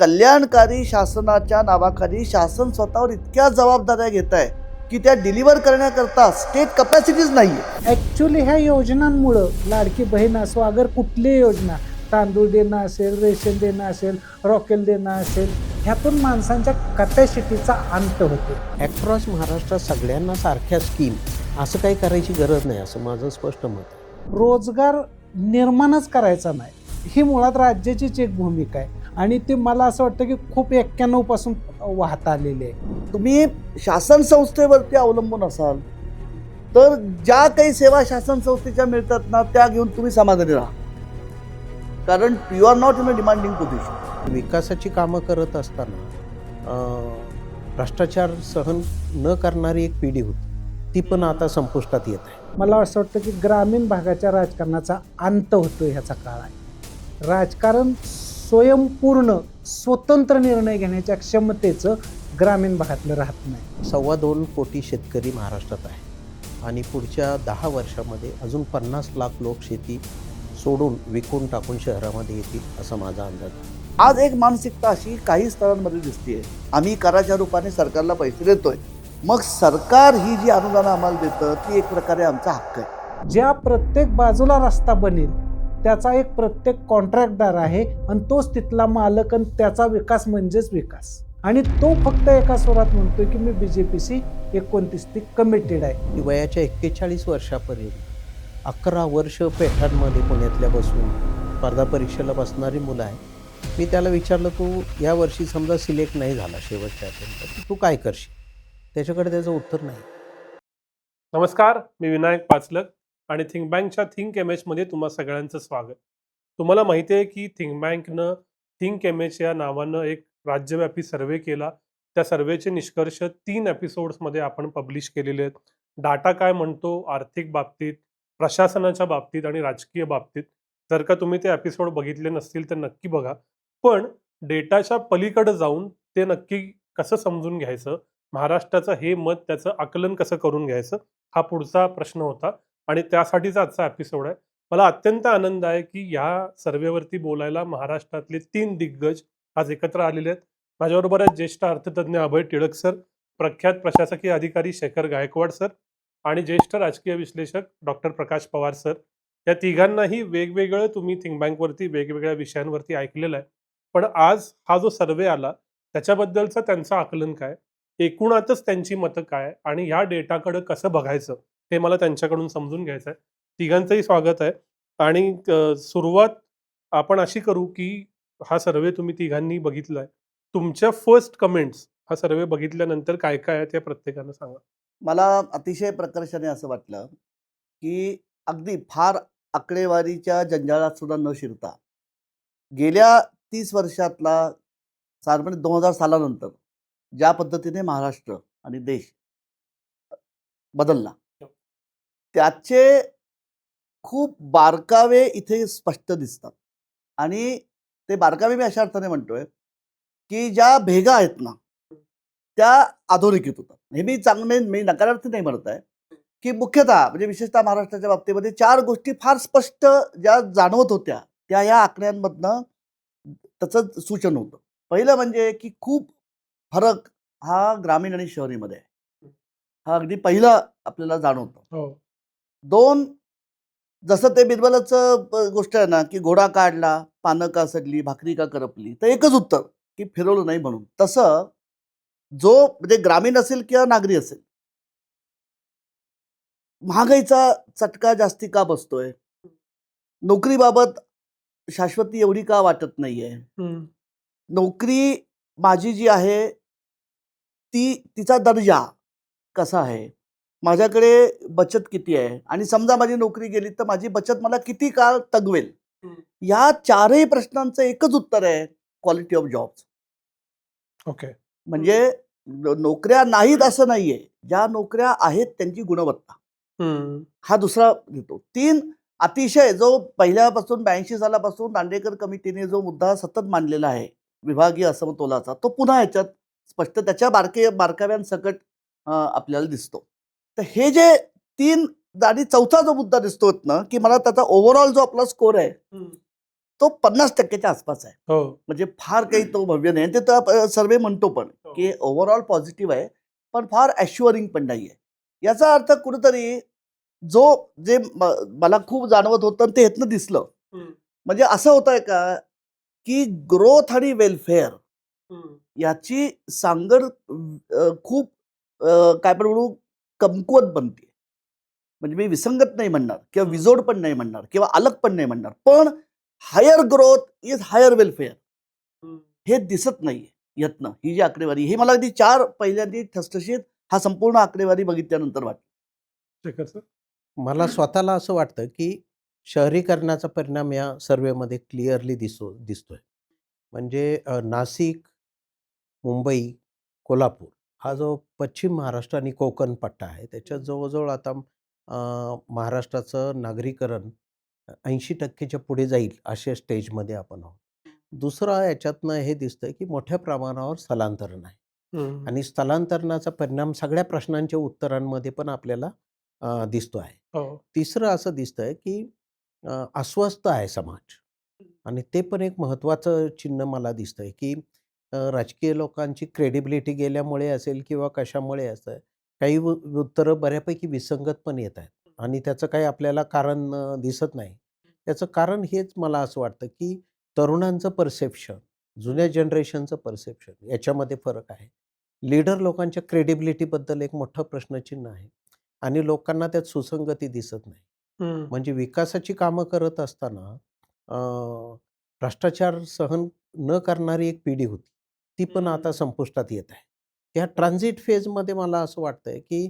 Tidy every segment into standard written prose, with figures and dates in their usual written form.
कल्याणकारी शासनाच्या नावाखाली शासन स्वतःवर इतक्या जबाबदाऱ्या घेत आहे की त्या डिलिव्हर करण्याकरता स्टेट कपॅसिटीज नाही आहे. ॲक्च्युली ह्या योजनांमुळं लाडकी बहीण असो अगर कुठलीही योजना, तांदूळ देणं असेल, रेशन देणं असेल, रॉकेल देणं असेल, ह्यातून माणसांच्या कपॅसिटीचा अंत होतो. ॲक्रॉस महाराष्ट्रात सगळ्यांना सारख्या स्कीम असं काही करायची गरज नाही असं माझं स्पष्ट मत आहे. रोजगार निर्माणच करायचा नाही, ही मुळात राज्याचीच एक भूमिका आहे आणि ते मला असं वाटतं की खूप 91 पासून वाहता आलेली आहे. तुम्ही शासन संस्थेवरती अवलंबून असाल तर ज्या काही सेवा शासन संस्थेच्या मिळतात ना त्या घेऊन तुम्ही समाधानी राहा, कारण you are not in a demanding position. विकासाची कामं करत असताना भ्रष्टाचार सहन न करणारी एक पिढी होती, ती पण आता संपुष्टात येत आहे. मला असं वाटतं की ग्रामीण भागाच्या राजकारणाचा अंत होतो ह्याचा काळ आहे. राजकारण स्वयंपूर्ण स्वतंत्र निर्णय घेण्याच्या क्षमतेचं ग्रामीण भागातलं राहत नाही. 2.25 कोटी शेतकरी महाराष्ट्रात आहे आणि पुढच्या 10 वर्षामध्ये अजून 50 लाख लोक शेती सोडून विकून टाकून शहरामध्ये येतील असा माझा अंदाज आहे. आज एक मानसिकता अशी काही स्तरांमध्ये दिसतीये, आम्ही कराच्या रूपाने सरकारला पैसे देतोय, मग सरकार ही जी अनुदानं आम्हाला देतं ती एक प्रकारे आमचा हक्क आहे. ज्या प्रत्येक बाजूला रस्ता बनेल त्याचा एक प्रत्येक कॉन्ट्रॅक्टदार आहे आणि तोच तिथला मालक आणि त्याचा विकास म्हणजेच विकास. आणि तो फक्त एका स्वरात म्हणतोय की मी BJPशी 29 ती कमिटेड आहे. ती वयाच्या 41 वर्षापर्यंत 11 वर्ष पेठांमध्ये पुण्यातल्या बसून स्पर्धा परीक्षेला बसणारी मुलं आहे. मी त्याला विचारलं, तू या वर्षी समजा सिलेक्ट नाही झाला शेवटच्या अटेम्प्टला, तू काय करशील? त्याच्याकडे त्याचं उत्तर नाही. नमस्कार, मी विनायक पाचलक आणि थिंक बँकच्या थिंक MHमध्ये तुम्हा सगळ्यांचं स्वागत. तुम्हाला माहिती आहे की थिंक बँकनं थिंक MH या नावानं एक राज्यव्यापी सर्वे केला. त्या सर्वेचे निष्कर्ष 3 एपिसोड्समध्ये आपण पब्लिश केलेले आहेत. डाटा काय म्हणतो आर्थिक बाबतीत, प्रशासनाच्या बाबतीत आणि राजकीय बाबतीत. जर का तुम्ही ते एपिसोड बघितले नसतील तर नक्की बघा. पण डेटाच्या पलीकडे जाऊन ते नक्की कसं समजून घ्यायचं, महाराष्ट्राचं हे मत, त्याचं आकलन कसं करून घ्यायचं, हा पुढचा प्रश्न होता आणि त्यासाठीचा आजचा एपिसोड आहे. मला अत्यंत आनंद आहे की ह्या सर्वेवरती बोलायला महाराष्ट्रातले 3 दिग्गज आज एकत्र आलेले आहेत. माझ्याबरोबर आहेत ज्येष्ठ अर्थतज्ञ अभय टिळक सर, प्रख्यात प्रशासकीय अधिकारी शेखर गायकवाड सर आणि ज्येष्ठ राजकीय विश्लेषक डॉक्टर प्रकाश पवार सर. या तिघांनाही वेगवेगळं तुम्ही थिंक बँकवरती वेगवेगळ्या विषयांवरती ऐकलेलं आहे. पण आज हा जो सर्वे आला त्याच्याबद्दलचं त्यांचं आकलन काय, एकूणातच त्यांची मतं काय आणि ह्या डेटाकडं कसं बघायचं हे मला त्यांच्याकडून समजून घ्यायचं आहे. तिघांचंही स्वागत आहे आणि सुरुवात आपण अशी करू की हा सर्वे तुम्ही तिघांनी बघितलाय, तुमच्या फर्स्ट कमेंट्स हा सर्वे बघितल्यानंतर काय काय आहे ते प्रत्येकानं सांगा. मला अतिशय प्रकर्षाने असं वाटलं की अगदी फार आकडेवारीच्या जंजाळात सुद्धा न शिरता गेल्या 30 वर्षातला साधारण 2000 सालानंतर ज्या पद्धतीने महाराष्ट्र आणि देश बदलला त्याचे खूप बारकावे इथे स्पष्ट दिसतात. आणि ते बारकावे मी अशा अर्थाने म्हणतोय की ज्या भेगा आहेत ना त्या अधोरेखित होतात. हे मी चांगले मी नकारार्थी नाही म्हणत आहे की मुख्यतः म्हणजे विशेषतः महाराष्ट्राच्या बाबतीमध्ये 4 गोष्टी फार स्पष्ट ज्या जाणवत होत्या त्या या आकड्यांमधनं त्याचं सूचन होतं. पहिलं म्हणजे की खूप फरक हा ग्रामीण आणि शहरीमध्ये आहे. हा अगदी पहिला आपल्याला जाणवतो. 2, जसं ते बिरबलाचं गोष्ट आहे ना की घोडा काढला, पानं का सडली, भाकरी का करपली, तर एकच उत्तर की फिरवलं नाही म्हणून. तसं जो म्हणजे ग्रामीण असेल किंवा नागरी असेल, महागाईचा चटका जास्ती का बसतोय, नोकरीबाबत शाश्वती एवढी का वाटत नाहीये, नोकरी माझी जी आहे तिचा दर्जा कसा आहे, माझ्याकडे बचत किती आहे आणि समजा माझी नोकरी गेली तर माझी बचत मला किती काळ तगवेल. या 4ही प्रश्नांचं एकच उत्तर आहे, क्वालिटी ऑफ जॉब्स. ओके. म्हणजे नोकऱ्या नाहीत असं नाहीये, ज्या नोकऱ्या आहेत त्यांची गुणवत्ता, हा दुसरा घेतो. 3, अतिशय जो पहिल्यापासून 82 सालापासून दांडेकर कमिटीने जो मुद्दा सतत मांडलेला आहे विभागीय असमतोलाचा, तो पुन्हा ह्याच्यात स्पष्ट त्याच्या बारकाव्यांसकट आपल्याला दिसतो. तर हे जे 3 आणि चौथा जो मुद्दा दिसतो ना की मला त्याचा ओव्हरऑल जो आपला स्कोर आहे तो 50% आसपास आहे. हो. म्हणजे फार काही तो भव्य नाही. आणि ते सर्वे म्हणतो पण की ओव्हरऑल पॉझिटिव्ह आहे, पण फार ॲश्युअरिंग पण नाहीये. याचा अर्थ कुठेतरी जे मला खूप जाणवत होतं आणि ते ह्यातनं दिसलं. हम्म. म्हणजे असं होतंय का, की ग्रोथ आणि वेलफेअर हम्म. याची सांगड खूप काय पण म्हणू कमकुवत बनते. म्हणजे मी विसंगत नाही म्हणणार किंवा विजोड पण नाही म्हणणार किंवा अलग पण नाही म्हणणार, पण higher growth is higher welfare hmm. हे दिसत नाहीये यातनं. ही जी आकडेवारी ही मला अगदी 4 पहिल्यांदी ठसठशीत हा संपूर्ण आकडेवारी बघितल्यानंतर वाटली. शेखर सर. मला स्वतःला असं वाटतं, की शहरीकरणाचा परिणाम या सर्व्हेमध्ये क्लिअरली दिसतोय. म्हणजे नाशिक, मुंबई, कोल्हापूर हा जो पश्चिम महाराष्ट्र आणि कोकण पट्टा आहे, त्याच्यात जवळ-जवळ आता महाराष्ट्राचं नागरीकरण 80% पुढे जाईल अशा स्टेजमध्ये आपण आहोत. दुसरं याच्यातनं हे दिसतंय, की मोठ्या प्रमाणावर स्थलांतरण आहे हम्म. आणि स्थलांतरणाचा परिणाम सगळ्या प्रश्नांच्या उत्तरांमध्ये पण आपल्याला दिसतो आहे. हो. तिसरं असं दिसतंय, की अस्वस्थ आहे समाज आणि ते पण एक महत्त्वाचं चिन्ह मला दिसतंय, की राजकीय लोकांची क्रेडिबिलिटी गेल्यामुळे असेल किंवा कशामुळे असेल, काही उत्तरं बऱ्यापैकी विसंगत पण येत आहेत आणि त्याचं काही आपल्याला कारण दिसत नाही. त्याचं कारण हेच मला असं वाटतं, की तरुणांचं परसेप्शन, जुन्या जनरेशनचं परसेप्शन याच्यामध्ये फरक आहे. लीडर लोकांच्या क्रेडिबिलिटीबद्दल एक मोठं प्रश्नचिन्ह आहे आणि लोकांना त्यात सुसंगती दिसत नाही. हम्म. म्हणजे विकासाची कामं करत असताना अ, भ्रष्टाचार सहन न करणारी एक पिढी होती. ती पण आता संपुष्टात येत आहे. त्या ट्रान्झिट फेजमध्ये मला असं वाटतंय, की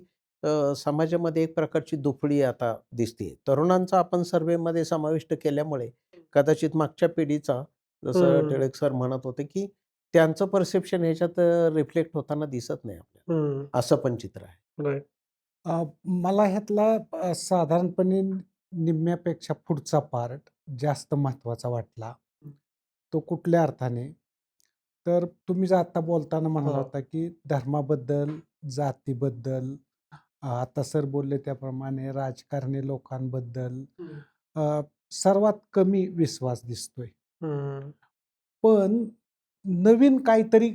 समाजामध्ये एक प्रकारची दुफळी आता दिसते. तरुणांचा आपण सर्व्हेमध्ये समाविष्ट केल्यामुळे कदाचित मागच्या पिढीचा जसं हम्म. टिळक सर म्हणत होते, की त्यांचं परसेप्शन ह्याच्यात रिफ्लेक्ट होताना दिसत नाही आपल्याला. हम्म. असं पण चित्र आहे. राईट. मला ह्यातला साधारणपणे निम्म्यापेक्षा पुढचा पार्ट जास्त महत्त्वाचा वाटला. तो कुठल्या अर्थाने? तर तुम्ही जे आता बोलताना म्हणला हो. होता, की धर्माबद्दल, जातीबद्दल, आता सर बोलले त्याप्रमाणे राजकारणी लोकांबद्दल अ, सर्वात कमी विश्वास दिसतोय. हम्म. पण नवीन काहीतरी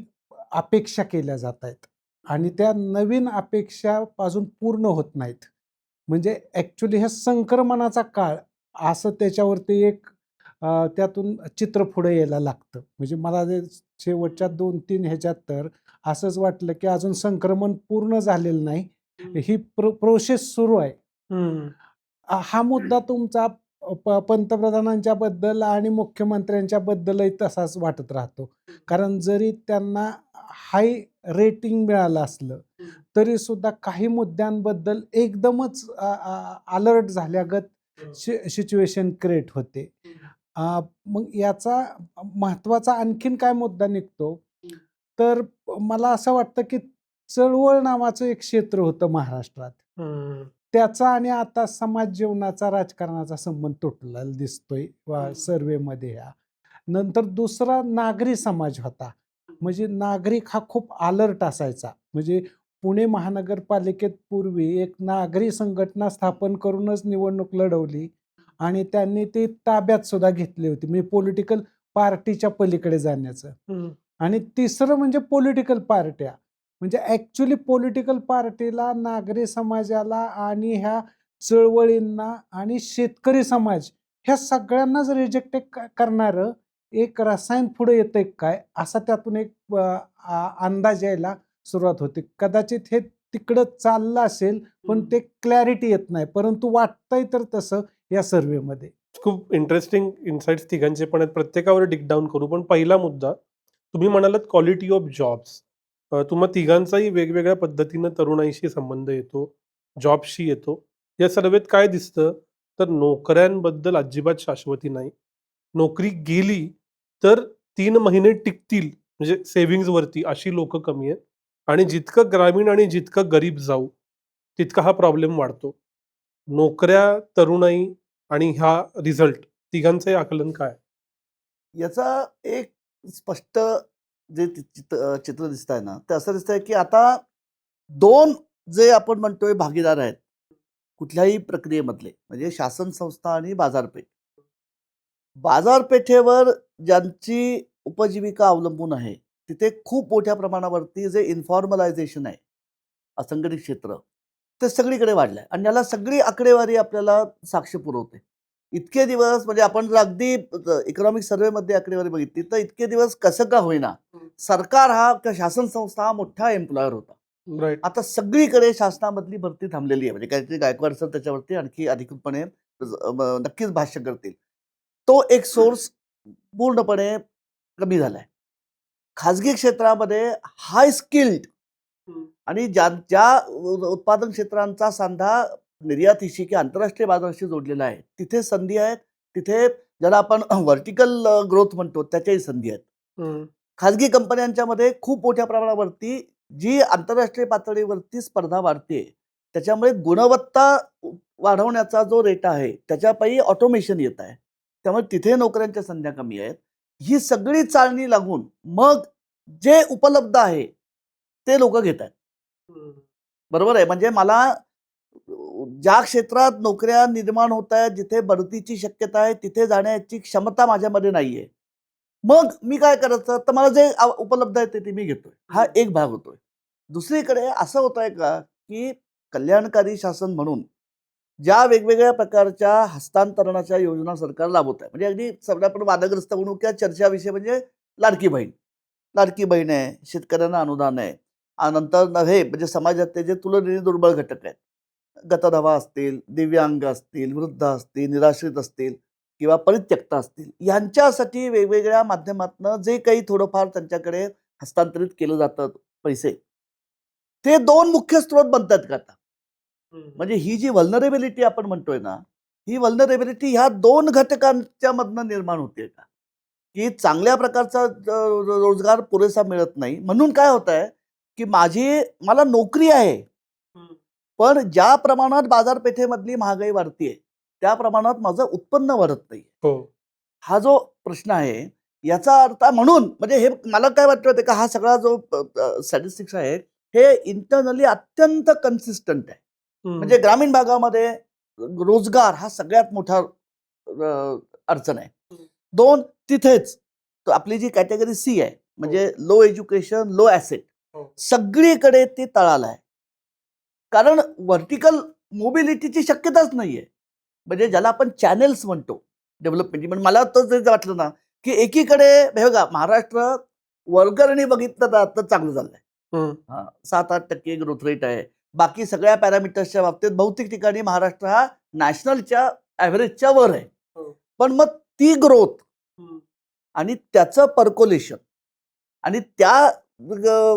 अपेक्षा केल्या जात आहेत आणि त्या नवीन अपेक्षा अजून पूर्ण होत नाहीत. म्हणजे ॲक्च्युली हे संक्रमणाचा काळ असं त्याच्यावरती एक त्यातून चित्र पुढे यायला लागतं. म्हणजे मला जे शेवटच्या 2-3 ह्याच्यात तर असंच वाटलं, की अजून संक्रमण पूर्ण झालेलं नाही. ही प्रोसेस सुरू आहे. हम्म. हा मुद्दा तुमचा पंतप्रधानांच्या बद्दल आणि मुख्यमंत्र्यांच्या बद्दलही तसाच वाटत राहतो. कारण जरी त्यांना हाय रेटिंग मिळालं असलं, तरी सुद्धा काही मुद्द्यांबद्दल एकदमच अलर्ट झाल्यागत सिच्युएशन क्रिएट होते. मग याचा महत्त्वाचा आणखीन काय मुद्दा निघतो, तर मला असं वाटतं, की चळवळ नावाचं एक क्षेत्र होतं महाराष्ट्रात. हम्म. त्याचा आणि आता समाज जीवनाचा, राजकारणाचा संबंध तुटलेला दिसतोय सर्व्हेमध्ये ह्या. नंतर दुसरा नागरी समाज होता. म्हणजे नागरिक हा खूप अलर्ट असायचा. म्हणजे पुणे महानगरपालिकेत पूर्वी एक नागरी संघटना स्थापन करूनच निवडणूक लढवली आणि त्यांनी ती ताब्यात सुद्धा घेतली होती. म्हणजे पॉलिटिकल पार्टीच्या पलीकडे जाण्याचं. हम्म. आणि तिसरं म्हणजे पॉलिटिकल पार्ट्या. म्हणजे ॲक्च्युअली पॉलिटिकल पार्टीला, नागरी समाजाला आणि ह्या चळवळींना आणि शेतकरी समाज ह्या सगळ्यांनाच रिजेक्ट करणारं एक रसायन पुढे येतंय काय, असा त्यातून एक अंदाज यायला सुरुवात होते. कदाचित हे तिकडं चाललं असेल, पण ते क्लॅरिटी येत नाही. परंतु वाटतंय तर तसं या सर्व्हेमध्ये. खूप इंटरेस्टिंग इन्साइट्स तिघांचे पण आहेत. प्रत्येकावर डिग डाऊन करू. पण पहिला मुद्दा तुम्ही म्हणालात क्वालिटी ऑफ जॉब्स. तुम्हा तिघांचाही वेगवेगळ्या पद्धतीनं तरुणाईशी संबंध येतो, जॉबशी येतो. या सर्वेत काय दिसतं, तर नोकऱ्यांबद्दल अजिबात शाश्वती नाही. नोकरी गेली तर 3 महिने टिकतील म्हणजे सेव्हिंग्जवरती अशी लोकं कमी आहेत आणि जितकं ग्रामीण आणि जितकं गरीब जाऊ, तितका हा प्रॉब्लेम वाढतो. नोकऱ्या, तरुणाई आणि हा रिझल्ट तिघांचंही आकलन काय? याचा एक स्पष्ट जे चित्र दिसतंय ना, ते असं दिसतंय की आता 2 जे आपण म्हणतोय भागीदार आहेत, कुठल्याही प्रक्रियेमधले म्हणजे शासन संस्था आणि बाजारपेठ. बाजारपेठेवर ज्यांची उपजीविका अवलंबून आहे तिथे खूप मोठ्या प्रमाणावरती जे इन्फॉर्मलायझेशन आहे, असंघटित क्षेत्र, ते सगळीकडे वाढलंय आणि याला सगळी आकडेवारी आपल्याला साक्ष पुरवते. इतके दिवस म्हणजे आपण जर अगदी इकॉनॉमिक सर्व्हेमध्ये आकडेवारी बघितली तर इतके दिवस कसं का होईना सरकार हा किंवा शासन संस्था हा मोठा एम्प्लॉयर होता. राईट. आता सगळीकडे शासनामधली भरती थांबलेली आहे. म्हणजे काहीतरी गायकवाड सर त्याच्यावरती आणखी अधिकृतपणे नक्कीच भाष्य करतील. तो एक सोर्स पूर्णपणे कमी झालाय. खाजगी क्षेत्रामध्ये हाय स्किल्ड आणि ज्या उत्पादन क्षेत्रांचा सांधा निर्यातीशी किंवा आंतरराष्ट्रीय बाजाराशी जोडलेला आहे तिथे संधी आहेत. तिथे ज्याला आपण व्हर्टिकल ग्रोथ म्हणतो त्याच्याही संधी आहेत. खाजगी कंपन्यांच्या मध्ये खूप मोठ्या प्रमाणावरती जी आंतरराष्ट्रीय पातळीवरती स्पर्धा वाढते त्याच्यामुळे गुणवत्ता वाढवण्याचा जो रेट आहे त्याच्यापायी ऑटोमेशन येत आहे. त्यामुळे तिथे नोकऱ्यांच्या संध्या कमी आहेत. ही सगळी चालणी लागून मग जे उपलब्ध आहे ते लोक घेत आहेत. बरोबर आहे. म्हणजे मला ज्या क्षेत्रात नोकऱ्या निर्माण होत आहेत जिथे बढतीची शक्यता आहे तिथे जाण्याची क्षमता माझ्यामध्ये नाहीये. मग मी काय करायचं तर मला जे उपलब्ध आहे ते मी घेतोय. हा एक भाग होतोय. दुसरीकडे असं होत आहे का की कल्याणकारी शासन म्हणून ज्या वेगवेगळ्या प्रकारच्या हस्तांतरणाच्या योजना सरकार राबवत आहे म्हणजे अगदी सगळ्या आपण वादग्रस्त म्हणू किंवा चर्चा विषय म्हणजे लाडकी बहीण आहे, शेतकऱ्यांना अनुदान आहे, नंतर हे म्हणजे समाजातले जे तुलनेने दुर्बळ घटक आहेत, गतधवा असतील, दिव्यांग असतील, वृद्ध असतील, निराश्रित असतील किंवा परित्यक्त असतील, यांच्यासाठी वेगवेगळ्या माध्यमातून जे काही थोडंफार त्यांच्याकडे हस्तांतरित केलं जातं पैसे, ते दोन मुख्य स्रोत बनतात का आता. म्हणजे ही जी व्हल्नरेबिलिटी आपण म्हणतोय ना, ही व्हल्नरेबिलिटी ह्या दोन घटकांच्या मधनं निर्माण होते का की चांगल्या प्रकारचा रोजगार पुरेसा मिळत नाही म्हणून काय होत आहे की मला नोकरी आहे पण ज्या प्रमाणात बाजारपेठेमधली महागाई वाढतीये त्या प्रमाणात माझं उत्पन्न वाढत नाही. हा जो प्रश्न आहे याचा अर्थ म्हणून म्हणजे हे मला काय वाटतं का हा सगळा जो स्टॅटिस्टिक्स आहे हे इंटरनली अत्यंत कन्सिस्टंट आहे. म्हणजे ग्रामीण भागामध्ये रोजगार हा सगळ्यात मोठा अडचण आहे. दोन, तिथेच आपली जी कॅटेगरी सी आहे म्हणजे लो एज्युकेशन, लो ॲसेट, सगळीकडे ती तळाला आहे. कारण व्हर्टिकल मोबिलिटीची शक्यताच नाहीये. म्हणजे ज्याला आपण चॅनेल्स म्हणतो डेव्हलपमेंट. म्हणजे मला तर वाटलं ना की एकीकडे हे बघा महाराष्ट्र वर्गरणी बघितलं तर चांगलं झालंय. 7-8% ग्रोथ रेट आहे. बाकी सगळ्या पॅरामीटर्सच्या बाबतीत बहुतेक ठिकाणी महाराष्ट्र हा नॅशनलच्या ॲव्हरेजच्या वर आहे. पण मग ती ग्रोथ आणि त्याचं पर्कोलेशन आणि त्या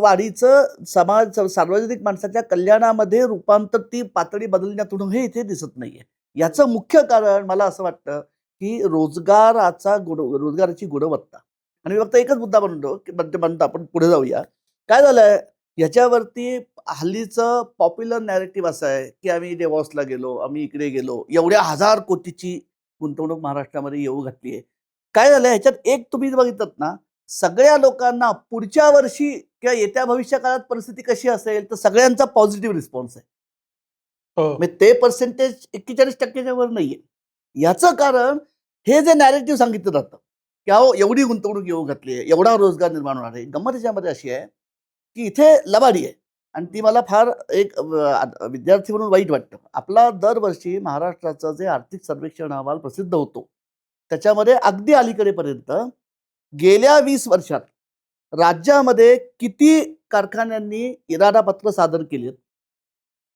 वाढीचं सार्वजनिक माणसाच्या कल्याणामध्ये रूपांतर ती पातळी बदलण्यातून हे इथे दिसत नाहीये. याचं मुख्य कारण मला असं वाटतं की रोजगाराची गुणवत्ता. आणि मी फक्त एकच मुद्दा म्हणतो की म्हणतो आपण पुढे जाऊया. काय झालंय याच्यावरती हल्लीचं पॉप्युलर नॅरेटिव्ह असं आहे की आम्ही डेव्हॉसला गेलो, आम्ही इकडे गेलो, एवढ्या 1000 कोटीची गुंतवणूक महाराष्ट्रामध्ये येऊ घातली आहे. काय झालं ह्याच्यात एक तुम्ही बघितलं ना सगळ्या लोकांना पुढच्या वर्षी किंवा येत्या भविष्य काळात परिस्थिती कशी असेल तर सगळ्यांचा पॉझिटिव्ह रिस्पॉन्स आहे. म्हणजे ते पर्सेंटेज 41% वर नाहीये. याचं कारण हे जे नॅरेटिव्ह सांगितलं जातं की अहो एवढी गुंतवणूक येऊ घातली आहे, एवढा रोजगार निर्माण होणार आहे. गंमत याच्यामध्ये अशी आहे की इथे लबाडी आहे आणि ती मला फार एक विद्यार्थी म्हणून वाईट वाटतं. आपला दरवर्षी महाराष्ट्राचं जे आर्थिक सर्वेक्षण अहवाल प्रसिद्ध होतो त्याच्यामध्ये अगदी अलीकडेपर्यंत गेल्या 20 वर्षात राज्यामध्ये किती कारखान्यांनी इरादापत्र सादर केलेत,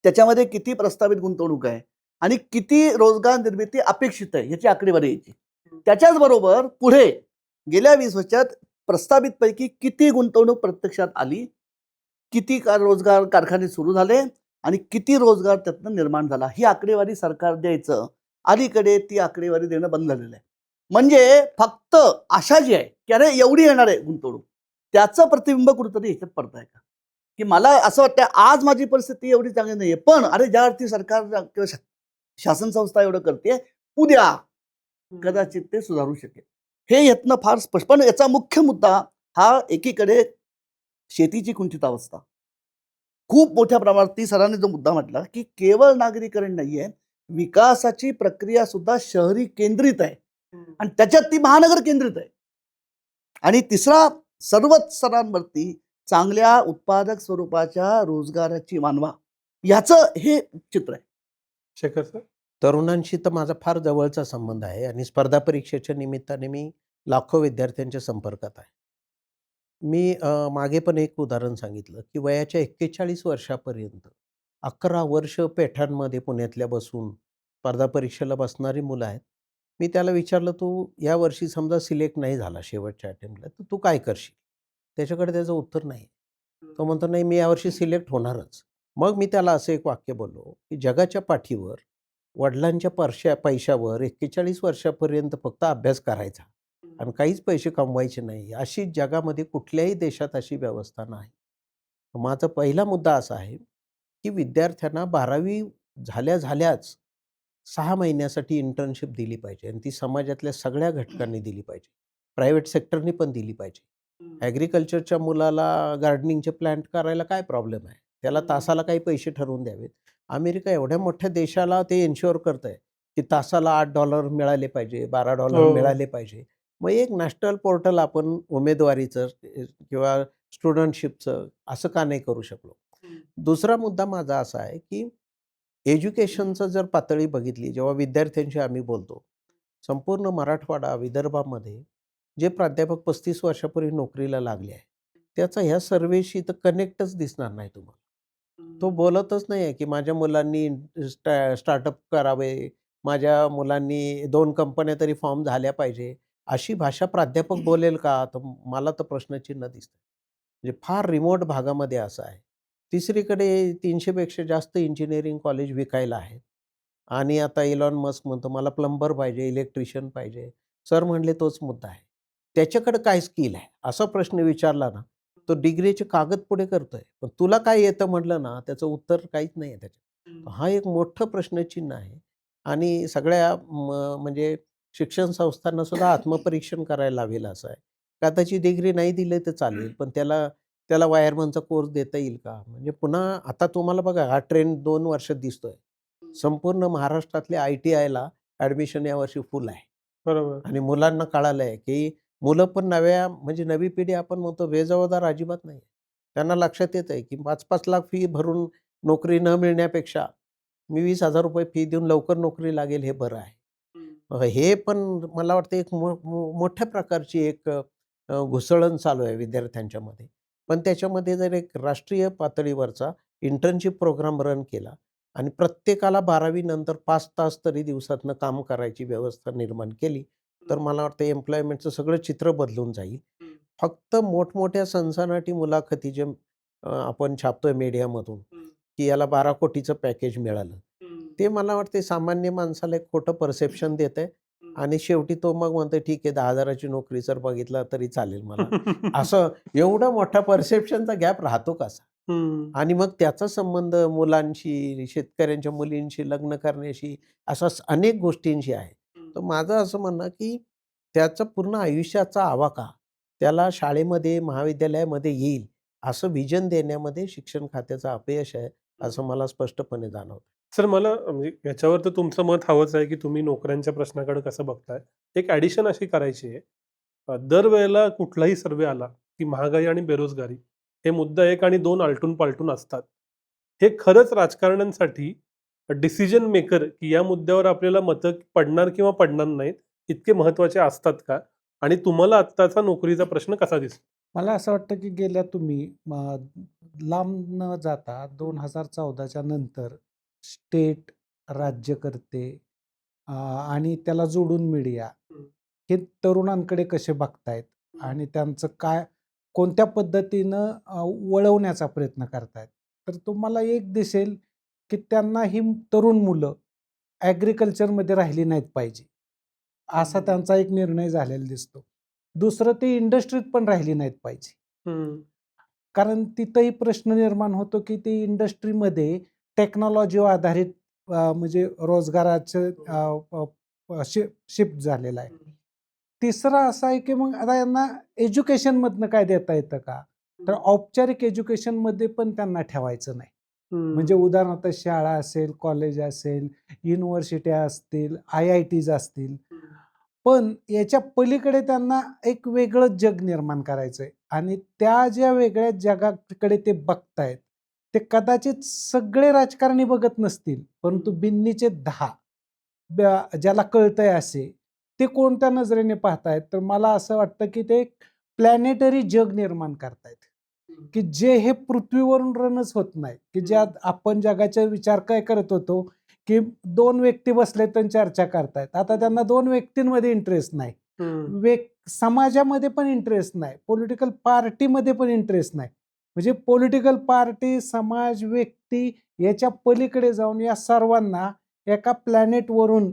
त्याच्यामध्ये किती प्रस्तावित गुंतवणूक आहे आणि किती रोजगार निर्मिती अपेक्षित आहे याची आकडेवारी यायची. त्याच्याच बरोबर पुढे गेल्या 20 वर्षात प्रस्तावित पैकी किती गुंतवणूक प्रत्यक्षात आली, किती रोजगार कारखाने सुरू झाले आणि किती रोजगार त्यातनं निर्माण झाला ही आकडेवारी सरकार द्यायचं. अलीकडे ती आकडेवारी देणं बंद झालेलं आहे. म्हणजे फक्त आशा जी आहे की अरे एवढी येणार आहे गुंतवणूक त्याचं प्रतिबिंब कुठेतरी ह्याच्यात पडत आहे का की मला असं वाटतं आज माझी परिस्थिती एवढी चांगली नाहीये पण अरे ज्या अर्थी सरकार किंवा शासन संस्था एवढं करते उद्या कदाचित ते सुधारू शकेल. हे यातनं फार स्पष्ट. पण याचा मुख्य मुद्दा हा एकीकडे शेतीची कुंठित अवस्था खूप मोठ्या प्रमाणात ती सरांनी जो मुद्दा म्हटला की केवळ नागरीकरण नाहीये, विकासाची प्रक्रिया सुद्धा शहरी केंद्रित आहे. आणि त्याच्यात ती महानगर केंद्रित आहे. आणि तिसरा, सर्वच स्तरांवरती चांगल्या उत्पादक स्वरूपाच्या रोजगाराची मानवा, याचं हे चित्र आहे. शेखर सर. तरुणांशी तर माझा फार जवळचा संबंध आहे आणि स्पर्धा परीक्षेच्या निमित्ताने मी लाखो विद्यार्थ्यांच्या संपर्कात आहे. मी मागे पण एक उदाहरण सांगितलं की वयाच्या 41 वर्षापर्यंत 11 वर्ष पेठांमध्ये पुण्यातल्या बसून स्पर्धा परीक्षेला बसणारी मुलं आहेत. मी त्याला विचारलं, तू या वर्षी समजा सिलेक्ट नाही झाला शेवटच्या अटेम्प्टला, तर तू काय करशील? त्याच्याकडे त्याचं उत्तर नाही. तो म्हणतो, नाही मी यावर्षी सिलेक्ट होणारच. मग मी त्याला असं एक वाक्य बोललो की जगाच्या पाठीवर वडिलांच्या पैशावर 41 वर्षापर्यंत फक्त अभ्यास करायचा आणि काहीच पैसे कमवायचे नाही, अशी जगामध्ये कुठल्याही देशात अशी व्यवस्था नाही. माझा पहिला मुद्दा असा आहे की विद्यार्थ्यांना 12वी झाल्याच 6 महिन्यासाठी इंटर्नशिप दिली पाहिजे आणि ती समाजातल्या सगळ्या घटकांनी दिली पाहिजे. प्रायव्हेट सेक्टरनी पण दिली पाहिजे. ॲग्रिकल्चरच्या मुलाला गार्डनिंगचे प्लांट करायला काय प्रॉब्लेम आहे? त्याला तासाला काही पैसे ठरवून द्यावेत. अमेरिका एवढ्या मोठ्या देशाला ते एन्श्युअर करत आहे की तासाला $8 मिळाले पाहिजे, $12 हो. मिळाले पाहिजे. मग एक नॅशनल पोर्टल आपण उमेदवारीचं किंवा स्टुडंटशिपचं असं का नाही करू शकलो? दुसरा मुद्दा माझा असा आहे की एज्युकेशनचं जर पातळी बघितली, जेव्हा विद्यार्थ्यांशी आम्ही बोलतो, संपूर्ण मराठवाडा, विदर्भामध्ये जे प्राध्यापक 35 वर्षापूर्वी नोकरीला लागले आहे, त्याचा ह्या सर्वेशी तर कनेक्टच दिसणार नाही तुम्हाला. तो बोलतच नाही आहे की माझ्या मुलांनी स्टार्टअप करावे, माझ्या मुलांनी 2 कंपन्या तरी फॉर्म झाल्या पाहिजे, अशी भाषा प्राध्यापक बोलेल का? तर मला तर प्रश्नचिन्ह दिसतं. म्हणजे फार रिमोट भागामध्ये असं आहे. तिसरीकडे 300 पेक्षा जास्त इंजिनिअरिंग कॉलेज विकायला आहेत आणि आता इलॉन मस्क म्हणतो मला प्लंबर पाहिजे, इलेक्ट्रिशियन पाहिजे. सर म्हणले तोच मुद्दा आहे. त्याच्याकडे काय स्किल आहे? असा प्रश्न विचारला ना, तो डिग्रीचे कागद पुढे करतोय. पण तुला काय येतं म्हटलं ना, त्याचं उत्तर काहीच नाही आहे त्याच्यात. हा एक मोठं प्रश्नचिन्ह आहे आणि सगळ्या म्हणजे शिक्षण संस्थांना सुद्धा आत्मपरीक्षण करायला लावेल असं आहे. का त्याची डिग्री नाही दिली तर चालेल, पण त्याला वायरमनचा कोर्स देता येईल का? म्हणजे पुन्हा आता तुम्हाला बघा हा ट्रेंड 2 वर्षात दिसतोय. संपूर्ण महाराष्ट्रातल्या ITIला ॲडमिशन यावर्षी फुल आहे. बरोबर. आणि मुलांना कळालं आहे की मुलं पण म्हणजे नवी पिढी आपण म्हणतो बेजबाबदार अजिबात नाही. त्यांना लक्षात येत आहे की 5-5 लाख फी भरून नोकरी न मिळण्यापेक्षा मी ₹20,000 फी देऊन लवकर नोकरी लागेल हे बरं आहे. हे पण मला वाटतं एक मोठ्या प्रकारची एक घुसळण चालू आहे विद्यार्थ्यांच्यामध्ये. पण त्याच्यामध्ये जर एक राष्ट्रीय पातळीवरचा इंटर्नशिप प्रोग्राम रन केला आणि प्रत्येकाला 12वी नंतर 5 तास तरी दिवसातनं काम करायची व्यवस्था निर्माण केली, तर मला वाटतं एम्प्लॉयमेंटचं सगळं चित्र बदलून जाईल. फक्त मोठमोठ्या सनसनाटी मुलाखती जे आपण छापतोय मीडियामधून की याला 12 कोटीचं पॅकेज मिळालं. ते मला वाटते सामान्य माणसाला एक खोटं परसेप्शन देतंय आणि शेवटी तो मग म्हणतोय ठीक आहे 10,000ची नोकरी जर बघितला तरी चालेल मला. असं एवढा मोठा परसेप्शनचा गॅप राहतो कसा? आणि मग त्याचा संबंध मुलांशी, शेतकऱ्यांच्या मुलींशी, लग्न करण्याशी, अशा अनेक गोष्टींशी आहे. तर माझं असं म्हणणं की त्याचा पूर्ण आयुष्याचा आवाका त्याला शाळेमध्ये, महाविद्यालयामध्ये येईल असं व्हिजन देण्यामध्ये शिक्षण खात्याचं अपयश आहे, असं मला स्पष्टपणे जाणवतं. सर मला म्हणजे याच्यावर तर तुमचं मत हवंच आहे की तुम्ही नोकऱ्यांच्या प्रश्नाकडे कसं बघताय. एक ॲडिशन अशी करायची आहे, दरवेळेला कुठलाही सर्वे आला की महागाई आणि बेरोजगारी हे मुद्दा 1 आणि 2 आलटून-पालटून असतात. हे खरंच राजकारण्यांसाठी डिसिजन मेकर की या मुद्द्यावर आपल्याला मतं पडणार किंवा पडणार नाहीत, इतके महत्त्वाचे असतात का? आणि तुम्हाला आत्ताचा नोकरीचा प्रश्न कसा दिसतो? मला असं वाटतं की गेल्या तुम्ही लांब न जाता 2014च्या नंतर स्टेट, राज्यकर्ते आणि त्याला जोडून मीडिया हे तरुणांकडे कसे बघतायत आणि त्यांचं कोणत्या पद्धतीनं वळवण्याचा प्रयत्न करतायत. तर तुम्हाला एक दिसेल की त्यांना ही तरुण मुलं ॲग्रिकल्चरमध्ये राहिली नाहीत पाहिजे, असा त्यांचा एक निर्णय झालेला दिसतो. दुसरं, ते इंडस्ट्रीत पण राहिली नाहीत पाहिजे. कारण तिथंही प्रश्न निर्माण होतो की ते इंडस्ट्रीमध्ये टेक्नॉलॉजीवर आधारित म्हणजे रोजगाराचं शिफ्ट झालेलं आहे. तिसरा असा आहे की मग आता यांना एज्युकेशनमधनं काय देता येतं का? तर औपचारिक एज्युकेशनमध्ये पण त्यांना ठेवायचं नाही. म्हणजे उदाहरणार्थ शाळा असेल, कॉलेज असेल, युनिव्हर्सिट्या असतील, IITs असतील, पण याच्या पलीकडे त्यांना एक वेगळं जग निर्माण करायचंय आणि त्या ज्या वेगळ्या जगाकडे ते बघतायत ते कदाचित सगळे राजकारणी बघत नसतील, परंतु बिन्नीचे 10 ज्याला कळतंय असे ते कोणत्या नजरेने पाहतायत, तर मला असं वाटतं की ते प्लॅनेटरी जग निर्माण करतायत की जे हे पृथ्वीवरून रनच होत नाही, की ज्यात आपण जगाचा विचार काय करत होतो की 2 व्यक्ती बसले तर चर्चा करतायत. आता त्यांना 2 व्यक्तींमध्ये इंटरेस्ट नाही, समाजामध्ये पण इंटरेस्ट नाही, पॉलिटिकल पार्टीमध्ये पण इंटरेस्ट नाही. म्हणजे पॉलिटिकल पार्टी, समाज, व्यक्ती याच्या पलीकडे जाऊन या सर्वांना एका प्लॅनेटवरून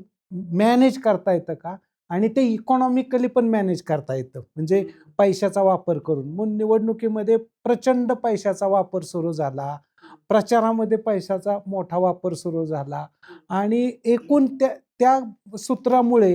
मॅनेज करता येतं का? आणि ते इकॉनॉमिकली पण मॅनेज करता येतं. म्हणजे पैशाचा वापर करून. मग निवडणुकीमध्ये प्रचंड पैशाचा वापर सुरू झाला. प्रचारामध्ये पैशाचा मोठा वापर सुरू झाला आणि एकूण त्या त्या सूत्रामुळे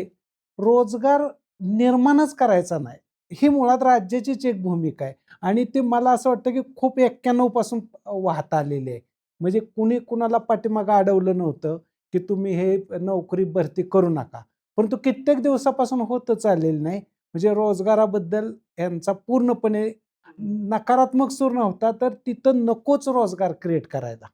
रोजगार निर्माणच करायचा नाही. ही मुळात राज्याचीच एक भूमिका आहे आणि ते मला असं वाटतं की खूप 91 पासून वाहत आलेली आहे. म्हणजे कुणी कुणाला पाठीमागं अडवलं नव्हतं की तुम्ही हे नोकरी भरती करू नका. परंतु कित्येक दिवसापासून होतच आलेलं नाही. म्हणजे रोजगाराबद्दल यांचा पूर्णपणे नकारात्मक सूर नव्हता, तर तिथं नकोच रोजगार क्रिएट करायला.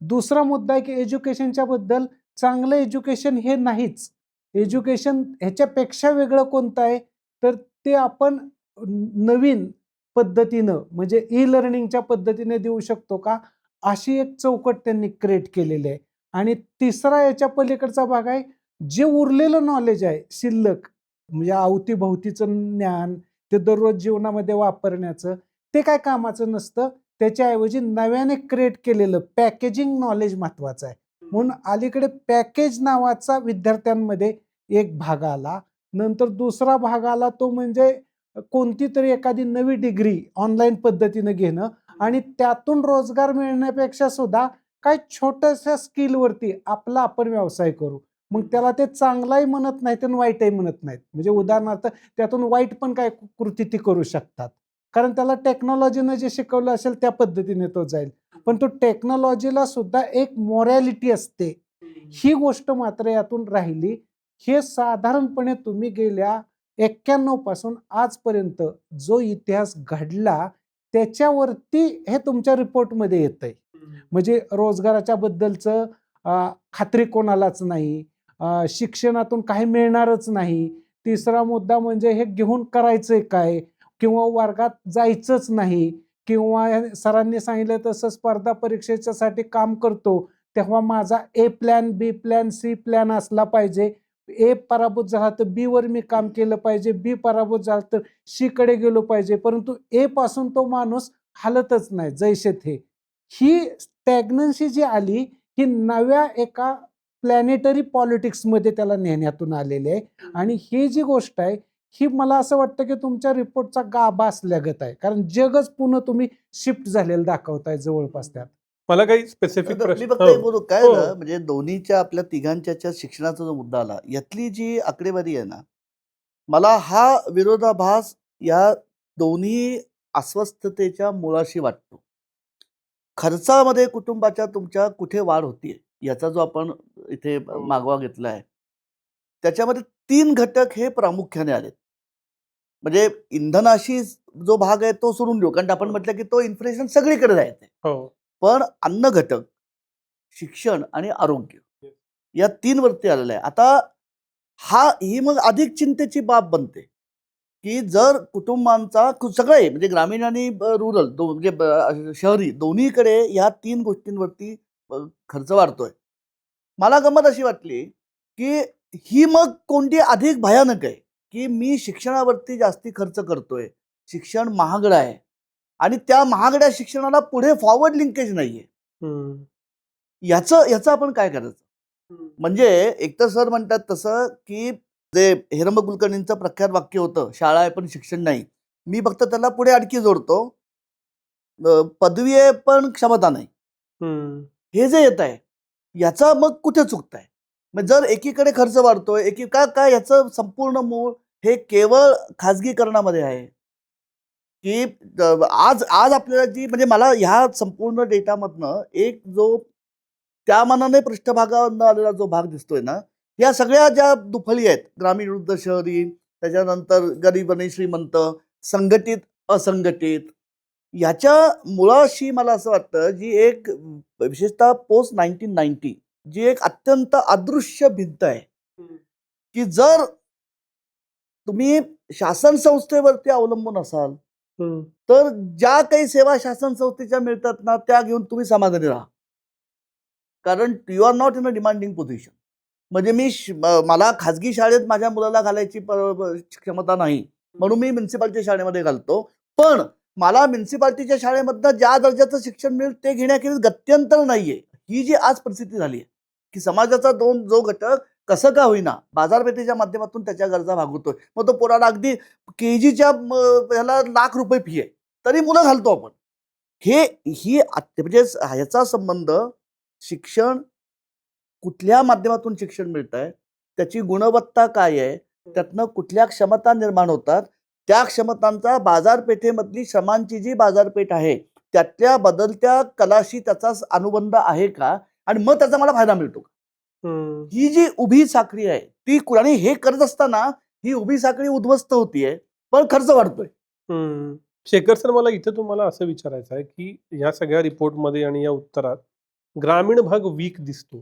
दुसरा मुद्दा आहे की एज्युकेशनच्या बद्दल चांगलं एज्युकेशन हे नाहीच. एज्युकेशन ह्याच्यापेक्षा वेगळं कोणतं आहे, तर ते आपण नवीन पद्धतीनं म्हणजे ई-लर्निंगच्या पद्धतीने देऊ शकतो का? अशी एक चौकट त्यांनी क्रिएट केलेली आहे. आणि तिसरा याच्या पलीकडचा भाग आहे, जे उरलेलं नॉलेज आहे शिल्लक, म्हणजे अवतीभोवतीचं ज्ञान, ते दररोज जीवनामध्ये वापरण्याचं, ते काय कामाचं नसतं. त्याच्याऐवजी नव्याने क्रिएट केलेलं पॅकेजिंग नॉलेज महत्वाचं आहे. म्हणून अलीकडे पॅकेज नावाचा विद्यार्थ्यांमध्ये एक भाग आला. नंतर दुसरा भाग आला तो म्हणजे कोणती तरी एखादी नवी डिग्री ऑनलाईन पद्धतीनं घेणं आणि त्यातून रोजगार मिळण्यापेक्षा सुद्धा काही छोट्याशा स्किलवरती आपला आपण व्यवसाय करू. मग त्याला ते चांगलाही म्हणत नाहीत आणि वाईटही म्हणत नाहीत. म्हणजे उदाहरणार्थ त्यातून वाईट पण काय कृती ती करू शकतात. कारण त्याला टेक्नॉलॉजीनं जे शिकवलं असेल त्या पद्धतीने तो जाईल. पण तो टेक्नॉलॉजीला सुद्धा एक मॉरॅलिटी असते. ही गोष्ट मात्र यातून राहिली. हे साधारणपणे तुम्ही गेल्या 91 पासून आजपर्यंत जो इतिहास घडला त्याच्यावरती हे तुमच्या रिपोर्टमध्ये येतंय. म्हणजे रोजगाराच्या बद्दलचं खात्री कोणालाच नाही, शिक्षणातून काही मिळणारच नाही. तिसरा मुद्दा म्हणजे हे घेऊन करायचंय काय, किंवा वर्गात जायचंच नाही, किंवा सरांनी सांगितलं तसं स्पर्धा परीक्षेच्यासाठी काम करतो तेव्हा माझा ए प्लॅन, बी प्लॅन, सी प्लॅन असला पाहिजे. ए पराभूत झाला तर बी वर मी काम केलं पाहिजे, बी पराभूत झाला तर सी कडे गेलो पाहिजे. परंतु ए पासून तो माणूस हलतच नाही जैसे थे. ही स्टॅग्नन्सी जी आली ही नव्या एका प्लॅनेटरी पॉलिटिक्समध्ये त्याला नेण्यातून आलेली आहे. आणि ही जी गोष्ट आहे ही मला असं वाटतं की तुमच्या रिपोर्टचा गाभा असल्यागत आहे. कारण जगच पुन्हा तुम्ही शिफ्ट झालेलं दाखवताय जवळपास त्यात. मला काही स्पेसिफिक मी प्रश्न फक्त एक बोलू काय ना, म्हणजे दोन्हीच्या आपल्या तिघांच्या शिक्षणाचा जो मुद्दा आला यातली जी आकडेवारी आहे ना, मला हा विरोधाभास या दोन्ही अस्वस्थतेच्या मुळाशी वाटतो. खर्चामध्ये कुटुंबाच्या तुमच्या कुठे वाढ होतीये याचा जो आपण इथे मागोवा घेतला आहे त्याच्यामध्ये 3 घटक हे प्रामुख्याने आलेत. म्हणजे इंधनाशी जो भाग आहे तो सोडून देऊ, कारण आपण म्हटलं की तो इन्फ्लेशन सगळीकडे जायचंय. हो. पण अन्न घटक, शिक्षण आणि आरोग्य या 3 वरती आलेलं आहे. आता ही मग अधिक चिंतेची बाब बनते की जर कुटुंबांचा सगळं आहे म्हणजे ग्रामीण आणि रुरल म्हणजे शहरी दोन्हीकडे या 3 गोष्टींवरती खर्च वाढतोय. मला गंमत अशी वाटली की ही मग कोणती अधिक भयानक आहे की मी शिक्षणावरती जास्ती खर्च करतोय, शिक्षण महागडं आहे आणि त्या महागड्या शिक्षणाला पुढे फॉरवर्ड लिंकेज नाहीये. याचं आपण काय करायचं? म्हणजे एकतर सर म्हणतात तसं की जे हेरंब कुलकर्णींचं प्रख्यात वाक्य होतं, शाळा आहे पण शिक्षण नाही. मी फक्त त्याला पुढे आणखी जोडतो, पदवी आहे पण क्षमता नाही. हे जे येत आहे याचा मग कुठे चुकताय? मग जर एकीकडे खर्च वाढतोय काय याचं संपूर्ण मूळ हे केवळ खाजगीकरणामध्ये आहे की आज आपल्याला जी म्हणजे मला ह्या संपूर्ण डेटामधनं एक जो त्या मानाने पृष्ठभागावर आलेला जो भाग दिसतोय ना या सगळ्या ज्या दुफळी आहेत, ग्रामीण विरुद्ध शहरी, त्याच्यानंतर गरीब आणि श्रीमंत, संघटित असंघटित, याच्या मुळाशी मला असं वाटतं जी एक विशेषतः पोस्ट 1990 जी एक अत्यंत अदृश्य भिंत आहे, की जर तुम्ही शासन संस्थेवरती अवलंबून असाल तर ज्या काही सेवा शासन संस्थेच्या मिळतात ना त्या घेऊन तुम्ही समाधानी राहा, कारण you are not in a demanding position. म्हणजे मला खाजगी शाळेत माझ्या मुलाला घालायची क्षमता नाही, म्हणून मी म्युन्सिपाल्टी शाळेमध्ये घालतो. पण मला म्युन्सिपाल्टीच्या शाळेमधनं ज्या दर्जाचं शिक्षण मिळेल ते घेण्याखेरीज गत्यंतर नाहीये. ही जी आज परिस्थिती झाली आहे की समाजाचा जो घटक कसं का होईना बाजारपेठेच्या माध्यमातून त्याच्या गरजा भागवतोय. मग तो पोराला अगदी केजीच्या ह्याला ₹1,00,000 फी आहे तरी मुलं घालतो आपण. म्हणजे ह्याचा संबंध शिक्षण कुठल्या माध्यमातून शिक्षण मिळत आहे, त्याची गुणवत्ता काय आहे, त्यातनं कुठल्या क्षमता निर्माण होतात, त्या क्षमतांचा बाजारपेठेमधली श्रमांची जी बाजारपेठ आहे त्यातल्या बदलत्या कलाशी त्याचा अनुबंध आहे का, आणि मग त्याचा मला फायदा मिळतो का. ही जी उभी साखळी आहे ती आणि हे करत असताना ही उभी साखळी उद्ध्वस्त होतीये, पण खर्च वाढतोय. शेखर सर, मला इथं तुम्हाला असं विचारायचं आहे की या सगळ्या रिपोर्टमध्ये आणि या उत्तरात ग्रामीण भाग वीक दिसतो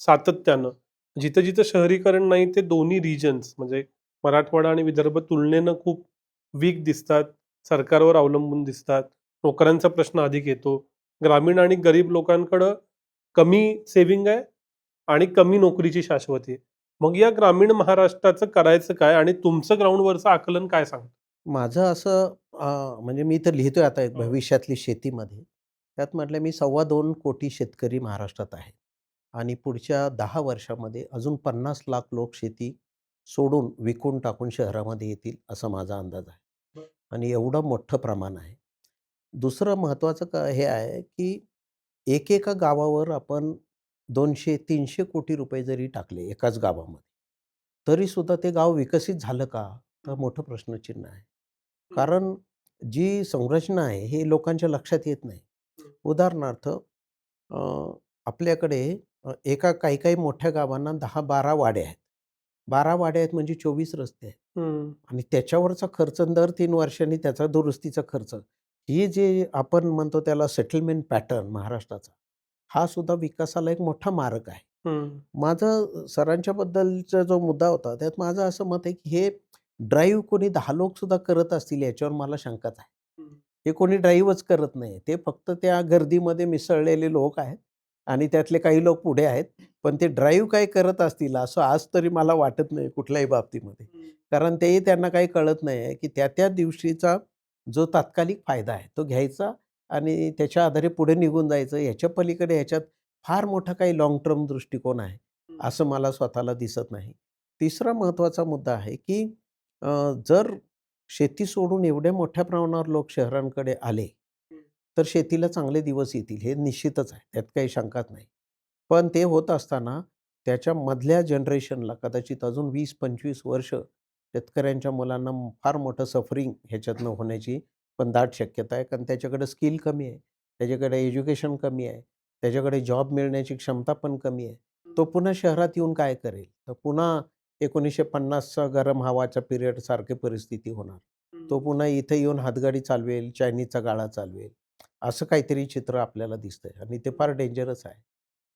सातत्यानं. जिथं जिथं शहरीकरण नाही ते दोन्ही रिजन्स म्हणजे मराठवाडा आणि विदर्भ तुलनेनं खूप वीक दिसतात, सरकारवर अवलंबून दिसतात, नोकऱ्यांचा प्रश्न अधिक येतो, ग्रामीण आणि गरीब लोकांकडं कमी सेव्हिंग आहे आणि कमी नोकरीची शाश्वती आहे. मग या ग्रामीण महाराष्ट्राचं करायचं काय आणि तुमचं ग्राउंडवरचं आकलन काय सांगतं? माझं असं म्हणजे मी तर लिहितोय आता एक भविष्यातली शेतीमध्ये. त्यात म्हटलं मी 2.25 कोटी शेतकरी महाराष्ट्रात आहेत आणि पुढच्या 10 वर्षामध्ये अजून 50 लाख लोक शेती सोडून विकून टाकून शहरामध्ये येतील असा माझा अंदाज आहे आणि एवढं मोठं प्रमाण आहे. दुसरं महत्त्वाचं हे आहे की एकेका गावावर आपण 200-300 कोटी रुपये जरी टाकले एकाच गावामध्ये, तरीसुद्धा ते गाव विकसित झालं का? तर मोठं प्रश्नचिन्ह आहे. कारण जी संरचना आहे हे लोकांच्या लक्षात येत नाही. उदाहरणार्थ आपल्याकडे काही काही मोठ्या गावांना 10-12 वाड्या आहेत. 12 वाड्या आहेत म्हणजे 24 रस्ते आहेत आणि त्याच्यावरचा खर्च दर 3 वर्षांनी त्याचा दुरुस्तीचा खर्च, ही जे आपण म्हणतो त्याला सेटलमेंट पॅटर्न महाराष्ट्राचा, हा सुद्धा विकासाला एक मोठा मार्ग आहे. माझं सरांच्या बद्दलचा जो मुद्दा होता त्यात माझं असं मत आहे की हे ड्राईव्ह कोणी 10 लोक सुद्धा करत असतील याच्यावर मला शंकाच आहे. हे कोणी ड्राईव्हच करत नाही, ते फक्त त्या गर्दीमध्ये मिसळलेले लोक आहेत आणि त्यातले काही लोक पुढे आहेत, पण ते ड्राईव्ह काय करत असतील असं आज तरी मला वाटत नाही कुठल्याही बाबतीमध्ये. कारण तेही त्यांना काही कळत नाही आहे की त्या दिवशीचा जो तात्कालिक फायदा आहे तो घ्यायचा आणि त्याच्या आधारे पुढे निघून जायचं. ह्याच्या पलीकडे ह्याच्यात फार मोठा काही लाँग टर्म दृष्टिकोन आहे असं मला स्वतःला दिसत नाही. तिसरा महत्त्वाचा मुद्दा आहे की जर शेती सोडून एवढ्या मोठ्या प्रमाणावर लोक शहरांकडे आले तर शेतीला चांगले दिवस येतील, हे निश्चितच आहे, त्यात काही शंकाच नाही. पण ते होत असताना त्याच्या मधल्या जनरेशनला कदाचित अजून 20-25 वर्ष शेतकऱ्यांच्या मुलांना फार मोठं सफरिंग ह्याच्यातनं होण्याची पण दाट शक्यता आहे. कारण त्याच्याकडे स्किल कमी आहे, त्याच्याकडे एज्युकेशन कमी आहे, त्याच्याकडे जॉब मिळण्याची क्षमता पण कमी आहे. तो पुन्हा शहरात येऊन काय करेल? तर पुन्हा 1950चा गरम हवाचा पिरियड सारखी परिस्थिती होणार. तो पुन्हा इथे येऊन हातगाडी चालवेल, चायनीजचा गाडा चालवेल, असं काहीतरी चित्र आपल्याला दिसतंय आणि ते फार डेंजरस आहे.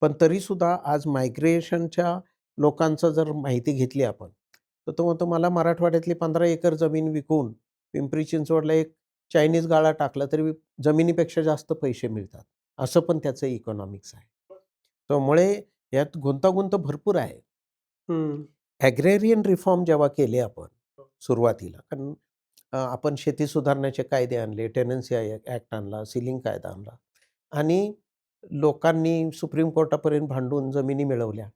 पण तरीसुद्धा आज मायग्रेशनच्या लोकांचं जर माहिती घेतली आपण, तर तो म्हणतो मला मराठवाड्यातली 15 एकर जमीन विकून पिंपरी चिंचवडला एक चायनीज गाडा टाकला तरी जमिनीपेक्षा जास्त पैसे मिळतात, असं पण त्याचं इकॉनॉमिक्स आहे. त्यामुळे यात गुंतागुंत भरपूर आहे. ॲग्रेरियन रिफॉर्म जेव्हा केले आपण सुरुवातीला, कारण आपण शेती सुधारण्याचे कायदे आणले, टेनन्सी ॲक्ट आणला, सीलिंग कायदा आणला आणि लोकांनी सुप्रीम कोर्टापर्यंत भांडून जमिनी मिळवल्या.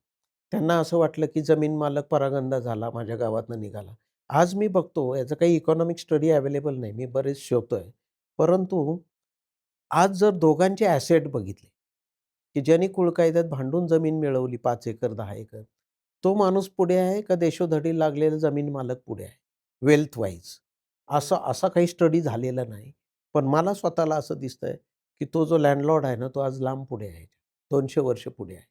त्यांना असं वाटलं की जमीन मालक परागंदा झाला, माझ्या गावातनं निघाला. आज मी बघतो याचं काही इकॉनॉमिक स्टडी अवेलेबल नाही, मी बरेच शोधतोय. परंतु आज जर दोघांचे ॲसेट बघितले की ज्यांनी कुळकायद्यात भांडून जमीन मिळवली 5 एकर 10 एकर, तो माणूस पुढे आहे का देशोधडी लागलेला जमीन मालक पुढे आहे वेल्थ वाईज? असा काही स्टडी झालेला नाही. पण मला स्वतःला असं दिसतंय की तो जो लँडलॉर्ड आहे ना तो आज लांब पुढे आहे, 200 वर्ष पुढे आहे,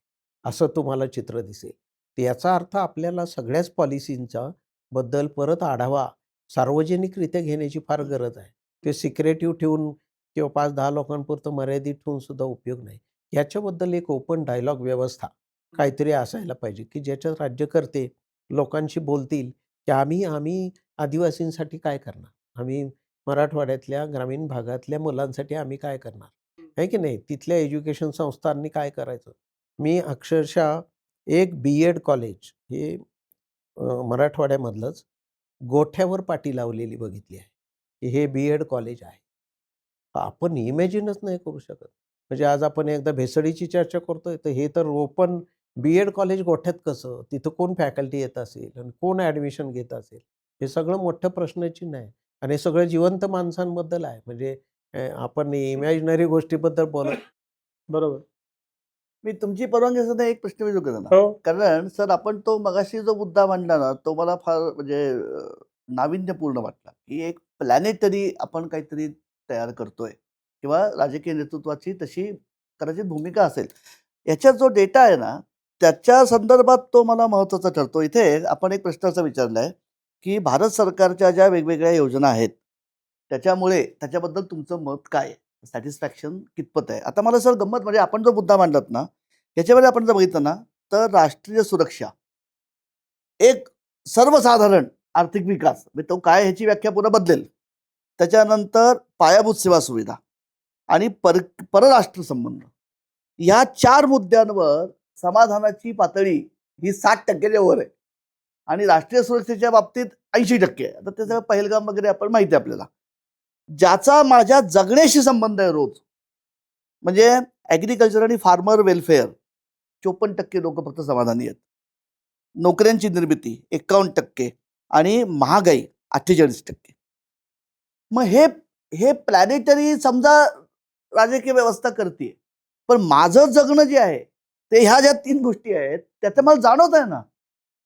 असं तुम्हाला चित्र दिसेल. तर याचा अर्थ आपल्याला सगळ्याच पॉलिसींचा बद्दल परत आढावा सार्वजनिकरित्या घेण्याची फार गरज आहे. ते सिक्रेटिव्ह ठेवून किंवा 5-10 लोकांपुरतं मर्यादित ठेवून सुद्धा उपयोग नाही. याच्याबद्दल एक ओपन डायलॉग व्यवस्था काहीतरी असायला पाहिजे, की ज्याच्यात राज्यकर्ते लोकांशी बोलतील, की आम्ही आदिवासींसाठी काय करणार? आम्ही मराठवाड्यातल्या ग्रामीण भागातल्या मुलांसाठी आम्ही काय करणार? आहे की नाही? तिथल्या एज्युकेशन संस्थांनी काय करायचं? मी अक्षरशः एक बी-एड कॉलेज हे मराठवाड्यामधलंच गोठ्यावर पाटी लावलेली बघितली आहे, की हे बी-एड कॉलेज आहे. आपण इमॅजिनच नाही करू शकत. म्हणजे आज आपण एकदा भेसळीची चर्चा करतोय, तर हे तर ओपन बी-एड कॉलेज गोठ्यात कसं? तिथं कोण फॅकल्टी येत असेल आणि कोण ॲडमिशन घेत असेल? हे सगळं मोठं प्रश्नचिन्ह आहे आणि हे सगळं जिवंत माणसांबद्दल आहे. म्हणजे आपण इमॅजिनरी गोष्टीबद्दल बोलत बरोबर. मी तुमची परवानगी असेल तर एक प्रश्न विचारू का त्यांना? हो. कारण सर आपण तो मगाशी जो मुद्दा मांडला ना, तो मला फार म्हणजे नाविन्यपूर्ण वाटला, की एक प्लॅनेटरी आपण काहीतरी तयार करतोय किंवा राजकीय नेतृत्वाची तशी कदाचित भूमिका असेल. याच्यात जो डेटा आहे ना, त्याच्या संदर्भात तो मला महत्त्वाचा ठरतो. इथे आपण एक प्रश्न असा विचारलाय, की भारत सरकारच्या ज्या वेगवेगळ्या योजना आहेत, त्याच्याबद्दल तुमचं मत काय आहे? सॅटिस्फॅक्शन कितपत आहे? आता मला सर गंमत म्हणजे आपण जो मुद्दा मांडलात ना, याच्यामध्ये आपण जर बघितलं ना, तर राष्ट्रीय सुरक्षा, एक सर्वसाधारण आर्थिक विकास, म्हणजे तो काय ह्याची व्याख्या पुन्हा बदलेल. त्याच्यानंतर पायाभूत सेवा सुविधा आणि परराष्ट्र संबंध. या 4 मुद्द्यांवर समाधानाची पातळी ही 60%च्या वर आहे आणि राष्ट्रीय सुरक्षेच्या बाबतीत 80% आहे. आता त्याचं पहलगाम वगैरे आपण माहिती आहे आपल्याला. ज्याचा माझ्या जगण्याशी संबंध आहे रोज, म्हणजे ॲग्रिकल्चर आणि फार्मर वेलफेअर 54% लोक फक्त समाधानी आहेत. नोकऱ्यांची निर्मिती 51% आणि महागाई 48%. मग हे प्लॅनेटरी समजा राजकीय व्यवस्था करते, पण माझं जगणं जे आहे ते ह्या ज्या 3 गोष्टी आहेत त्याचं मला जाणवत आहे ना,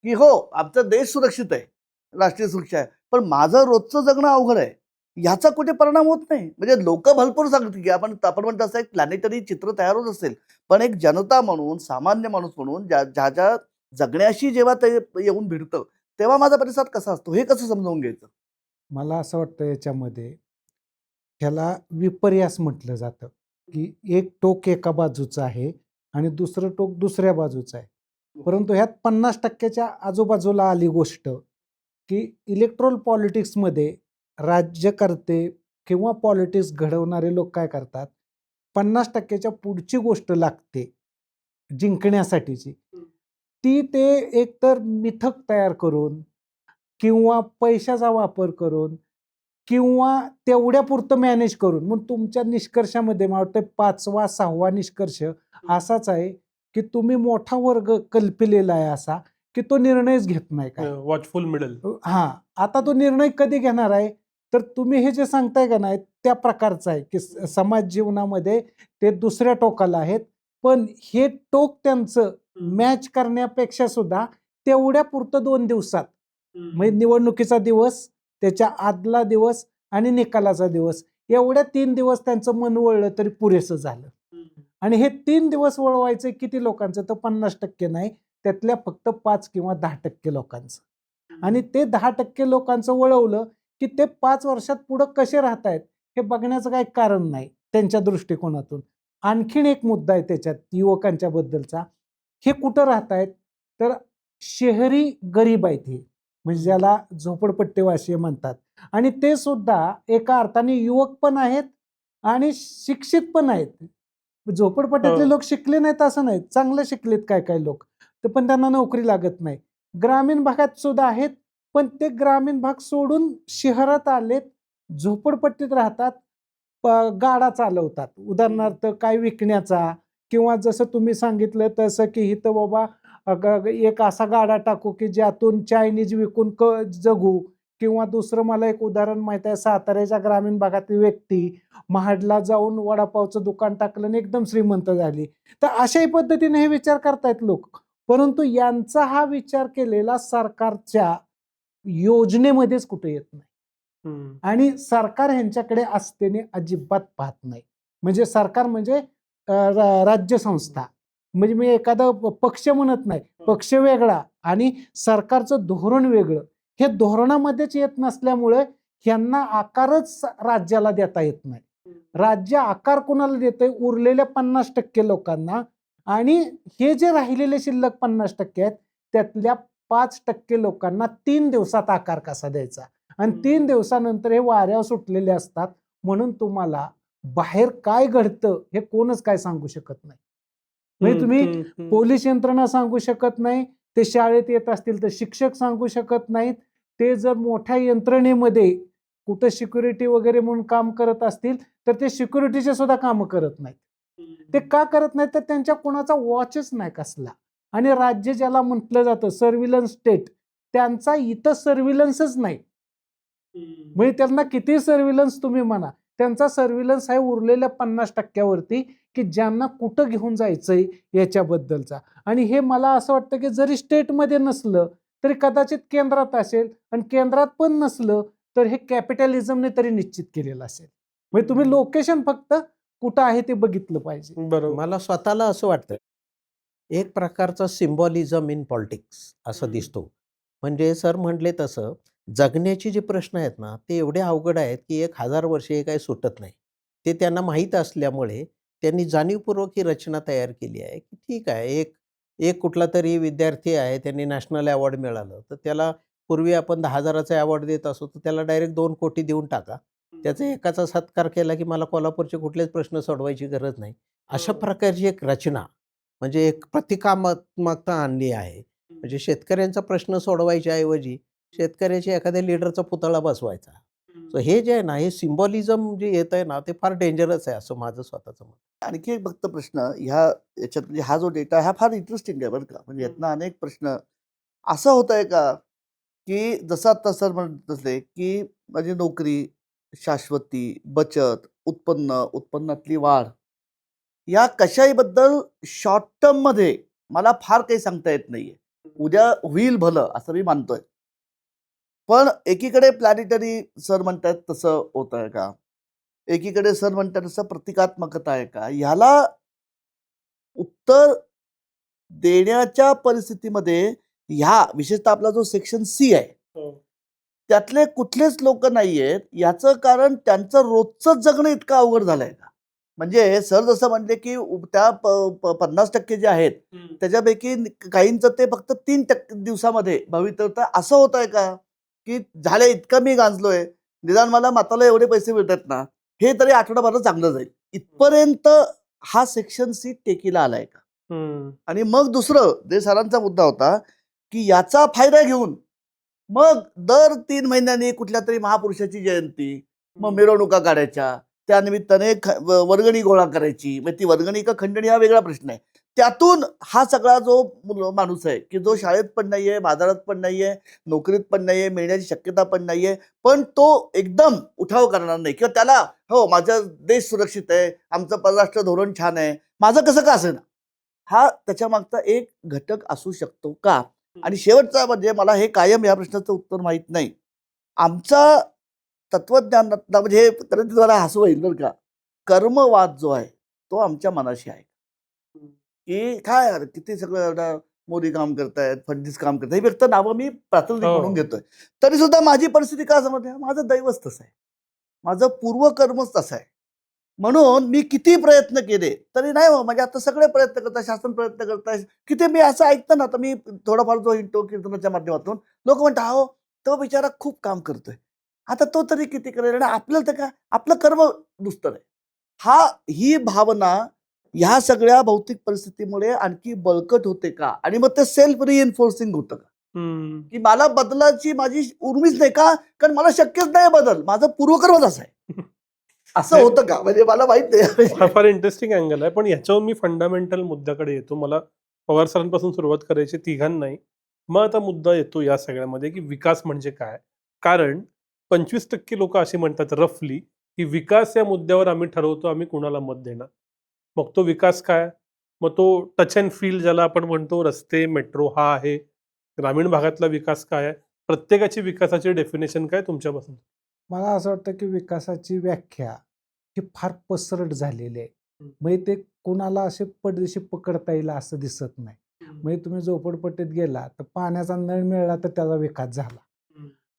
की हो आमचा देश सुरक्षित आहे, राष्ट्रीय सुरक्षा आहे, पण माझं रोजचं जगणं अवघड आहे. ह्याचा कुठे परिणाम होत नाही. म्हणजे लोक भरपूर सांगतात की आपण म्हणतो असं एक प्लॅनेटरी चित्र तयार होत असेल, पण एक जनता म्हणून, सामान्य माणूस म्हणून ज्याच्या जगण्याशी जेव्हा ते येऊन भिडतं, तेव्हा माझा प्रतिसाद कसा असतो हे कसं समजावून घ्यायचं? मला असं वाटतं याच्यामध्ये ह्याला विपर्यास म्हटलं जातं, की एक टोक एका बाजूचं आहे आणि दुसरं टोक दुसऱ्या बाजूचं आहे. परंतु ह्यात 50%च्या आजूबाजूला आली गोष्ट, की इलेक्ट्रोल पॉलिटिक्समध्ये राज्यकर्ते किंवा पॉलिटिक्स घडवणारे लोक काय करतात, 50%च्या पुढची गोष्ट लागते जिंकण्यासाठीची, ती ते एकतर मिथक तयार करून किंवा पैशाचा वापर करून किंवा तेवढ्यापुरतं मॅनेज करून. मग तुमच्या निष्कर्षामध्ये मला वाटतं 5वा 6वा निष्कर्ष असाच आहे, की तुम्ही मोठा वर्ग कल्पिलेला आहे असा, की तो निर्णयच घेत नाही काय. Watchful middle. हां, आता तो निर्णय कधी घेणार आहे? तर तुम्ही हे जे सांगताय का नाही त्या प्रकारचं आहे, की समाज जीवनामध्ये ते दुसऱ्या टोकाला आहेत. पण हे टोक त्यांचं मॅच करण्यापेक्षा सुद्धा तेवढ्यापुरतं 2 दिवसात, म्हणजे निवडणुकीचा दिवस, त्याच्या आदला दिवस आणि निकालाचा दिवस, एवढ्या 3 दिवस त्यांचं मन वळलं तरी पुरेसं झालं. आणि हे 3 दिवस वळवायचे किती लोकांचं? तर 50% नाही, त्यातल्या फक्त 5 किंवा 10% लोकांचं. आणि ते 10% लोकांचं वळवलं की ते 5 वर्षात पुढं कसे राहतायत हे बघण्याचं काही कारण नाही त्यांच्या दृष्टिकोनातून. आणखीन एक मुद्दा आहे त्याच्यात युवकांच्या बद्दलचा. हे कुठं राहतायत? तर शहरी गरीब आहेत हे, म्हणजे ज्याला झोपडपट्टीवासी म्हणतात. आणि ते सुद्धा एका अर्थाने युवक पण आहेत आणि शिक्षित पण आहेत. झोपडपट्ट्यातले लोक शिकले नाहीत असं नाही, चांगले शिकलेत काय काय लोक, तर पण त्यांना नोकरी लागत नाही. ग्रामीण भागात सुद्धा आहेत, पण ते ग्रामीण भाग सोडून शहरात आलेत, झोपडपट्टीत राहतात, गाडा चालवतात. उदाहरणार्थ काय विकण्याचा, किंवा जसं तुम्ही सांगितलं तसं की इथं बाबा एक असा गाडा टाकू की ज्यातून चायनीज विकून जगू. किंवा दुसरं मला एक उदाहरण माहित आहे, साताऱ्याच्या ग्रामीण भागातील व्यक्ती महाडला जाऊन वडापावचं दुकान टाकलं आणि एकदम श्रीमंत झाली. तर अशाही पद्धतीने हे विचार करतायत लोक. परंतु यांचा हा विचार केलेला सरकारच्या योजनेमध्येच कुठे येत नाही. आणि सरकार ह्यांच्याकडे असतेने अजिबात पाहत नाही. म्हणजे सरकार म्हणजे राज्य संस्था म्हणजे मी एखादा पक्ष म्हणत नाही, पक्ष वेगळा आणि सरकारचं धोरण वेगळं. हे धोरणामध्येच येत नसल्यामुळे ह्यांना आकारच राज्याला देता येत नाही. राज्य आकार कोणाला देतंय? उरलेल्या 50% लोकांना. आणि हे जे राहिलेले शिल्लक 50% आहेत त्यातल्या 5% लोकांना 3 दिवसात आकार कसा द्यायचा, आणि 3 दिवसानंतर हे वाऱ्यावर सुटलेले असतात. म्हणून तुम्हाला बाहेर काय घडतं हे कोणच काय सांगू शकत नाही. म्हणजे तुम्ही पोलीस यंत्रणा सांगू शकत नाही, ते शाळेत येत असतील तर शिक्षक सांगू शकत नाहीत, ते जर मोठ्या यंत्रणेमध्ये कुठं सिक्युरिटी वगैरे म्हणून काम करत असतील तर ते सिक्युरिटीचे सुद्धा कामं करत नाहीत. ते का करत नाहीत? तर त्यांच्या कोणाचा वॉचच नाही कसला. आणि राज्य ज्याला म्हटलं जातं सर्व्हिलन्स स्टेट, त्यांचा इथं सर्व्हिलन्सच नाही. म्हणजे त्यांना किती सर्व्हिलन्स तुम्ही म्हणा, त्यांचा सर्व्हिलन्स आहे उरलेल्या 50% की ज्यांना कुठं घेऊन जायचंय याच्याबद्दलचा. आणि हे मला असं वाटतं की जरी स्टेटमध्ये नसलं तरी कदाचित केंद्रात असेल, आणि केंद्रात पण नसलं तर हे कॅपिटलिझमने तरी निश्चित केलेलं असेल. म्हणजे तुम्ही लोकेशन फक्त कुठं आहे ते बघितलं पाहिजे. बरोबर. मला स्वतःला असं वाटतं, एक प्रकारचा सिम्बॉलिझम इन पॉलिटिक्स असं दिसतो. म्हणजे सर म्हटले तसं जगण्याचे जे प्रश्न आहेत ना, ते एवढे अवघड आहेत की 1000 वर्षे हे काही सुटत नाही. ते त्यांना माहीत असल्यामुळे त्यांनी जाणीवपूर्वक ही रचना तयार केली आहे, की ठीक आहे, एक एक कुठला तरी विद्यार्थी आहे, त्यांनी नॅशनल अवॉर्ड मिळालं, तर त्याला पूर्वी आपण 10,000चा अवॉर्ड देत असू, तर त्याला डायरेक्ट 2 कोटी देऊन टाका. त्याचा एकाचा सत्कार केला की मला कोल्हापूरचे कुठलेच प्रश्न सोडवायची गरज नाही. अशा प्रकारची एक रचना, म्हणजे एक प्रतिकात्मकता आणली आहे. म्हणजे शेतकऱ्यांचा प्रश्न सोडवायच्या ऐवजी शेतकऱ्याच्या एखाद्या लीडरचा पुतळा बसवायचा. सो हे जे आहे ना, हे सिम्बॉलिझम जे येत आहे ना, ते फार डेंजरस आहे असं माझं स्वतःचं मत. आणखी एक फक्त प्रश्न याच्यात म्हणजे हा जो डेटा हा फार इंटरेस्टिंग आहे बरं का. म्हणजे यातनं अनेक प्रश्न असं होत आहे का की जसं आता सर म्हणत असले की माझी नोकरी, शाश्वती, बचत, उत्पन्नातली वाढ, या कशाहीबद्दल शॉर्ट टर्म मध्ये मला फार काही सांगता येत नाहीये. उद्या होईल भलं असं मी मानतोय. पण एकीकडे प्लॅनेटरी सर म्हणतात तसं होत आहे का, एकीकडे सर म्हणतात तसं प्रतिकात्मकता आहे का, ह्याला उत्तर देण्याच्या परिस्थितीमध्ये ह्या विशेषतः आपला जो सेक्शन सी आहे हो. त्यातले कुठलेच लोक नाहीयेत. याचं कारण त्यांचं रोजचं जगणं इतकं अवघड झालंय का? म्हणजे सर जसं म्हणले की त्या 50% जे आहेत त्याच्यापैकी काहींचं ते फक्त 3% दिवसामध्ये भवितव्य. असं होत आहे का की झाले इतकं मी गांजलोय, निदान मला माताला एवढे पैसे मिळतात ना, हे तरी आठवडाभर चांगलं जाईल, इथपर्यंत हा सेक्शन सी टेकीला आलाय का? आणि मग दुसरं जे सरांचा मुद्दा होता की याचा फायदा घेऊन मग दर 3 महिन्यांनी कुठल्या तरी महापुरुषाची जयंती, मग मिरवणुका काढायच्या, त्यानिमित्ताने वर्गणी गोळा करायची. मग ती वर्गणी का खंडणी हा वेगळा प्रश्न आहे. त्यातून हा सगळा जो माणूस आहे की जो शाळेत पण नाहीये, बाजारात पण नाहीये, नोकरीत पण नाहीये, मिळण्याची शक्यता पण नाहीये, पण तो एकदम उठाव करणार नाही किंवा त्याला हो माझा देश सुरक्षित आहे, आमचं परराष्ट्र धोरण छान आहे, माझं कसं का असेना, हा त्याच्या मागचा एक घटक असू शकतो का? आणि शेवटचा म्हणजे मला हे कायम या प्रश्नाचं उत्तर माहित नाही. आमचा तत्वज्ञानातला म्हणजे हे कदाचित मला हसू येईल बरं का, कर्मवाद जो आहे तो आमच्या मनाशी आहे की काय यार किती सगळं एवढं मोदी काम करतायत, फडणवीस काम करतायत, ही व्यक्त नावं मी प्रातिनिधिक म्हणून घेतोय. तरी सुद्धा माझी परिस्थिती काय समजते, माझं दैवच तसं आहे, माझं पूर्वकर्मच तसं आहे. म्हणून मी किती प्रयत्न केले तरी नाही हो. म्हणजे आता सगळे प्रयत्न करतात, शासन प्रयत्न करताय, किती मी असं ऐकतं ना, तर मी थोडाफार जो हिंटो कीर्तनाच्या माध्यमातून लोक म्हणतात हो तो बिचारा खूप काम करतोय, आता तो तरी किती करेल, आणि आपल्याला तर काय, आपलं कर्म दुस्तर आहे. ही भावना ह्या सगळ्या भौतिक परिस्थितीमुळे आणखी बळकट होते का? आणि मग ते सेल्फ रिइन्फोर्सिंग होतं का की मला बदलाची माझी उर्मीच नाही का, कारण मला शक्यच नाही बदल, माझं पूर्वकर्मच असं आहे. असं होतं का? म्हणजे मला माहित नाही. हा फार इंटरेस्टिंग अँगल आहे. पण याच्यावर मी फंडामेंटल मुद्द्याकडे येतो. मला पवार सरांपासून सुरुवात करायची, तिघांनाही. मग आता मुद्दा येतो या सगळ्यामध्ये की विकास म्हणजे काय? कारण 25% लोक असे म्हणतात रफली की विकास या मुद्द्यावर आम्ही ठरवतो आम्ही कुणाला मत देणार. मग तो विकास काय? मग तो टच अँड फील ज्याला आपण म्हणतो, रस्ते, मेट्रो हा आहे. ग्रामीण भागातला विकास काय आहे? प्रत्येकाची विकासाची डेफिनेशन काय तुमच्यापासून? मला असं वाटतं की विकासाची व्याख्या ही फार पसरट झालेली आहे. म्हणजे ते कोणाला असे पडदेशी पकडता येईल असं दिसत नाही. म्हणजे तुम्ही झोपडपट्टीत गेला तर पाण्याचा नळ मिळाला तर त्याचा विकास झाला,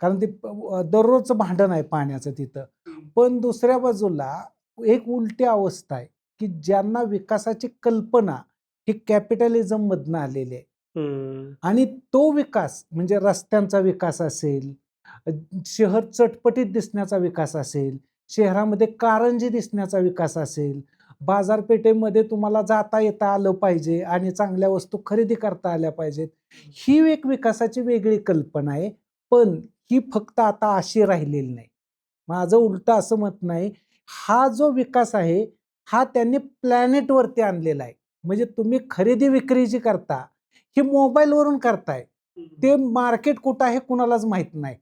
कारण ते दररोजचं भांडण आहे पाण्याचं तिथं. पण दुसऱ्या बाजूला एक उलटी अवस्था आहे की ज्यांना विकासाची कल्पना ही कॅपिटलिझम मधनं आलेली आहे. आणि तो विकास म्हणजे रस्त्यांचा विकास असेल, शहर चटपटीत दिसण्याचा विकास असेल, शहरामध्ये कारंजी दिसण्याचा विकास असेल, बाजारपेठेमध्ये तुम्हाला जाता येता आलं पाहिजे आणि चांगल्या वस्तू खरेदी करता आल्या पाहिजेत, ही एक विकासाची वेगळी कल्पना आहे. पण ही फक्त आता अशी राहिलेली नाही. माझं उलटं असं मत नाही, हा जो विकास आहे हा त्यांनी प्लॅनेटवरती आणलेला आहे. म्हणजे तुम्ही खरेदी विक्री जी करता ही मोबाईलवरून करताय, ते मार्केट कुठं आहे कुणालाच माहित नाही.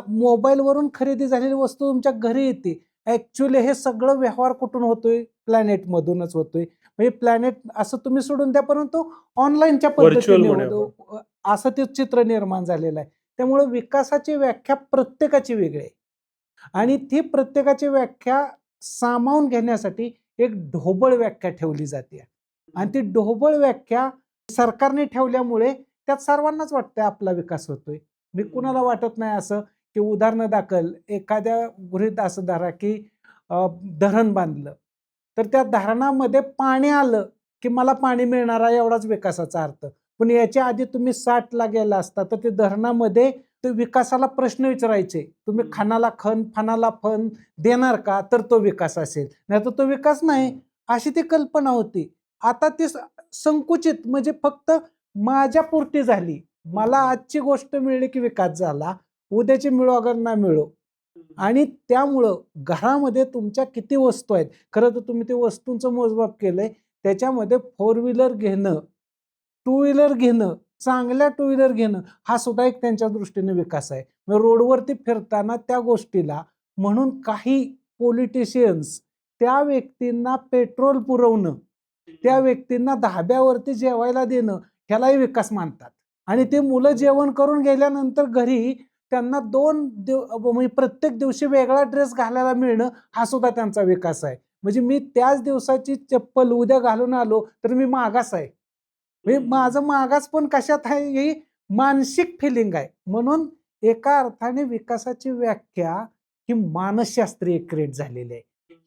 मोबाईलवरून खरेदी झालेली वस्तू तुमच्या घरी येते. ऍक्च्युली हे सगळं व्यवहार कुठून होतोय? प्लॅनेटमधूनच होतोय. म्हणजे प्लॅनेट असं तुम्ही सोडून द्या, परंतु ऑनलाईनच्या Virtual पद्धतीने म्हणे असं ते चित्र निर्माण झालेलं आहे. त्यामुळे विकासाची व्याख्या प्रत्येकाची वेगळी आहे आणि ती प्रत्येकाची व्याख्या सामावून घेण्यासाठी एक ढोबळ व्याख्या ठेवली जाते आणि ती ढोबळ व्याख्या सरकारने ठेवल्यामुळे त्यात सर्वांनाच वाटतंय आपला विकास होतोय. मी कुणाला वाटत नाही असं की उदाहरण दाखल एखाद्या गृहीत असं धरा की धरण बांधलं तर त्या धरणामध्ये पाणी आलं की मला पाणी मिळणार आहे एवढाच विकासाचा अर्थ. पण याच्या आधी तुम्ही 60ला गेला असता तर ते धरणामध्ये ते विकासाला प्रश्न विचारायचे, तुम्ही खानाला खन फनाला फन देणार का, तर तो विकास असेल, नाही तर तो विकास नाही, अशी ती कल्पना होती. आता ती संकुचित म्हणजे फक्त माझ्या पुरती झाली. मला आजची गोष्ट मिळली की विकास झाला, उद्याची मिळो अगर ना मिळो. आणि त्यामुळं घरामध्ये तुमच्या किती वस्तू आहेत, खरं तर तुम्ही ते वस्तूंचं मोजमाप केलंय. त्याच्यामध्ये 4 व्हीलर घेणं, 2 व्हीलर घेणं, चांगल्या 2 व्हीलर घेणं हा सुद्धा एक त्यांच्या दृष्टीने विकास आहे. रोडवरती फिरताना त्या गोष्टीला म्हणून काही पॉलिटिशियन्स त्या व्यक्तींना पेट्रोल पुरवणं, त्या व्यक्तींना धाब्यावरती जेवायला देणं ह्यालाही विकास मानतात. आणि ते मुलं जेवण करून गेल्यानंतर घरी त्यांना म्हणजे प्रत्येक दिवशी वेगळा ड्रेस घालायला मिळणं हा सुद्धा त्यांचा विकास आहे. म्हणजे मी त्याच दिवसाची चप्पल उद्या घालून आलो तर मी मागास आहे. म्हणजे माझं मागास पण कशात आहे, ही मानसिक फिलिंग आहे. म्हणून एका अर्थाने विकासाची व्याख्या ही मानसशास्त्रीय क्रिएट झालेली आहे.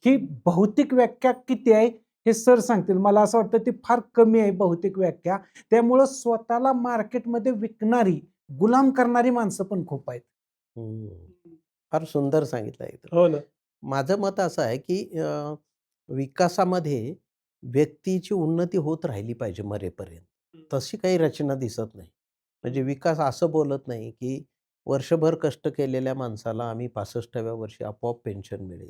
ही भौतिक व्याख्या किती आहे हे सर सांगतील. मला असं वाटतं ती फार कमी आहे भौतिक व्याख्या. त्यामुळं स्वतःला मार्केटमध्ये विकणारी, गुलाम करणारी माणसं पण खूप आहेत. फार सुंदर सांगितलं आहे. हो ना. माझं मत असं आहे की विकासामध्ये व्यक्तीची उन्नती होत राहिली पाहिजे मरेपर्यंत. तशी काही रचना दिसत नाही. म्हणजे विकास असं बोलत नाही की वर्षभर कष्ट केलेल्या माणसाला आम्ही 65व्या वर्षी आपोआप पेन्शन मिळेल,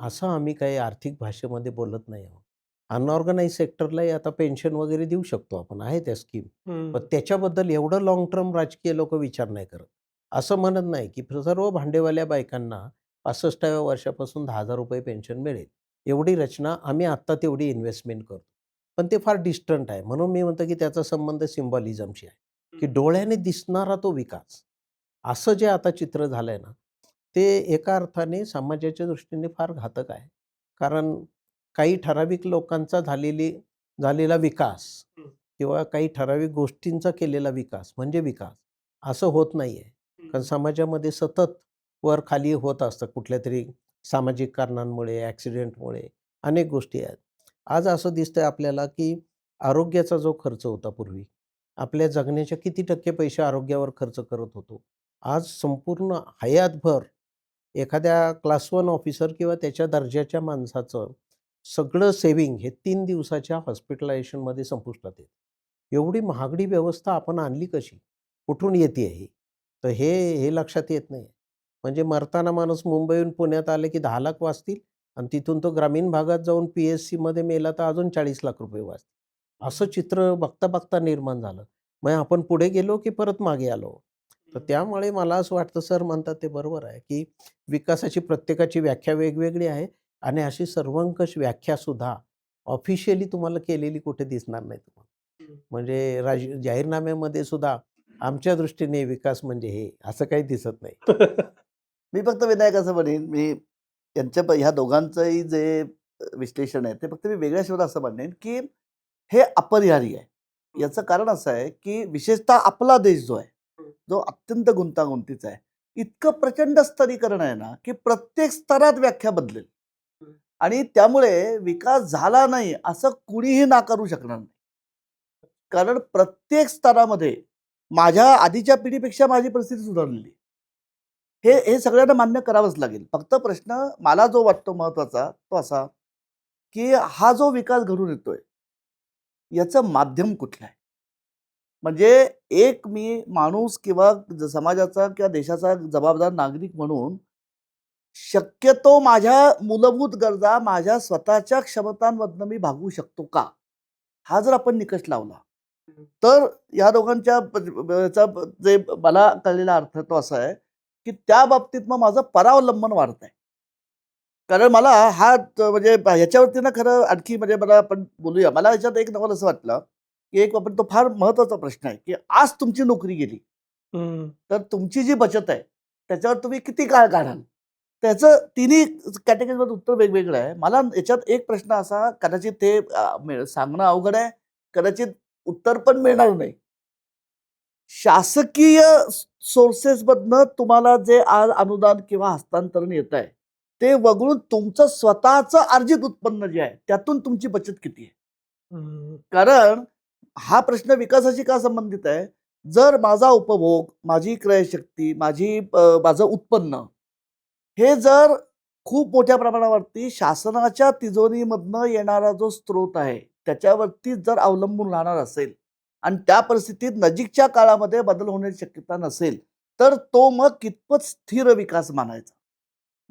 असं आम्ही काही आर्थिक भाषेमध्ये बोलत नाही आहोत. अनऑर्गनाइज सेक्टरलाही आता पेन्शन वगैरे देऊ शकतो आपण, आहे त्या स्कीम. पण त्याच्याबद्दल एवढं लाँग टर्म राजकीय लोक विचार नाही करत. असं म्हणत नाही की सर्व भांडेवाल्या बायकांना 65व्या वर्षापासून 10,000 रुपये पेन्शन मिळेल. एवढी रचना आम्ही आत्ता तेवढी इन्व्हेस्टमेंट करतो. पण ते फार डिस्टंट आहे. म्हणून मी म्हणतो की त्याचा संबंध सिम्बॉलिझमशी आहे, की डोळ्याने दिसणारा तो विकास. असं जे आता चित्र झालंय ना, ते एका अर्थाने समाजाच्या दृष्टीने फार घातक आहे. कारण काही ठराविक लोकांचा झालेला विकास किंवा काही ठराविक गोष्टींचा केलेला विकास म्हणजे विकास असं होत नाहीये. कारण समाजामध्ये सतत वर खाली होत असतं कुठल्यातरी सामाजिक कारणांमुळे, ॲक्सिडेंटमुळे अनेक गोष्टी आहेत. आज असं दिसतंय आपल्याला की आरोग्याचा जो खर्च होता पूर्वी, आपल्या जगण्याच्या किती टक्के पैसे आरोग्यावर खर्च करत होतो. आज संपूर्ण हयातभर एखाद्या क्लास 1 ऑफिसर किंवा त्याच्या दर्जाच्या माणसाचं सगळं सेव्हिंग हे 3 दिवसाच्या हॉस्पिटलायझेशनमध्ये संपुष्टात येतं. एवढी महागडी व्यवस्था आपण आणली कशी? कुठून येते ही? तर हे लक्षात येत नाही. म्हणजे मरताना माणूस मुंबईहून पुण्यात आले की 10 लाख वाचतील आणि तिथून तो ग्रामीण भागात जाऊन PSCमध्ये मेला तर अजून 40 लाख रुपये वाचतील. असं चित्र बघता बघता निर्माण झालं. मग आपण पुढे गेलो की परत मागे आलो. तर त्यामुळे मला असं वाटतं सर म्हणतात ते बरोबर आहे की विकासाची प्रत्येकाची व्याख्या वेगवेगळी आहे आणि अशी सर्वंकष व्याख्यासुद्धा ऑफिशियली तुम्हाला केलेली कुठे दिसणार नाही तुम्हाला. म्हणजे जाहीरनाम्यामध्ये सुद्धा आमच्या दृष्टीने विकास म्हणजे हे असं काही दिसत नाही. मी फक्त विनायक असं म्हणेन, मी ह्या दोघांचंही जे विश्लेषण आहे ते फक्त मी वेगळ्या शब्दात असं म्हणेन की हे अपरिहार्य आहे. याचं कारण असं आहे की विशेषतः आपला देश जो आहे जो अत्यंत गुंतागुंतीचा आहे, इतकं प्रचंड स्तरीकरण आहे ना की प्रत्येक स्तरात व्याख्या बदलेल आणि त्यामुळे विकास झाला नाही असं कुणीही नाकारू शकणार नाही. कारण प्रत्येक स्तरामध्ये माझ्या आधीच्या पिढीपेक्षा माझी परिस्थिती सुधारलेली आहे. हे सगळ्यांना मान्य करावंच लागेल. फक्त प्रश्न मला जो वाटतो महत्वाचा तो असा की हा जो विकास घडून येतोय याचं माध्यम कुठलं आहे? म्हणजे एक मी माणूस किंवा समाजाचा किंवा देशाचा जबाबदार नागरिक म्हणून शक्यतो माझ्या मूलभूत गरजा माझ्या स्वतःच्या क्षमतांमधनं मी भागवू शकतो का? हा जर आपण निकष लावला तर या दोघांच्या जे मला कळलेला अर्थ तो असा आहे की त्या बाबतीत मग माझं परावलंबन वाढत आहे. कारण मला हा म्हणजे ह्याच्यावरती ना खरं आणखी म्हणजे मला आपण बोलूया. मला ह्याच्यात एक नवल असं वाटलं की एक आपण तो फार महत्वाचा प्रश्न आहे की आज तुमची नोकरी गेली तर तुमची जी बचत आहे त्याच्यावर तुम्ही किती काळ काढाल? त्याचं तिन्ही कॅटेगरीमध्ये उत्तर वेगवेगळं आहे. मला याच्यात एक प्रश्न असा कदाचित ते सांगणं अवघड आहे, कदाचित उत्तर पण मिळणार नाही. शासकीय सोर्सेसमधनं तुम्हाला जे आज अनुदान किंवा हस्तांतरण येत आहे ते वगळून तुमचं स्वतःचं अर्जित उत्पन्न जे आहे त्यातून तुमची बचत किती आहे? कारण हा प्रश्न विकासाशी का संबंधित आहे? जर माझा उपभोग, माझी क्रयशक्ती, माझं उत्पन्न हे जर खूप मोठ्या प्रमाणावरती शासनाच्या तिजोरीमधनं येणारा जो स्रोत आहे त्याच्यावरती जर अवलंबून राहणार असेल आणि त्या परिस्थितीत नजीकच्या काळामध्ये बदल होण्याची शक्यता नसेल तर तो मग कितपत स्थिर विकास मानायचा?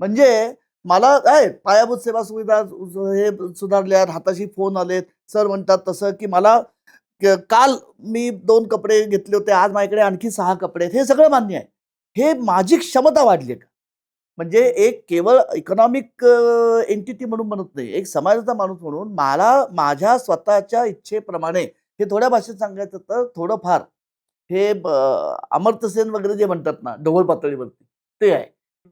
म्हणजे मला काय पायाभूत सेवा सुविधा हे सुधारल्यात, हाताशी फोन आलेत, सर म्हणतात तसं की मला काल मी 2 कपडे घेतले होते, आज माझ्याकडे आणखी 6 कपडे आहेत. हे सगळं मान्य आहे. हे माझी क्षमता वाढली आहे का? म्हणजे एक केवळ इकॉनॉमिक एंटिटी म्हणून म्हणत नाही, एक समाजाचा माणूस म्हणून मला माझ्या स्वतःच्या इच्छेप्रमाणे हे थोड्या भाषेत सांगायचं तर थोडंफार हे अमर्त्य सेन वगैरे जे म्हणतात ना ढोबळ पातळीवरती ते आहे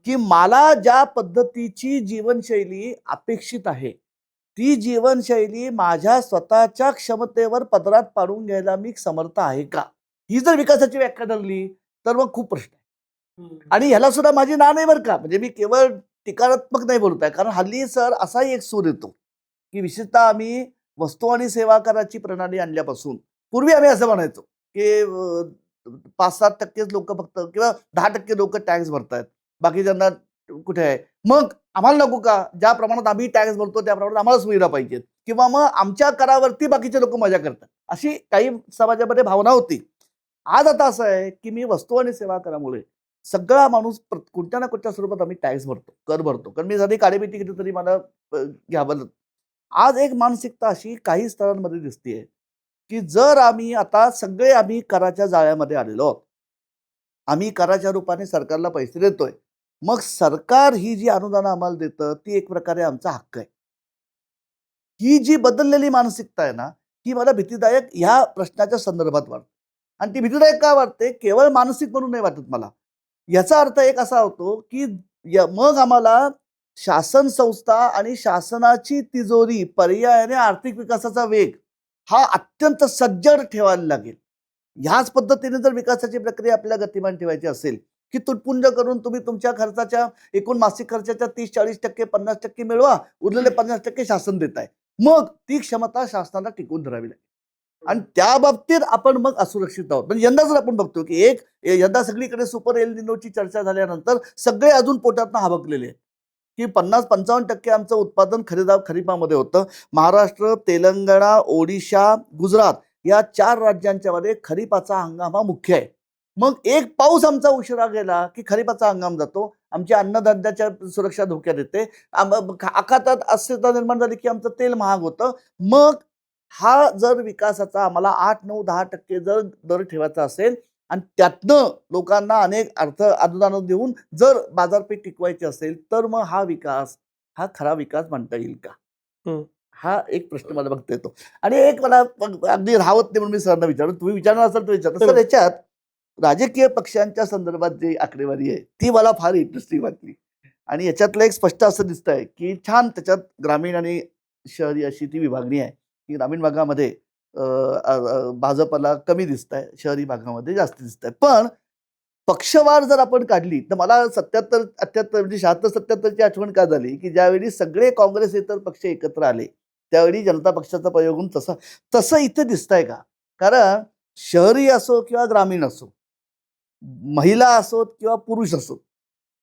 की मला ज्या पद्धतीची जीवनशैली अपेक्षित आहे ती जीवनशैली माझ्या स्वतःच्या क्षमतेवर पदरात पाडून घ्यायला मी समर्थ आहे का? ही जर विकासाची व्याख्या धरली तर मग खूप प्रश्न आहे. आणि ह्याला सुद्धा माझी ना नाही बरं का, म्हणजे मी केवळ टीकात्मक नाही बोलत आहे. कारण हल्ली सर असाही एक सूर येतो की विशेषतः आम्ही वस्तू आणि सेवा कराची प्रणाली आणल्यापासून पूर्वी आम्ही असं म्हणायचो की 5-7% लोक फक्त किंवा 10% लोक टॅक्स भरतायत, बाकीच्यांना कुठे आहे? मग आम्हाला नको का? ज्या प्रमाणात आम्ही टॅक्स भरतो त्या प्रमाणात आम्हाला सुविधा पाहिजेत किंवा मग आमच्या करावरती बाकीचे लोक मजा करतात, अशी काही समाजामध्ये भावना होती. आज आता असं आहे की मी वस्तू आणि सेवा करामुळे सगळा माणूस कोणत्या ना कोणत्या स्वरूपात आम्ही टॅक्स भरतो, कर भरतो. कारण मी जरी काळेबिटी केली तरी मला घ्यावं. आज एक मानसिकता अशी काही स्तरांमध्ये दिसतेय की जर आम्ही आता सगळे आम्ही कराच्या जाळ्यामध्ये आलेलो आहोत, आम्ही कराच्या रूपाने सरकारला पैसे देतोय, मग सरकार ही जी अनुदानं आम्हाला देतं ती एक प्रकारे आमचा हक्क आहे. ही जी बदललेली मानसिकता आहे ना ही मला भीतीदायक ह्या प्रश्नाच्या संदर्भात वाटते. आणि ती भीतीदायक का वाटते? केवळ मानसिक म्हणून नाही वाटत मला. याचा अर्थ एक असा होतो की मग आम्हाला शासन संस्था आणि शासनाची तिजोरी पर्यायाने आर्थिक विकासाचा वेग हा अत्यंत सज्जड ठेवायला लागेल. ह्याच पद्धतीने जर विकासाची प्रक्रिया आपल्याला गतिमान ठेवायची असेल की तुटपुंज करून तुम्ही तुमच्या खर्चाच्या एकूण मासिक खर्चाच्या 30-40%, 50% मिळवा, उरलेले 50% शासन देत आहे, मग ती क्षमता शासनाला टिकवून धरावी लागेल. आणि त्या बाबतीत आपण मग असुरक्षित आहोत. म्हणजे यंदा जर आपण बघतो की यंदा सगळीकडे सुपर एल निनोची चर्चा झाल्यानंतर सगळे अजून पोटातनं हबकलेले आहेत की 50-55% आमचं उत्पादन खरीपामध्ये होतं. महाराष्ट्र, तेलंगणा, ओडिशा, गुजरात या 4 राज्यांच्या मध्ये खरीपाचा हंगाम हा मुख्य आहे. मग एक पाऊस आमचा उशिरा गेला की खरीपाचा हंगाम जातो, आमची अन्नधान्याच्या सुरक्षा धोक्यात येते, आखातात अस्थिरता निर्माण झाली की आमचं तेल महाग होतं. मग हा जर विकासाचा आम्हाला 8-9-10% जर दर ठेवायचा असेल आणि त्यातनं लोकांना अनेक अनुदान देऊन जर बाजारपेठ टिकवायची असेल तर मग हा विकास हा खरा विकास म्हणता येईल का? हा एक प्रश्न मला बघता येतो. आणि एक मला अगदी राहत नाही म्हणून मी सरांना विचारतो, तुम्ही विचारणार असाल तर विचारतो सर. याच्यात राजकीय पक्षांच्या संदर्भात जी आकडेवारी आहे ती मला फार इंटरेस्टिंग वाटली. आणि याच्यातलं एक स्पष्ट असं दिसतंय की छान त्याच्यात ग्रामीण आणि शहरी अशी ती विभागणी आहे की ग्रामीण भागामध्ये भाजपला कमी दिसत आहे, शहरी भागामध्ये जास्त दिसत आहे. पण पक्षवार जर आपण काढली तर मला 77 78 म्हणजे 76-77ची आठवण का झाली की ज्यावेळी सगळे काँग्रेसेतर पक्ष एकत्र आले त्यावेळी जनता पक्षाचा प्रयोग होऊन तसं तसं इथे दिसतंय का? कारण शहरी असो किंवा ग्रामीण असो, महिला असोत किंवा पुरुष असोत,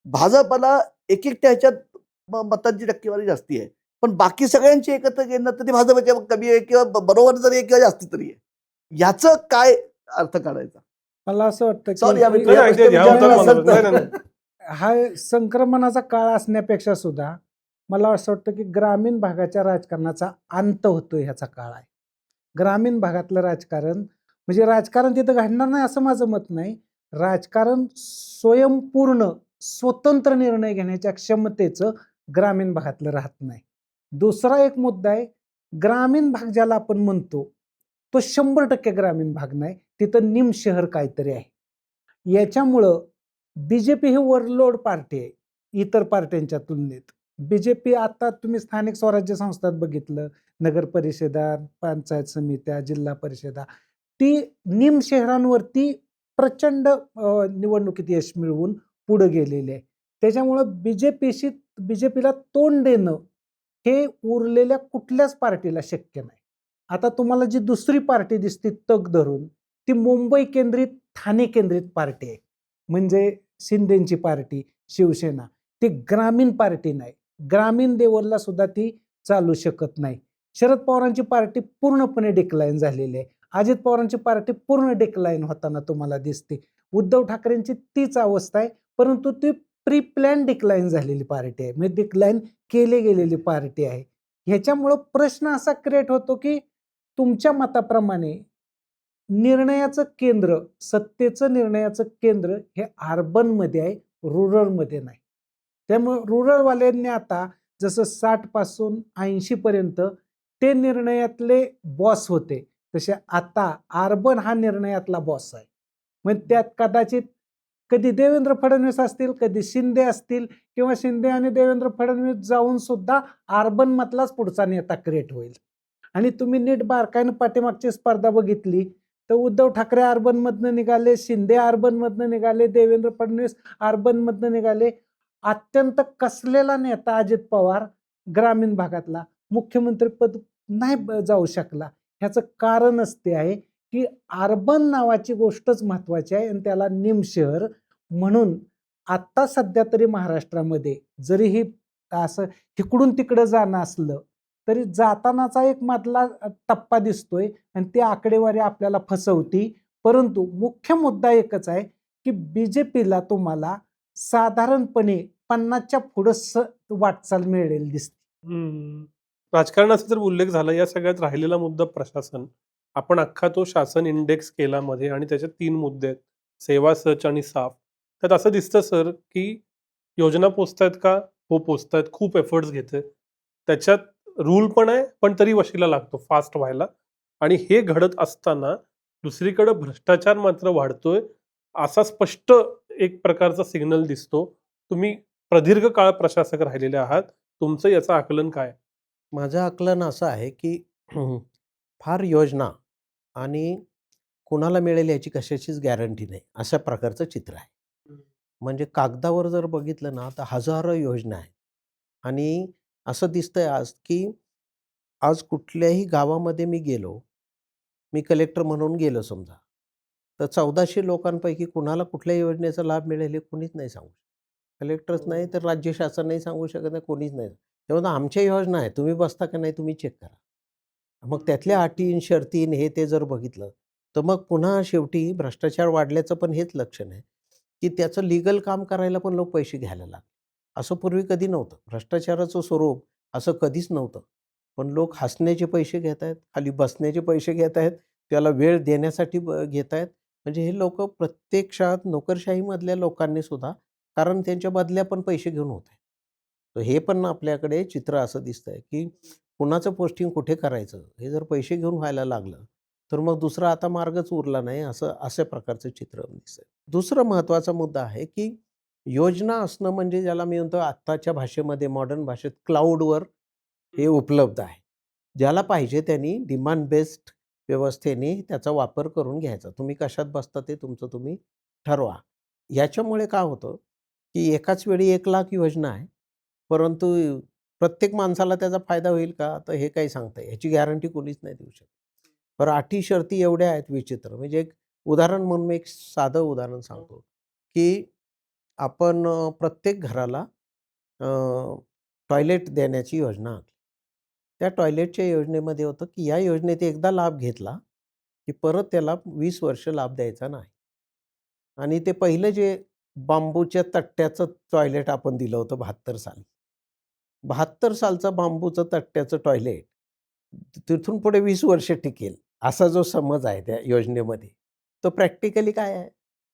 भाजपला एक-एकट्या ह्याच्यात मतांची टक्केवारी जास्ती आहे. पण बाकी सगळ्यांची एकत्र केलं तर ती भाजपच्या कमी आहे किंवा बरोबर तरी आहे किंवा जास्ती तरी आहे. ह्याचं काय अर्थ काढायचा? मला असं वाटतं सॉरी की आम्ही नाही, नाही, तुझ्या ह्या प्रश्न होतात विचारला मला. असेल नाही, तर. नाही, हा संक्रमणाचा काळ असण्यापेक्षा सुद्धा मला असं वाटतं की ग्रामीण भागाच्या राजकारणाचा अंत होतोय ह्याचा काळ आहे. ग्रामीण भागातलं राजकारण म्हणजे राजकारण तिथं घडणार नाही असं माझं मत नाही. राजकारण स्वयंपूर्ण स्वतंत्र निर्णय घेण्याच्या क्षमतेचं ग्रामीण भागातलं राहत नाही. दुसरा एक मुद्दा आहे, ग्रामीण भाग ज्याला आपण म्हणतो तो 100% ग्रामीण भाग नाही, तिथं निम शहर काहीतरी आहे. याच्यामुळं बीजेपी ही ओव्हरलोड पार्टी आहे इतर पार्ट्यांच्या तुलनेत. बीजेपी आता तुम्ही स्थानिक स्वराज्य संस्थात बघितलं, नगर परिषदा, पंचायत समित्या, जिल्हा परिषदा, ती निम शहरांवरती प्रचंड निवडणुकीत यश मिळवून पुढे गेलेली आहे. त्याच्यामुळं बीजेपीला तोंड देणं हे उरलेल्या कुठल्याच पार्टीला शक्य नाही. आता तुम्हाला जी दुसरी पार्टी दिसते तग धरून, ती मुंबई केंद्रित, ठाणे केंद्रित पार्टी आहे. म्हणजे शिंदेची पार्टी, शिवसेना. ती ग्रामीण पार्टी नाही. ग्रामीण लेवलला सुद्धा ती चालू शकत नाही. शरद पवारांची पार्टी पूर्णपणे डिक्लाइन झालेली आहे. अजित पवारांची पार्टी पूर्ण डिक्लाइन होताना तुम्हाला दिसते. उद्धव ठाकरेंची तीच अवस्था आहे, परंतु ती प्री प्लॅन डिक्लाइन झालेली पार्टी आहे, म्हणजे डिक्लाइन केली गेलेली पार्टी आहे. ह्याच्यामुळं प्रश्न असा क्रिएट होतो की तुमच्या मताप्रमाणे निर्णयाचं केंद्र, सत्तेचं निर्णयाचं केंद्र हे अर्बनमध्ये आहे, रुरलमध्ये नाही. त्यामुळे रुरलवाल्यांनी आता जसं 60 पासून 80 पर्यंत ते निर्णयातले बॉस होते, तसे आता अर्बन हा निर्णयातला बॉस आहे. मग त्यात कदाचित कधी देवेंद्र फडणवीस असतील, कधी शिंदे असतील किंवा शिंदे आणि देवेंद्र फडणवीस जाऊन सुद्धा अर्बन मधलाच पुढचा नेता क्रिएट होईल. आणि तुम्ही नीट बारकाईनं पाठीमागची स्पर्धा बघितली तर उद्धव ठाकरे अर्बन मधनं निघाले, शिंदे अर्बन मधनं निघाले, देवेंद्र फडणवीस अर्बन मधनं निघाले. अत्यंत कसलेला नेता अजित पवार ग्रामीण भागातला मुख्यमंत्री पद नाही जाऊ शकला. ह्याचं कारणच ते आहे की अर्बन नावाची गोष्टच महत्वाची आहे आणि त्याला निम शहर म्हणून आता सध्या तरी महाराष्ट्रामध्ये जरी असं इकडून तिकडं जाणं असलं तरी जातानाचा एक मधला टप्पा दिसतोय आणि ती आकडेवारी आपल्याला फसवती. परंतु मुख्य मुद्दा एकच आहे की बीजेपीला तुम्हाला साधारणपणे 50च्या पुढं वाटचाल मिळेल दिसते. राजकारणाचा जर उल्लेख झाला, या सगळ्यात राहिलेला मुद्दा प्रशासन. आपण अख्खा तो शासन इंडेक्स केला मध्ये आणि त्याच्यात 3 मुद्दे आहेत, सेवा, सच आणि साफ. त्यात असं दिसतं सर की योजना पोचतायत का? हो पोचतायत, खूप एफर्ट्स घेते. त्याच्यात रूल पण आहे, पण तरी वशिला लागतो फास्ट व्हायला. आणि हे घडत असताना दुसरीकडे भ्रष्टाचार मात्र वाढतोय, असा स्पष्ट एक प्रकारचा सिग्नल दिसतो. तुम्ही प्रदीर्घ काळ प्रशासक राहिलेले आहात, तुमचं याचं आकलन काय? माझं आकलन असं आहे की फार योजना आणि कुणाला मिळेल याची कशाचीच गॅरंटी नाही, अशा प्रकारचं चित्र आहे. म्हणजे कागदावर जर बघितलं ना तर हजारो योजना आहेत आणि असं दिसतंय आज की आज कुठल्याही गावामध्ये मी गेलो, मी कलेक्टर म्हणून गेलो समजा, तर 1400 लोकांपैकी कुणाला कुठल्या योजनेचा लाभ मिळेल हे कोणीच नाही सांगू शकत. कलेक्टरच नाही तर राज्य शासन नाही सांगू शकत नाही, कोणीच नाही. तेव्हा आमच्या योजना आहे, तुम्ही बसता का नाही तुम्ही चेक करा. मग त्यातल्या अटीन शर्तीन हे ते जर बघितलं तर मग पुन्हा शेवटी भ्रष्टाचार वाढल्याचं पण हेच लक्षण आहे की त्याचं लीगल काम करायला पण लोक पैसे घ्यायला लागले. असं पूर्वी कधी नव्हतं. भ्रष्टाचाराचं स्वरूप असं कधीच नव्हतं. पण लोक हसण्याचे पैसे घेत आहेत, खाली बसण्याचे पैसे घेत आहेत, त्याला वेळ देण्यासाठी घेत आहेत. म्हणजे हे लोक प्रत्यक्षात नोकरशाहीमधल्या लोकांनी सुद्धा, कारण त्यांच्या बदल्या पण पैसे घेऊन होत आहेत. तर हे पण आपल्याकडे चित्र असं दिसतंय की कुणाचं पोस्टिंग कुठे करायचं हे जर पैसे घेऊन व्हायला लागलं तर मग दुसरा आता मार्गच उरला नाही, अशा प्रकारचं चित्र दिसतंय. दुसरा महत्त्वाचा मुद्दा आहे की योजना असणं म्हणजे ज्याला मी म्हणतो आत्ताच्या भाषेमध्ये मॉडर्न भाषेत क्लाउडवर हे उपलब्ध आहे. ज्याला पाहिजे त्यांनी डिमांड बेस्ड व्यवस्थेने त्याचा वापर करून घ्यायचा. तुम्ही कशात बसता ते तुमचं तुम्ही ठरवा. याच्यामुळे काय होतं, की एकाच वेळी 1,00,000 योजना आहे. परंतु प्रत्येक माणसाला त्याचा फायदा होईल का? तर हे काही सांगता याची गॅरंटी कोणीच नाही देऊ शकत. तर अटी शर्ती एवढ्या आहेत विचित्र. म्हणजे एक उदाहरण म्हणून मी एक साधं उदाहरण सांगतो, की आपण प्रत्येक घराला टॉयलेट देण्याची योजना आखली. त्या टॉयलेटच्या योजनेमध्ये होतं, की या योजनेत एकदा लाभ घेतला, की परत त्याला 20 वर्ष लाभ द्यायचा नाही. आणि ते पहिलं जे बांबूच्या तट्ट्याचं टॉयलेट आपण दिलं होतं 72 साली. 72 सालचं बांबूचं तट्ट्याचं टॉयलेट तिथून पुढे 20 वर्ष टिकेल, असा जो समज आहे त्या योजनेमध्ये. तो प्रॅक्टिकली काय आहे?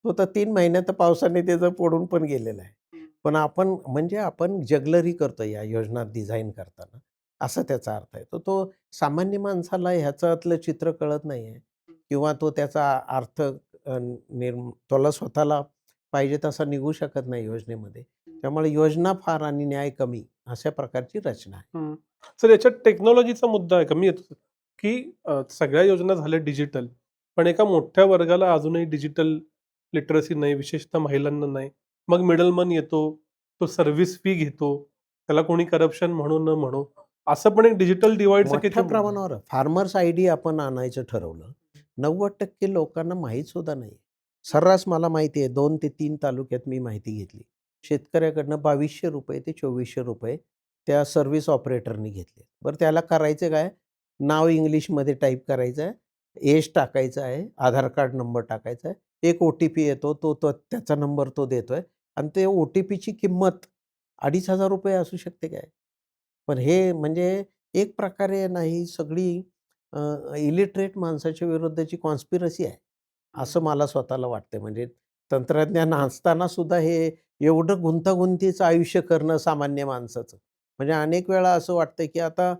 तो तर 3 महिन्यात पावसाने त्याचं पडून पण गेलेला आहे. पण आपण म्हणजे आपण जगलरी करतो या योजना डिझाइन करताना, असा त्याचा अर्थ आहे. तर तो सामान्य माणसाला ह्याच्यातलं चित्र कळत नाही आहे किंवा तो त्याचा अर्थ त्याला स्वतःला पाहिजे तसा निघू शकत नाही योजनेमध्ये. त्यामुळे योजना फार आणि न्याय कमी अशा प्रकारची रचना आहे. सर याच्यात टेक्नॉलॉजीचा मुद्दा आहे कमी येतो, की सगळ्या योजना झाल्या डिजिटल, पण एका मोठ्या वर्गाला अजूनही डिजिटल लिटरसी नाही, विशेषतः महिलांना नाही. मग मिडलमन येतो, तो सर्व्हिस फी घेतो, त्याला कोणी करप्शन म्हणू न म्हणू, असं पण एक डिजिटल डिवाइडचं किती मोठ्या प्रमाणावर फार्मर्स आयडी आपण आणायचं ठरवलं. 90% लोकांना माहीत सुद्धा नाही. सर्रास मला माहिती आहे 2 ते 3 तालुक्यात मी माहिती घेतली. शेतकऱ्याकडनं ₹2200 ते ₹2400 त्या सर्व्हिस ऑपरेटरनी घेतले. बरं त्याला करायचं काय? नाव इंग्लिशमध्ये टाईप करायचं आहे, एज टाकायचं आहे, आधार कार्ड नंबर टाकायचा आहे. एक ओ-टी-पी येतो, तो तो त्याचा नंबर तो देतोय आणि ते ओ-टी-पीची किंमत ₹2500 असू शकते काय? पण हे म्हणजे एक प्रकारे नाही सगळी इलिटरेट माणसाच्या विरुद्धची कॉन्स्पिरसी आहे, असं मला स्वतःला वाटतंय. म्हणजे तंत्रज्ञान असताना सुद्धा हे एवढं गुंतागुंतीचं आयुष्य करणं सामान्य माणसाचं. म्हणजे अनेक वेळा असं वाटतंय, की आता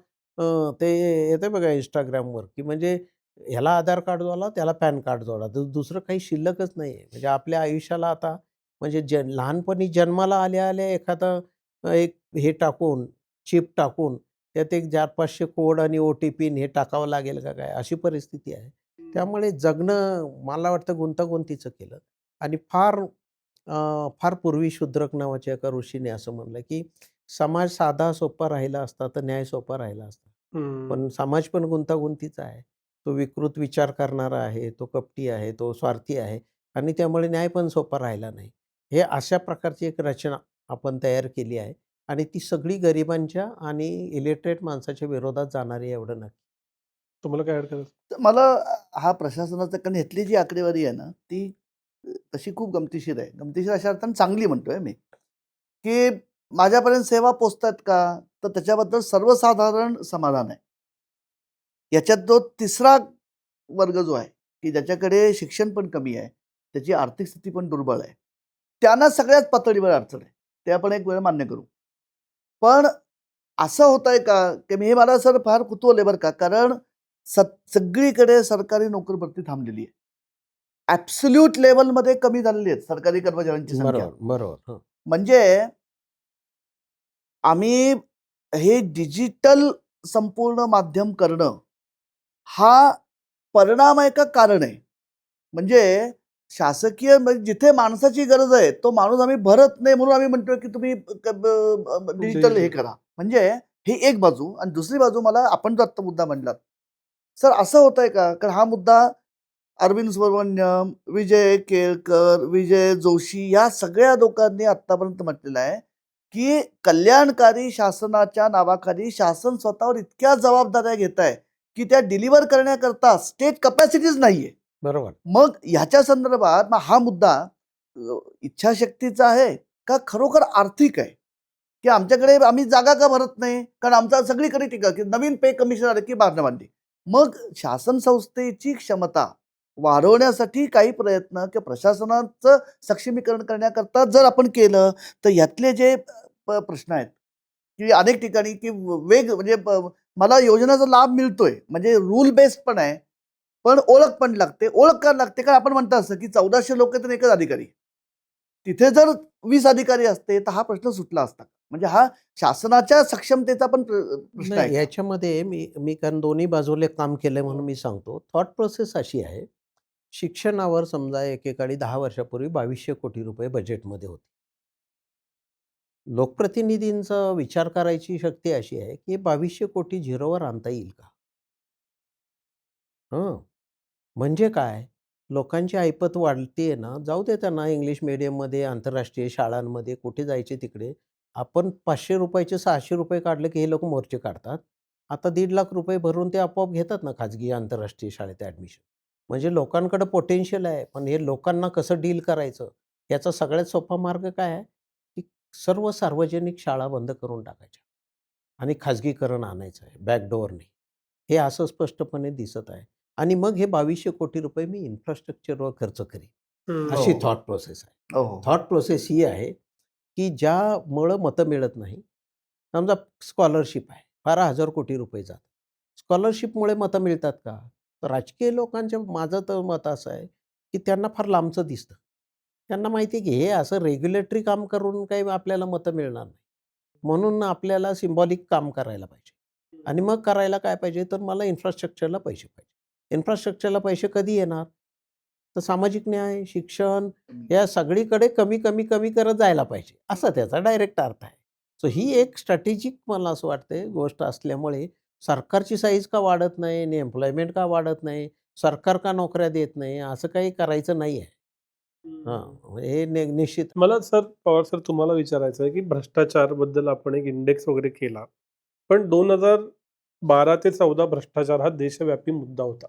ते येतंय बघा Instagramवर, की म्हणजे ह्याला आधार कार्ड जोडा, त्याला पॅन कार्ड जोडा. दुसरं काही शिल्लकच नाही आहे. म्हणजे आपल्या आयुष्याला आता म्हणजे लहानपणी जन्माला आल्या-आल्या एखादं एक हे टाकून, चिप टाकून त्यात एक 400-500 कोड आणि ओ-टी-पी हे टाकावं लागेल का काय? अशी परिस्थिती आहे. त्यामुळे जगणं मला वाटतं गुंतागुंतीचं केलं आणि फार पूर्वी शूद्रक नावाच्या एका ऋषीने असं म्हणलं, की समाज साधा सोपा राहिला असता तर न्याय सोपा राहिला असता. पण समाज पण गुंतागुंतीचा आहे. तो विकृत विचार करणारा आहे, तो कपटी आहे, तो स्वार्थी आहे आणि त्यामुळे न्याय पण सोपा राहिला नाही. हे अशा प्रकारची एक रचना आपण तयार केली आहे आणि ती सगळी गरिबांच्या आणि इलिटरेट माणसाच्या विरोधात जाणारी आहे एवढं नक्की. तुम्हाला काय अडचण? तर मला हा प्रशासनाचा कारण ह्यातली जी आकडेवारी आहे ना, ती तशी खूप गमतीशीर आहे. गमतीशीर अशा अर्थाने चांगली म्हणतोय मी, की माझ्यापर्यंत सेवा पोहोचतात का? तर त्याच्याबद्दल सर्वसाधारण समाधान आहे. याच्यात जो तिसरा वर्ग जो आहे, की ज्याच्याकडे शिक्षण पण कमी आहे, त्याची आर्थिक स्थिती पण दुर्बळ आहे. त्यांना सगळ्याच पातळीवर अडचण आहे. ते आपण एक वेळ मान्य करू. पण असं होतंय का, की हे मला सर फार कुतूहल आहे बरं का, कारण सगळीकडे सरकारी नोकर भरती थांबलेली आहे. ॲब्सोल्यूट लेव्हलमध्ये कमी झालेली आहे सरकारी कर्मचाऱ्यांची संख्या. बरोबर, बरोबर. हं. म्हणजे आम्ही हे डिजिटल संपूर्ण माध्यम करणं हा परिणाम आहे का कारण आहे? म्हणजे शासकीय म्हणजे जिथे माणसाची गरज आहे, तो माणूस आम्ही भरत नाही म्हणून आम्ही म्हणतोय, की तुम्ही डिजिटल हे करा. म्हणजे ही एक बाजू आणि दुसरी बाजू मला आपण जो आत्ता मुद्दा मांडलात. सर असं होतंय का? कारण हा मुद्दा अरविंद सुब्रमण्यम, विजय केळकर, विजय जोशी या सगळ्या लोकांनी आत्तापर्यंत म्हटलेलं आहे, की कल्याणकारी शासनाच्या नावाखाली शासन स्वतःवर इतक्या जबाबदाऱ्या घेत आहे, की त्या डिलिव्हर करण्याकरता स्टेट कपॅसिटीज नाहीये. बरोबर. मग ह्याच्या संदर्भात मग हा मुद्दा इच्छाशक्तीचा आहे का खरोखर आर्थिक आहे? की आमच्याकडे आम्ही जागा का भरत नाही? कारण आमचा सगळीकडे टीका की नवीन पे कमिशन आलं की बांधणं बांधली. मग शासन संस्थेची क्षमता वाढवण्यासाठी काही प्रयत्न किंवा प्रशासनाचं सक्षमीकरण करण्याकरता जर आपण केलं, तर यातले जे प्रश्न आहेत, की अनेक ठिकाणी की म्हणजे मला योजनेचा लाभ मिळतोय, म्हणजे रूल बेस्ड पण आहे, पण ओळख पण लागते. ओळख का लागते? कारण आपण म्हणतो असं की 1400 लोक तर एकच अधिकारी. तिथे जर 20 अधिकारी असते तर हा प्रश्न सुटला असता. म्हणजे हा शासनाच्या सक्षमतेचा पण प्रश्न आहे नाही, का? याच्यामध्ये मी मी कारण दोन्ही बाजूले काम केलंय म्हणून मी सांगतो. थॉट प्रोसेस अशी आहे, शिक्षणावर समजा एकेकाळी 10 वर्षापूर्वी 2200 कोटी रुपये बजेटमध्ये होते. लोकप्रतिनिधींचा विचार करायची शक्ती अशी आहे, की 2200 कोटी झिरोवर आणता येईल का? हं. म्हणजे काय? लोकांची ऐपत वाढतीये ना, जाऊ दे त्यांना इंग्लिश मीडियममध्ये, आंतरराष्ट्रीय शाळांमध्ये, कुठे जायचे तिकडे. आपण ₹500 चे ₹600 काढले, की हे लोक मोर्चे काढतात. आता ₹1.5 लाख भरून ते आपोआप घेतात ना खाजगी आंतरराष्ट्रीय शाळेत ॲडमिशन. म्हणजे लोकांकडे पोटेन्शियल आहे, पण हे लोकांना कसं डील करायचं? याचा सगळ्यात सोपा मार्ग काय आहे? की सर्व सार्वजनिक शाळा बंद करून टाकायच्या आणि खाजगीकरण आणायचं आहे बॅकडोअरने. हे असं स्पष्टपणे दिसत आहे. आणि मग हे 2200 कोटी रुपये मी इन्फ्रास्ट्रक्चरवर खर्च करीन. हम्म. हो, अशी हो. थॉट प्रोसेस आहे. हो, हो. थॉट प्रोसेस ही आहे, की ज्यामुळं मतं मिळत नाही. समजा स्कॉलरशिप आहे. 12,000 कोटी रुपये जातात. स्कॉलरशिपमुळे मतं मिळतात का? तर राजकीय लोकांच्या माझं तर मत असं आहे, की त्यांना फार लांबचं दिसतं. त्यांना माहिती आहे, की हे असं रेग्युलेटरी काम करून काही आपल्याला मतं मिळणार नाही. म्हणून आपल्याला सिम्बॉलिक काम करायला पाहिजे. आणि मग करायला काय पाहिजे, तर मला इन्फ्रास्ट्रक्चरला पैसे पाहिजे. इन्फ्रास्ट्रक्चरला पैसे कधी येणार? तर सामाजिक न्याय, शिक्षण या सगळीकडे कमी, कमी, कमी करत जायला पाहिजे. असा त्याचा डायरेक्ट अर्थ आहे. सो ही एक स्ट्रॅटेजिक मला असं वाटतंय गोष्ट असल्यामुळे सरकारची साईज का वाढत नाही आणि एम्प्लॉयमेंट का वाढत नाही, सरकार का नोकऱ्या देत नाही, असं काही करायचं नाही आहे. हे निश्चित मला सर पवार सर तुम्हाला विचारायचं आहे, की भ्रष्टाचार बद्दल आपण एक इंडेक्स वगैरे केला. पण 2012 ते 14 भ्रष्टाचार हा देशव्यापी मुद्दा होता.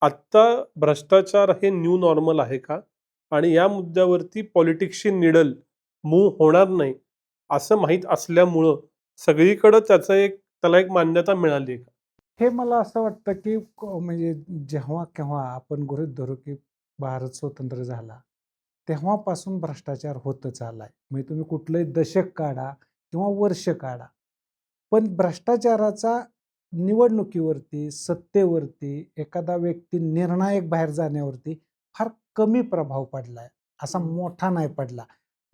आत्ता भ्रष्टाचार हे न्यू नॉर्मल आहे का? आणि या मुद्द्यावरती पॉलिटिक्सची निडल मूव्ह होणार नाही, असं माहीत असल्यामुळं सगळीकडं त्याला एक मान्यता मिळाली आहे का? हे मला असं वाटतं, की म्हणजे जेव्हा केव्हा आपण गृहीत धरू, की भारत स्वतंत्र झाला, तेव्हापासून भ्रष्टाचार होतच आलाय. म्हणजे तुम्ही कुठलंही दशक काढा किंवा वर्ष काढा. पण भ्रष्टाचाराचा निवडणुकीवरती, सत्तेवरती, एखादा व्यक्ती निर्णायक बाहेर जाण्यावरती फार कमी प्रभाव पडलाय. असा मोठा नाही पडला.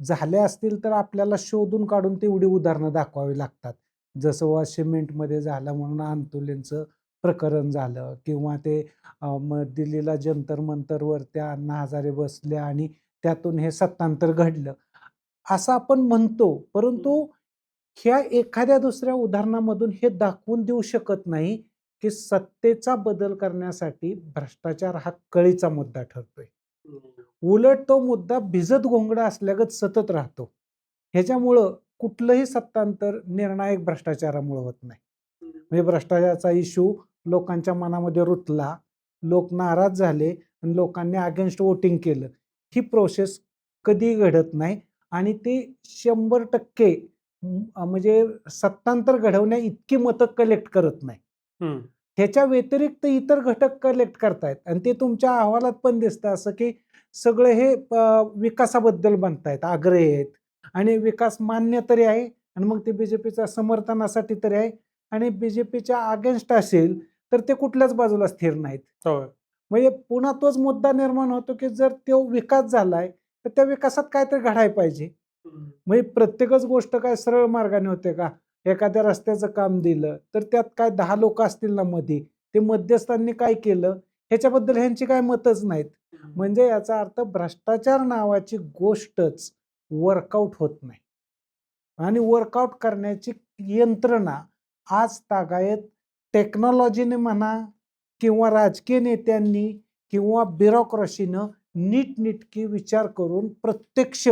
झाले असतील तर आपल्याला शोधून काढून तेवढी उदाहरणं दाखवावी लागतात. जसं सिमेंटमध्ये झालं म्हणून अंतुलेंचं प्रकरण झालं किंवा ते मग दिल्लीला जंतर मंतरवर त्या अण्णा हजारे बसले आणि त्यातून हे सत्तांतर घडलं. असं आपण म्हणतो, परंतु ह्या एखाद्या दुसऱ्या उदाहरणामधून हे दाखवून देऊ शकत नाही, की सत्तेचा बदल करण्यासाठी भ्रष्टाचार हा कळीचा मुद्दा ठरतोय. उलट तो मुद्दा भिजत घोंगडा असल्यागत सतत राहतो. ह्याच्यामुळं कुठलंही सत्तांतर निर्णायक भ्रष्टाचारामुळे होत नाही. म्हणजे भ्रष्टाचाराचा इश्यू लोकांच्या मनामध्ये रुतला, लोक नाराज झाले आणि लोकांनी अगेन्स्ट वोटिंग केलं. ही प्रोसेस कधी घडत नाही आणि ते 100% म्हणजे सत्तांतर घडवण्या इतकी मतं कलेक्ट करत नाही. हम्म. ह्याच्या व्यतिरिक्त इतर घटक कलेक्ट करतायत आणि ते तुमच्या अहवालात पण दिसतं असं, की सगळे हे विकासाबद्दल म्हणतायत, आग्रही आहेत आणि विकास मान्य तरी आहे आणि मग ते बीजेपीच्या समर्थनासाठी तरी आहे आणि बीजेपीच्या अगेन्स्ट असेल तर ते कुठल्याच बाजूला स्थिर नाहीत. होय. म्हणजे पुन्हा तोच मुद्दा निर्माण होतो, की जर तो विकास झालाय तर त्या विकासात काहीतरी घडायला पाहिजे. म्हणजे प्रत्येकच गोष्ट काय सरळ मार्गाने होते का? एखाद्या रस्त्याचं काम दिलं तर त्यात काय 10 लोक असतील ना मध्ये, ते मध्यस्थांनी काय केलं ह्याच्याबद्दल ह्यांची काय मतच नाहीत. म्हणजे याचा अर्थ भ्रष्टाचार नावाची गोष्टच वर्कआउट होत नाही आणि वर्कआउट करण्याची यंत्रणा आज तागायत टेक्नॉलॉजीने म्हणा किंवा राजकीय नेत्यांनी किंवा ब्युरोक्रसीनं नीटनेटकी विचार करून प्रत्यक्ष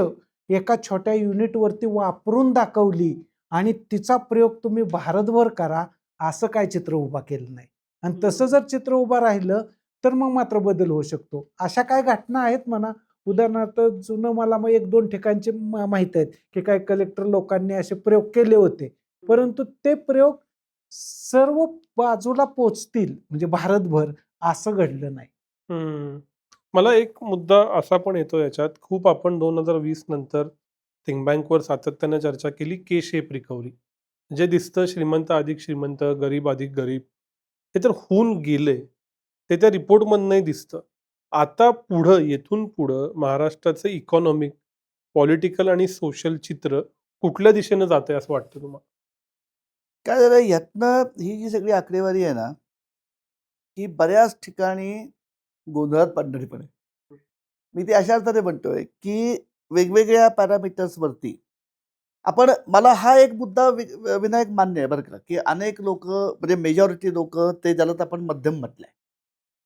एका छोट्या युनिटवरती वापरून दाखवली आणि तिचा प्रयोग तुम्ही भारतभर करा असं काय चित्र उभा केलं नाही. आणि तसं जर चित्र उभं राहिलं तर मग मात्र बदल होऊ शकतो. अशा काय घटना आहेत म्हणा. उदाहरणार्थ जुनं मला मग 1-2 ठिकाणचे माहीत आहेत, की काही कलेक्टर लोकांनी असे प्रयोग केले होते. परंतु ते प्रयोग सर्व बाजूला पोचतील म्हणजे भारतभर असं घडलं नाही. हम्म. मला एक मुद्दा असा पण येतो याच्यात, खूप आपण 2020 नंतर थिंक बँकवर सातत्यानं चर्चा केली, के शेप रिकव्हरी. जे दिसतं श्रीमंत अधिक श्रीमंत, गरीब अधिक गरीब, हे तर होऊन गेले. ते त्या रिपोर्टमधनंही दिसतं. आता पुढं येथून पुढं महाराष्ट्राचं इकॉनॉमिक पॉलिटिकल आणि सोशल चित्र कुठल्या दिशेनं जाते असं वाटतं तुम्हाला? काय झालं यातनं ही जी सगळी आकडेवारी आहे ना, ही बऱ्याच ठिकाणी गोंधळात पाडणारी पण आहे. मी ते अशा अर्थाने म्हणतोय, की वेगवेगळ्या पॅरामीटर्सवरती मला हा एक मुद्दा विनायक मान्य आहे बरं का, की अनेक लोकं म्हणजे मेजॉरिटी लोकं ते ज्याला तर आपण मध्यम म्हटलंय,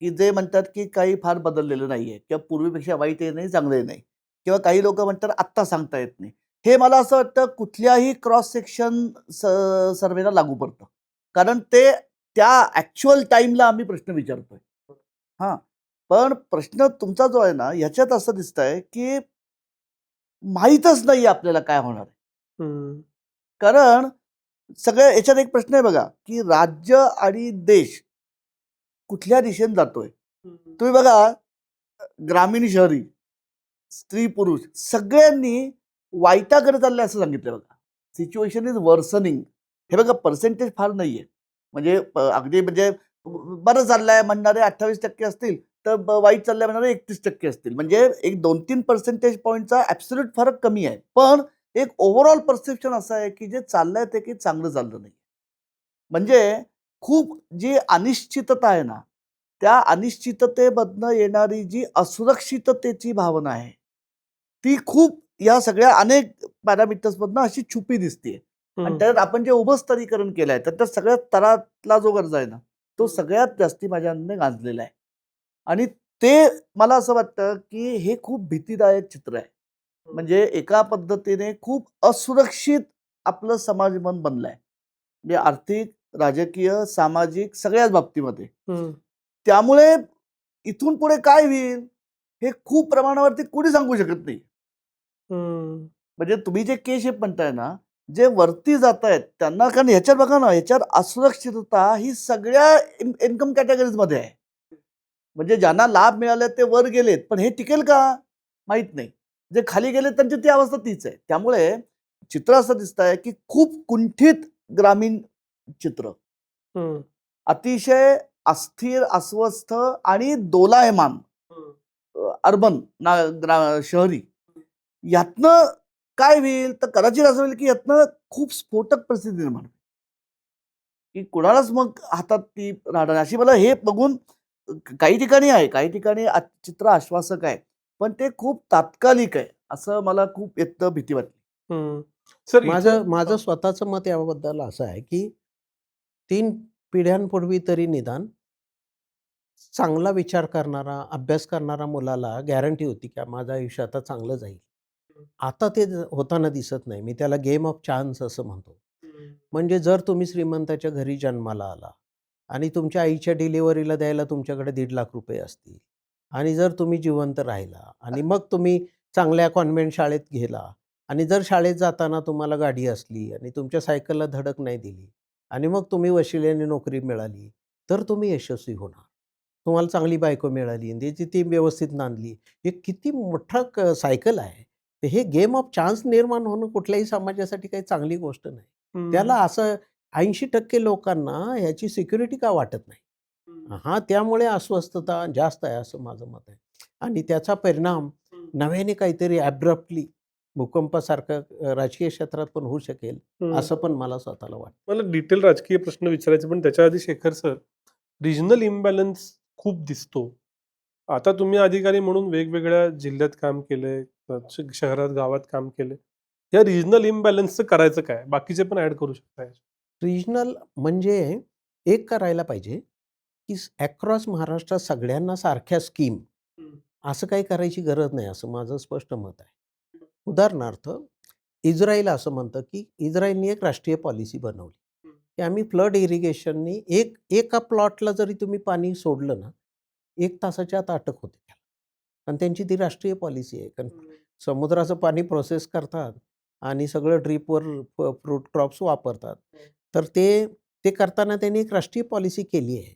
की जे म्हणतात, की काही फार बदललेलं नाहीये किंवा पूर्वीपेक्षा वाईटही नाही, चांगलंही नाही किंवा काही लोकं म्हणतात आत्ता सांगता येत नाही. हे मला असं वाटतं कुठल्याही क्रॉस सेक्शन सर्व्हेला लागू पडतं. कारण ते त्या ॲक्चुअल टाईमला आम्ही प्रश्न विचारतोय. हां. पण प्रश्न तुमचा जो आहे ना, ह्याच्यात असं दिसतंय, की माहीतच नाहीये आपल्याला काय होणार आहे. हं. कारण सगळ्या याच्यात एक प्रश्न आहे बघा, की राज्य आणि देश कुठल्या दिशेने जातोय? तुम्ही बघा ग्रामीण शहरी, स्त्री-पुरुष सगळ्यांनी वाईटाकडे चाललंय असं सांगितलं बघा. Situation is worsening. हे बघा पर्सेंटेज फार नाहीये. म्हणजे अगदी म्हणजे बरं चाललंय म्हणणारे 28% असतील, तर वाईट चाललंय म्हणणारे 31% असतील. म्हणजे एक 2-3 पर्सेंटेज पॉइंटचा ॲब्सोल्यूट फरक कमी आहे. पण एक ओव्हरऑल परसेप्शन असं आहे, की जे चाललंय ते काही चांगलं चाललं नाही. म्हणजे खूप जी अनिश्चितता आहे ना, त्या अनिश्चिततेमधनं येणारी जी असुरक्षिततेची भावना आहे, ती खूप या सगळ्या अनेक पॅरामीटर्समधनं अशी छुपी दिसतीये. आणि हं. त्यात आपण जे उभं स्तरीकरण केलंय, तर त्या सगळ्यात तळातला जो गरजा आहे ना, तो सगळ्यात जास्ती माझ्या अंदाने गाजलेला आहे. आणि ते मला असं वाटतं, की हे खूप भीतीदायक चित्र आहे. म्हणजे एका पद्धतीने खूप असुरक्षित आपलं समाज मन बनलंय. म्हणजे आर्थिक, राजकीय, सामाजिक सगळ्याच बाबतीमध्ये. हं. त्यामुळे इथून पुढे काय होईल, हे खूप प्रमाणावरती कोणी सांगू शकत नाही. हं. म्हणजे तुम्ही जे के शेप म्हणताय ना, जे वरती जातायत त्यांना कारण ह्याच्यात बघा ना, ह्याच्यात असुरक्षितता ही सगळ्या इन्कम कॅटेगरीजमध्ये आहे. म्हणजे ज्यांना लाभ मिळाले ते वर गेलेत, पण हे टिकेल का? माहीत नाही. जे खाली गेलेत त्यांची ती अवस्था तीच आहे. त्यामुळे चित्र असं दिसतंय, की खूप कुंठित ग्रामीण चित्र. हं. अतिशय अस्थिर, अस्वस्थ आणि दोलायमान हं. अर्बन शहरी. यातनं काय होईल? तर कदाचित असं होईल, की यातनं खूप स्फोटक परिस्थिती निर्माण होईल, की कुणालाच मग हातात ती राहणार नाही. अशी मला हे बघून काही ठिकाणी आहे, काही ठिकाणी चित्र आश्वासक आहे. पण ते खूप तात्कालिक आहे, असं मला खूप एकतर भीती वाटते. हं. सर इथं माझं माझं स्वतःचं मत याबद्दल असं आहे, की 3 पिढ्यांपूर्वी तरी निदान चांगला विचार करणारा, अभ्यास करणारा मुलाला गॅरंटी होती, की माझं आयुष्य आता चांगलं जाईल. आता ते होताना दिसत नाही. मी त्याला गेम ऑफ चान्स असं म्हणतो. म्हणजे जर तुम्ही श्रीमंताच्या घरी जन्माला आला आणि तुमच्या आईच्या डिलिव्हरीला द्यायला तुमच्याकडे ₹1,50,000 असतील आणि जर तुम्ही जिवंत राहिला आणि मग तुम्ही चांगल्या कॉन्व्हेंट शाळेत गेला आणि जर शाळेत जाताना तुम्हाला गाडी असली आणि तुमच्या सायकलला धडक नाही दिली आणि मग तुम्ही वशिल्याने नोकरी मिळाली, तर तुम्ही यशस्वी होणार. तुम्हाला चांगली बायको मिळाली आणि त्याची ती व्यवस्थित नांदली. हे किती मोठं सायकल आहे. तर हे गेम ऑफ चान्स निर्माण होणं कुठल्याही समाजासाठी काही चांगली गोष्ट नाही. त्याला असं 80% लोकांना ह्याची सिक्युरिटी का वाटत नाही? हां, त्यामुळे अस्वस्थता जास्त आहे असं माझं मत आहे. आणि त्याचा परिणाम नव्याने काहीतरी ॲब्रप्टली भूकंपासारखं राजकीय क्षेत्रात पण होऊ शकेल, असं पण मला स्वतःला वाटतं. मला डिटेल राजकीय प्रश्न विचारायचे पण त्याच्या आधी शेखर सर, रिजनल इम्बॅलन्स खूप दिसतो. आता तुम्ही अधिकारी म्हणून वेगवेगळ्या जिल्ह्यात काम केलंय, शहरात, गावात काम केलंय. या रिजनल इम्बॅलन्सचं करायचं काय? बाकीचे पण ॲड करू शकता. रिजनल म्हणजे एक करायला पाहिजे, की अक्रॉस महाराष्ट्रात सगळ्यांना सारख्या स्कीम असं काही करायची गरज नाही, असं माझं स्पष्ट मत आहे. उदाहरणार्थ, इस्रायल असं म्हणतं, की इस्रायलने एक राष्ट्रीय पॉलिसी बनवली, की आम्ही फ्लड इरिगेशननी एका प्लॉटला जरी तुम्ही पाणी सोडलं ना, 1 तासाच्या आत अटक होते त्याला. आणि त्यांची ती राष्ट्रीय पॉलिसी आहे. कारण समुद्राचं पाणी प्रोसेस करतात आणि सगळं ड्रिपवर फ्रूट क्रॉप्स वापरतात. तर ते करताना त्यांनी एक राष्ट्रीय पॉलिसी केली आहे.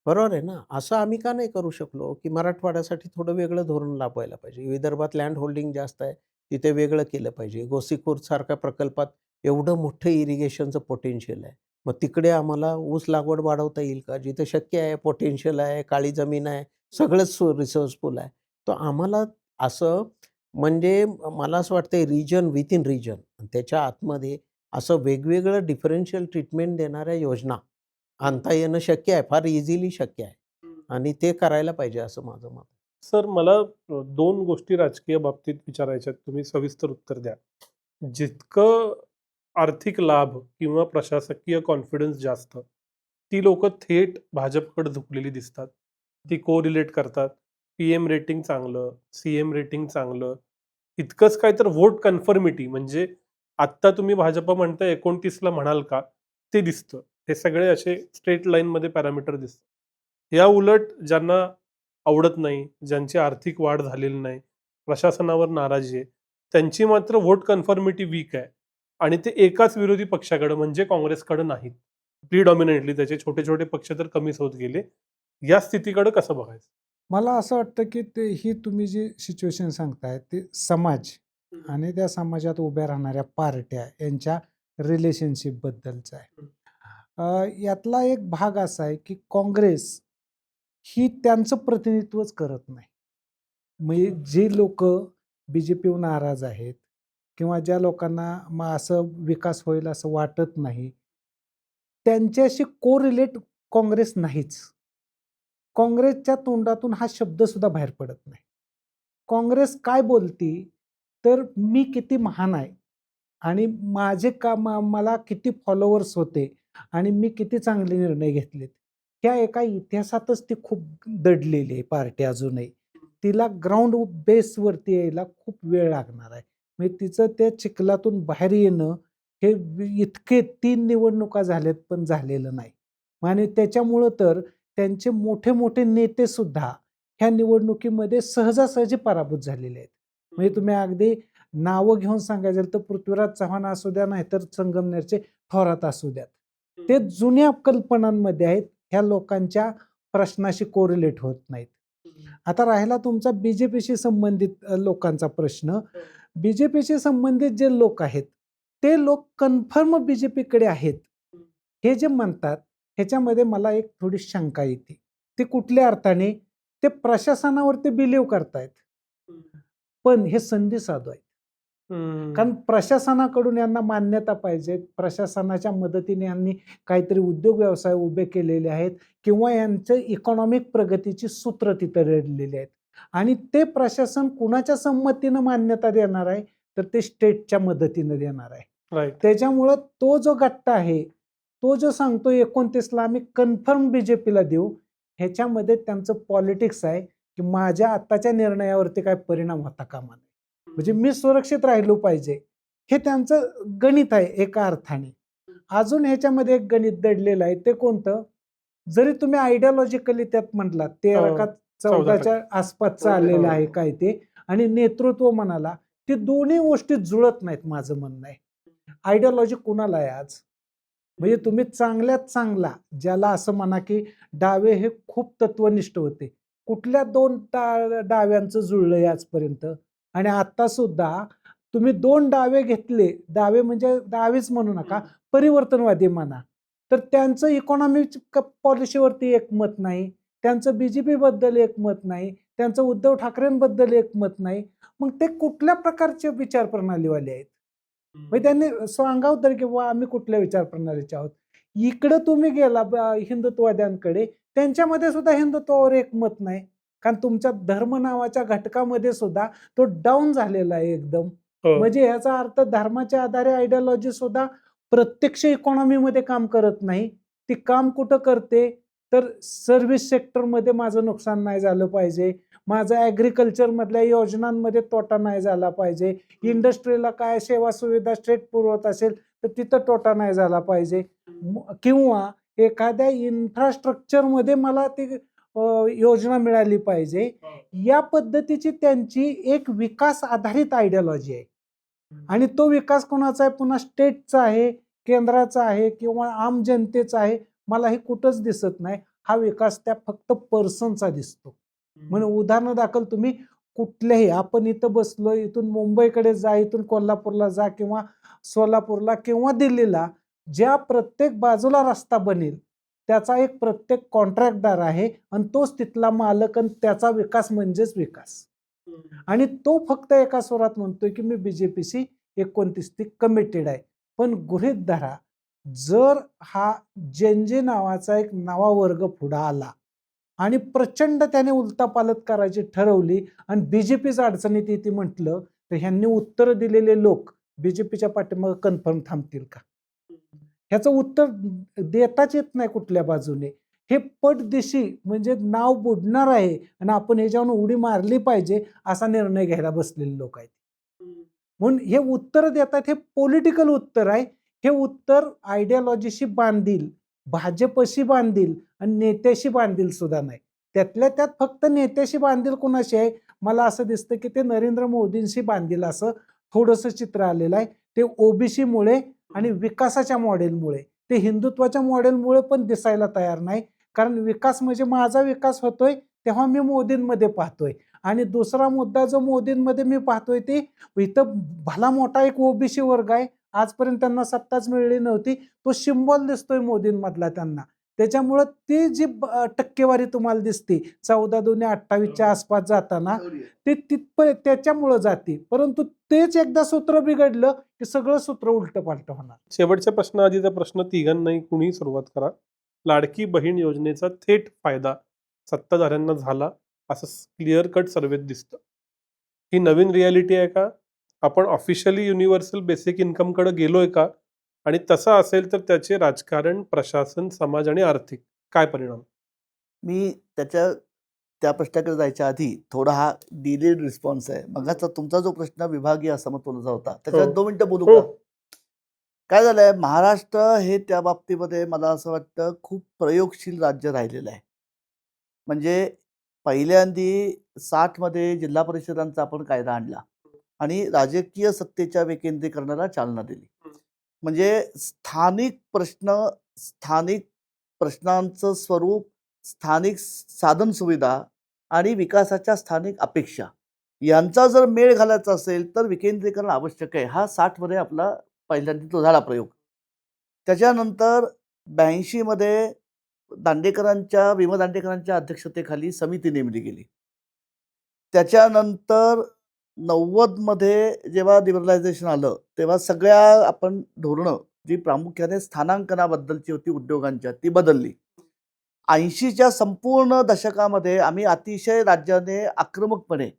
बरोबर आहे ना? असं आम्ही का नाही करू शकलो, की मराठवाड्यासाठी थोडं वेगळं धोरण राबवायला पाहिजे. विदर्भात लँड होल्डिंग जास्त आहे, तिथे वेगळं केलं पाहिजे. गोसीखुर्दसारख्या प्रकल्पात एवढं मोठं इरिगेशनचं पोटेन्शियल आहे. मग तिकडे आम्हाला ऊस लागवड वाढवता येईल का? जिथे शक्य आहे, पोटेन्शियल आहे, काळी जमीन आहे, सगळंच रिसोर्सफुल आहे. तर आम्हाला असं म्हणजे मला असं वाटतंय रिजन विथिन रिजन त्याच्या आतमध्ये असं वेगवेगळं डिफरन्शियल ट्रीटमेंट देणाऱ्या योजना आणता येणं शक्य आहे, फार इझिली शक्य आहे आणि ते करायला पाहिजे असं माझं मत आहे. सर मला 2 गोष्टी राजकीय बाबतीत विचारायच्या आहेत. तुम्ही सविस्तर उत्तर द्या. जितकं आर्थिक लाभ किंवा प्रशासकीय कॉन्फिडन्स जास्त, ती लोकं थेट भाजपकडे झुकलेली दिसतात. ती कोरिलेट करतात. पीएम रेटिंग चांगलं, सीएम रेटिंग चांगलं. इतकंच काय तर व्होट कन्फर्मिटी म्हणजे आत्ता तुम्ही भाजप म्हणताय 29ला म्हणाल का? ते दिसतं. हे सगळे असे स्ट्रेट लाईनमध्ये पॅरामीटर दिसतात. या उलट ज्यांना आवडत नाही, ज्यांची आर्थिक वाढ झालेली नाही, प्रशासनावर नाराजी आहे, त्यांची मात्र व्होट कन्फर्मिटी वीक आहे आणि ते एकाच विरोधी पक्षाकडे म्हणजे काँग्रेसकडे नाहीत. प्रिडॉमिनंटली त्याचे छोटे-छोटे पक्ष तर कमीच होत गेले. या स्थितीकडे कसं बघायचं? मला असं वाटतं की ही तुम्ही जी सिच्युएशन सांगताय ते समाज आणि त्या समाजात उभ्या राहणाऱ्या पार्ट्या यांच्या रिलेशनशिपबद्दलचा आहे. यातला एक भाग असा आहे की काँग्रेस ही त्यांचं प्रतिनिधित्वच करत नाही. म्हणजे जी लोक BJPवर नाराज आहेत किंवा ज्या लोकांना मग असं विकास होईल असं वाटत नाही, त्यांच्याशी कोरिलेट काँग्रेस नाहीच. काँग्रेसच्या तोंडातून हा शब्द सुद्धा बाहेर पडत नाही. काँग्रेस काय बोलती तर मी किती महान आहे आणि माझे मला किती फॉलोअर्स होते आणि मी किती चांगले निर्णय घेतलेत. ह्या एका इतिहासातच ती खूप दडलेली आहे पार्टी अजूनही. तिला ग्राउंड बेसवरती यायला खूप वेळ लागणार आहे. म्हणजे तिचं त्या चिखलातून बाहेर येणं हे इतके 3 निवडणुका झाल्यात पण झालेलं नाही. आणि त्याच्यामुळं तर त्यांचे मोठे मोठे नेते सुद्धा ह्या निवडणुकीमध्ये सहजासहजी पराभूत झालेले आहेत. म्हणजे तुम्ही अगदी नावं घेऊन सांगायचं तर पृथ्वीराज चव्हाण असू द्या नाहीतर संगमनेरचे थोरात असू द्यात. ते जुन्या कल्पनांमध्ये आहेत, ह्या लोकांच्या प्रश्नाशी कोरिलेट होत नाहीत. आता राहिला तुमचा BJPशी संबंधित लोकांचा प्रश्न. BJPशी संबंधित जे लोक आहेत ते लोक कन्फर्म BJPकडे आहेत हे जे म्हणतात ह्याच्यामध्ये मला एक थोडी शंका येते. ते कुठल्या अर्थाने ते प्रशासनावरती बिलीव्ह करतायत पण हे संधी साधू आहेत. कारण प्रशासनाकडून यांना मान्यता पाहिजे, प्रशासनाच्या मदतीने यांनी काहीतरी उद्योग व्यवसाय उभे केलेले आहेत किंवा यांचं इकॉनॉमिक प्रगतीची सूत्र तिथं रडलेली आहेत आणि ते प्रशासन कुणाच्या संमतीनं मान्यता देणार आहे तर ते स्टेटच्या मदतीनं देणार आहे. राईट. त्याच्यामुळं तो जो गट्टा आहे तो जो सांगतो 29ला आम्ही कन्फर्म BJPला देऊ, ह्याच्यामध्ये त्यांचं पॉलिटिक्स आहे की माझ्या आत्ताच्या निर्णयावरती काय परिणाम होता कामा नये. म्हणजे मी सुरक्षित राहिलो पाहिजे हे त्यांचं गणित आहे एका अर्थाने. अजून ह्याच्यामध्ये एक गणित दडलेलं आहे ते कोणतं, जरी तुम्ही आयडियोलॉजिकली त्यात म्हटलात 13 का 14च्या आसपासचं आलेलं आहे काय ते आणि नेतृत्व म्हणाला, ते दोन्ही गोष्टी जुळत नाहीत माझं म्हणणं आहे. आयडियोलॉजी कुणाला आहे आज? म्हणजे तुम्ही चांगल्यात चांगला ज्याला असं म्हणा की डावे हे खूप तत्वनिष्ठ होते, कुठल्या 2 डाव्यांचं जुळलंय आजपर्यंत? आणि आता सुद्धा तुम्ही 2 डावे घेतले, डावे म्हणजे डावेच म्हणू नका, परिवर्तनवादी म्हणा, तर त्यांचं इकॉनॉमिक पॉलिसीवरती एकमत नाही, त्यांचं BJP बद्दल एकमत नाही, त्यांचं उद्धव ठाकरेंबद्दल एकमत नाही. मग ते कुठल्या प्रकारचे विचार प्रणालीवाले आहेत? म्हणजे त्यांनी सांगावं तर की आम्ही कुठल्या विचार प्रणालीचे आहोत. इकडं तुम्ही गेला हिंदुत्ववाद्यांकडे, त्यांच्यामध्ये सुद्धा हिंदुत्वावर एकमत नाही. कारण तुमच्या धर्म नावाच्या घटकामध्ये सुद्धा तो डाऊन झालेला आहे एकदम. म्हणजे याचा अर्थ धर्माच्या आधारे आयडियोलॉजी सुद्धा प्रत्यक्ष इकॉनॉमीमध्ये काम करत नाही. ती काम कुठं करते तर सर्व्हिस सेक्टरमध्ये माझं नुकसान नाही झालं पाहिजे, माझं ॲग्रिकल्चर मधल्या योजनांमध्ये तोटा नाही झाला पाहिजे, इंडस्ट्रीला काय सेवा सुविधा स्टेट पुरवत असेल तर तिथं तोटा नाही झाला पाहिजे, किंवा एखाद्या इन्फ्रास्ट्रक्चरमध्ये मला ती योजना मिळाली पाहिजे. या पद्धतीची त्यांची एक विकास आधारित आयडियोलॉजी आहे. आणि तो विकास कोणाचा आहे? पुन्हा स्टेटचा आहे, केंद्राचा आहे किंवा आम जनतेचा आहे? मला हे कुठंच दिसत नाही. हा विकास त्या फक्त पर्सनचा दिसतो. म्हणून उदाहरण दाखल तुम्ही कुठल्याही, आपण इथं बसलो, इथून मुंबईकडे जा, इथून कोल्हापूरला जा किंवा सोलापूरला किंवा दिल्लीला, ज्या प्रत्येक बाजूला रस्ता बनेल त्याचा एक प्रत्येक कॉन्ट्रॅक्टदार आहे आणि तोच तिथला मालक आणि त्याचा विकास म्हणजेच विकास. आणि तो फक्त एका स्वरात म्हणतोय की मी BJPशी 29 ती कमिटेड आहे. पण गृहीत धरा, जर हा जेनजे नावाचा एक नवा वर्ग पुढे आला आणि प्रचंड त्याने उलतापालत करायची ठरवली आणि BJPच अडचणीत येते म्हटलं, तर ह्यांनी उत्तर दिलेले लोक BJPच्या पाठीमागे कन्फर्म थांबतील का? ह्याचं उत्तर देताच येत नाही कुठल्या बाजूने. हे पटदिशी म्हणजे नाव बुडणार आहे आणि आपण ह्याच्यावर उडी मारली पाहिजे असा निर्णय घ्यायला बसलेले लोक आहेत. म्हणून हे उत्तर देतात, हे पॉलिटिकल उत्तर आहे. हे उत्तर आयडिओलॉजीशी बांधील, भाजपशी बांधील आणि नेत्याशी बांधील सुद्धा नाही. त्यातल्या त्यात फक्त नेत्याशी बांधील कोणाशी आहे? मला असं दिसतं की ते नरेंद्र मोदींशी बांधील असं थोडंसं चित्र आलेलं आहे. ते ओबीसी मुळे आणि विकासाच्या मॉडेलमुळे, ते हिंदुत्वाच्या मॉडेलमुळे पण दिसायला तयार नाही. कारण विकास म्हणजे माझा विकास होतोय तेव्हा मी मोदींमध्ये पाहतोय. आणि दुसरा मुद्दा जो मोदींमध्ये मी पाहतोय ते इथं भला मोठा एक ओबीसी वर्ग आहे. आजपर्यंत त्यांना सत्ताच मिळली नव्हती. तो सिम्बॉल दिसतोय मोदींमधला त्यांना. त्याच्यामुळं ती जी टक्केवारी तुम्हाला दिसते 14-2-28च्या आसपास जाताना ते त्याच्यामुळं जाते. परंतु तेच एकदा सूत्र बिघडलं की सगळं सूत्र उलटं पालटं होणार. शेवटच्या प्रश्नाआधीचा प्रश्न तिघांनाही कुणी सुरुवात करा. लाडकी बहीण योजनेचा थेट फायदा सत्ताधाऱ्यांना झाला असं क्लिअर कट सर्वेत दिसतं. ही नवीन रियालिटी आहे का? आपण ऑफिशियली युनिव्हर्सल बेसिक इन्कमकडे गेलोय का? आणि तसं असेल तर त्याचे राजकारण, प्रशासन, समाज आणि आर्थिक काय परिणाम? मी त्या प्रश्नाकडे जायच्या आधी थोडा हा डिलेड रिस्पॉन्स आहे. मगाचा तुमचा जो प्रश्न विभागीय असमतोलाचा होता त्याच्यात हो. 2 मिनिटं बोलू हो. का? काय झालंय, महाराष्ट्र हे त्या बाबतीमध्ये मला असं वाटतं खूप प्रयोगशील राज्य राहिलेलं आहे. म्हणजे पहिल्यांदी 60 मध्ये जिल्हा परिषदांचा आपण कायदा आणला आणि राजकीय सत्तेच्या विकेंद्रीकरणाला चालना दिली. म्हणजे स्थानिक प्रश्नांचं स्वरूप, स्थानिक साधन सुविधा आणि विकासाच्या स्थानिक अपेक्षा यांचा जर मेळ घालायचा असेल तर विकेंद्रीकरण आवश्यक आहे. हा 60 मध्ये आपला पहिल्यांदा तो झाला प्रयोग. त्याच्यानंतर 82 मध्ये भीमा दांडेकरांच्या अध्यक्षतेखाली समिती नेमली गेली. त्याच्यानंतर 90 मध्ये जेव्हा लिबरलायझेशन आलं तेव्हा सगळ्या आपण धोरणं जी प्रामुख्याने स्थानांकनाबद्दलची होती उद्योगांच्या ती बदलली. 80च्या संपूर्ण दशकामध्ये आम्ही अतिशय राज्याने आक्रमकपणे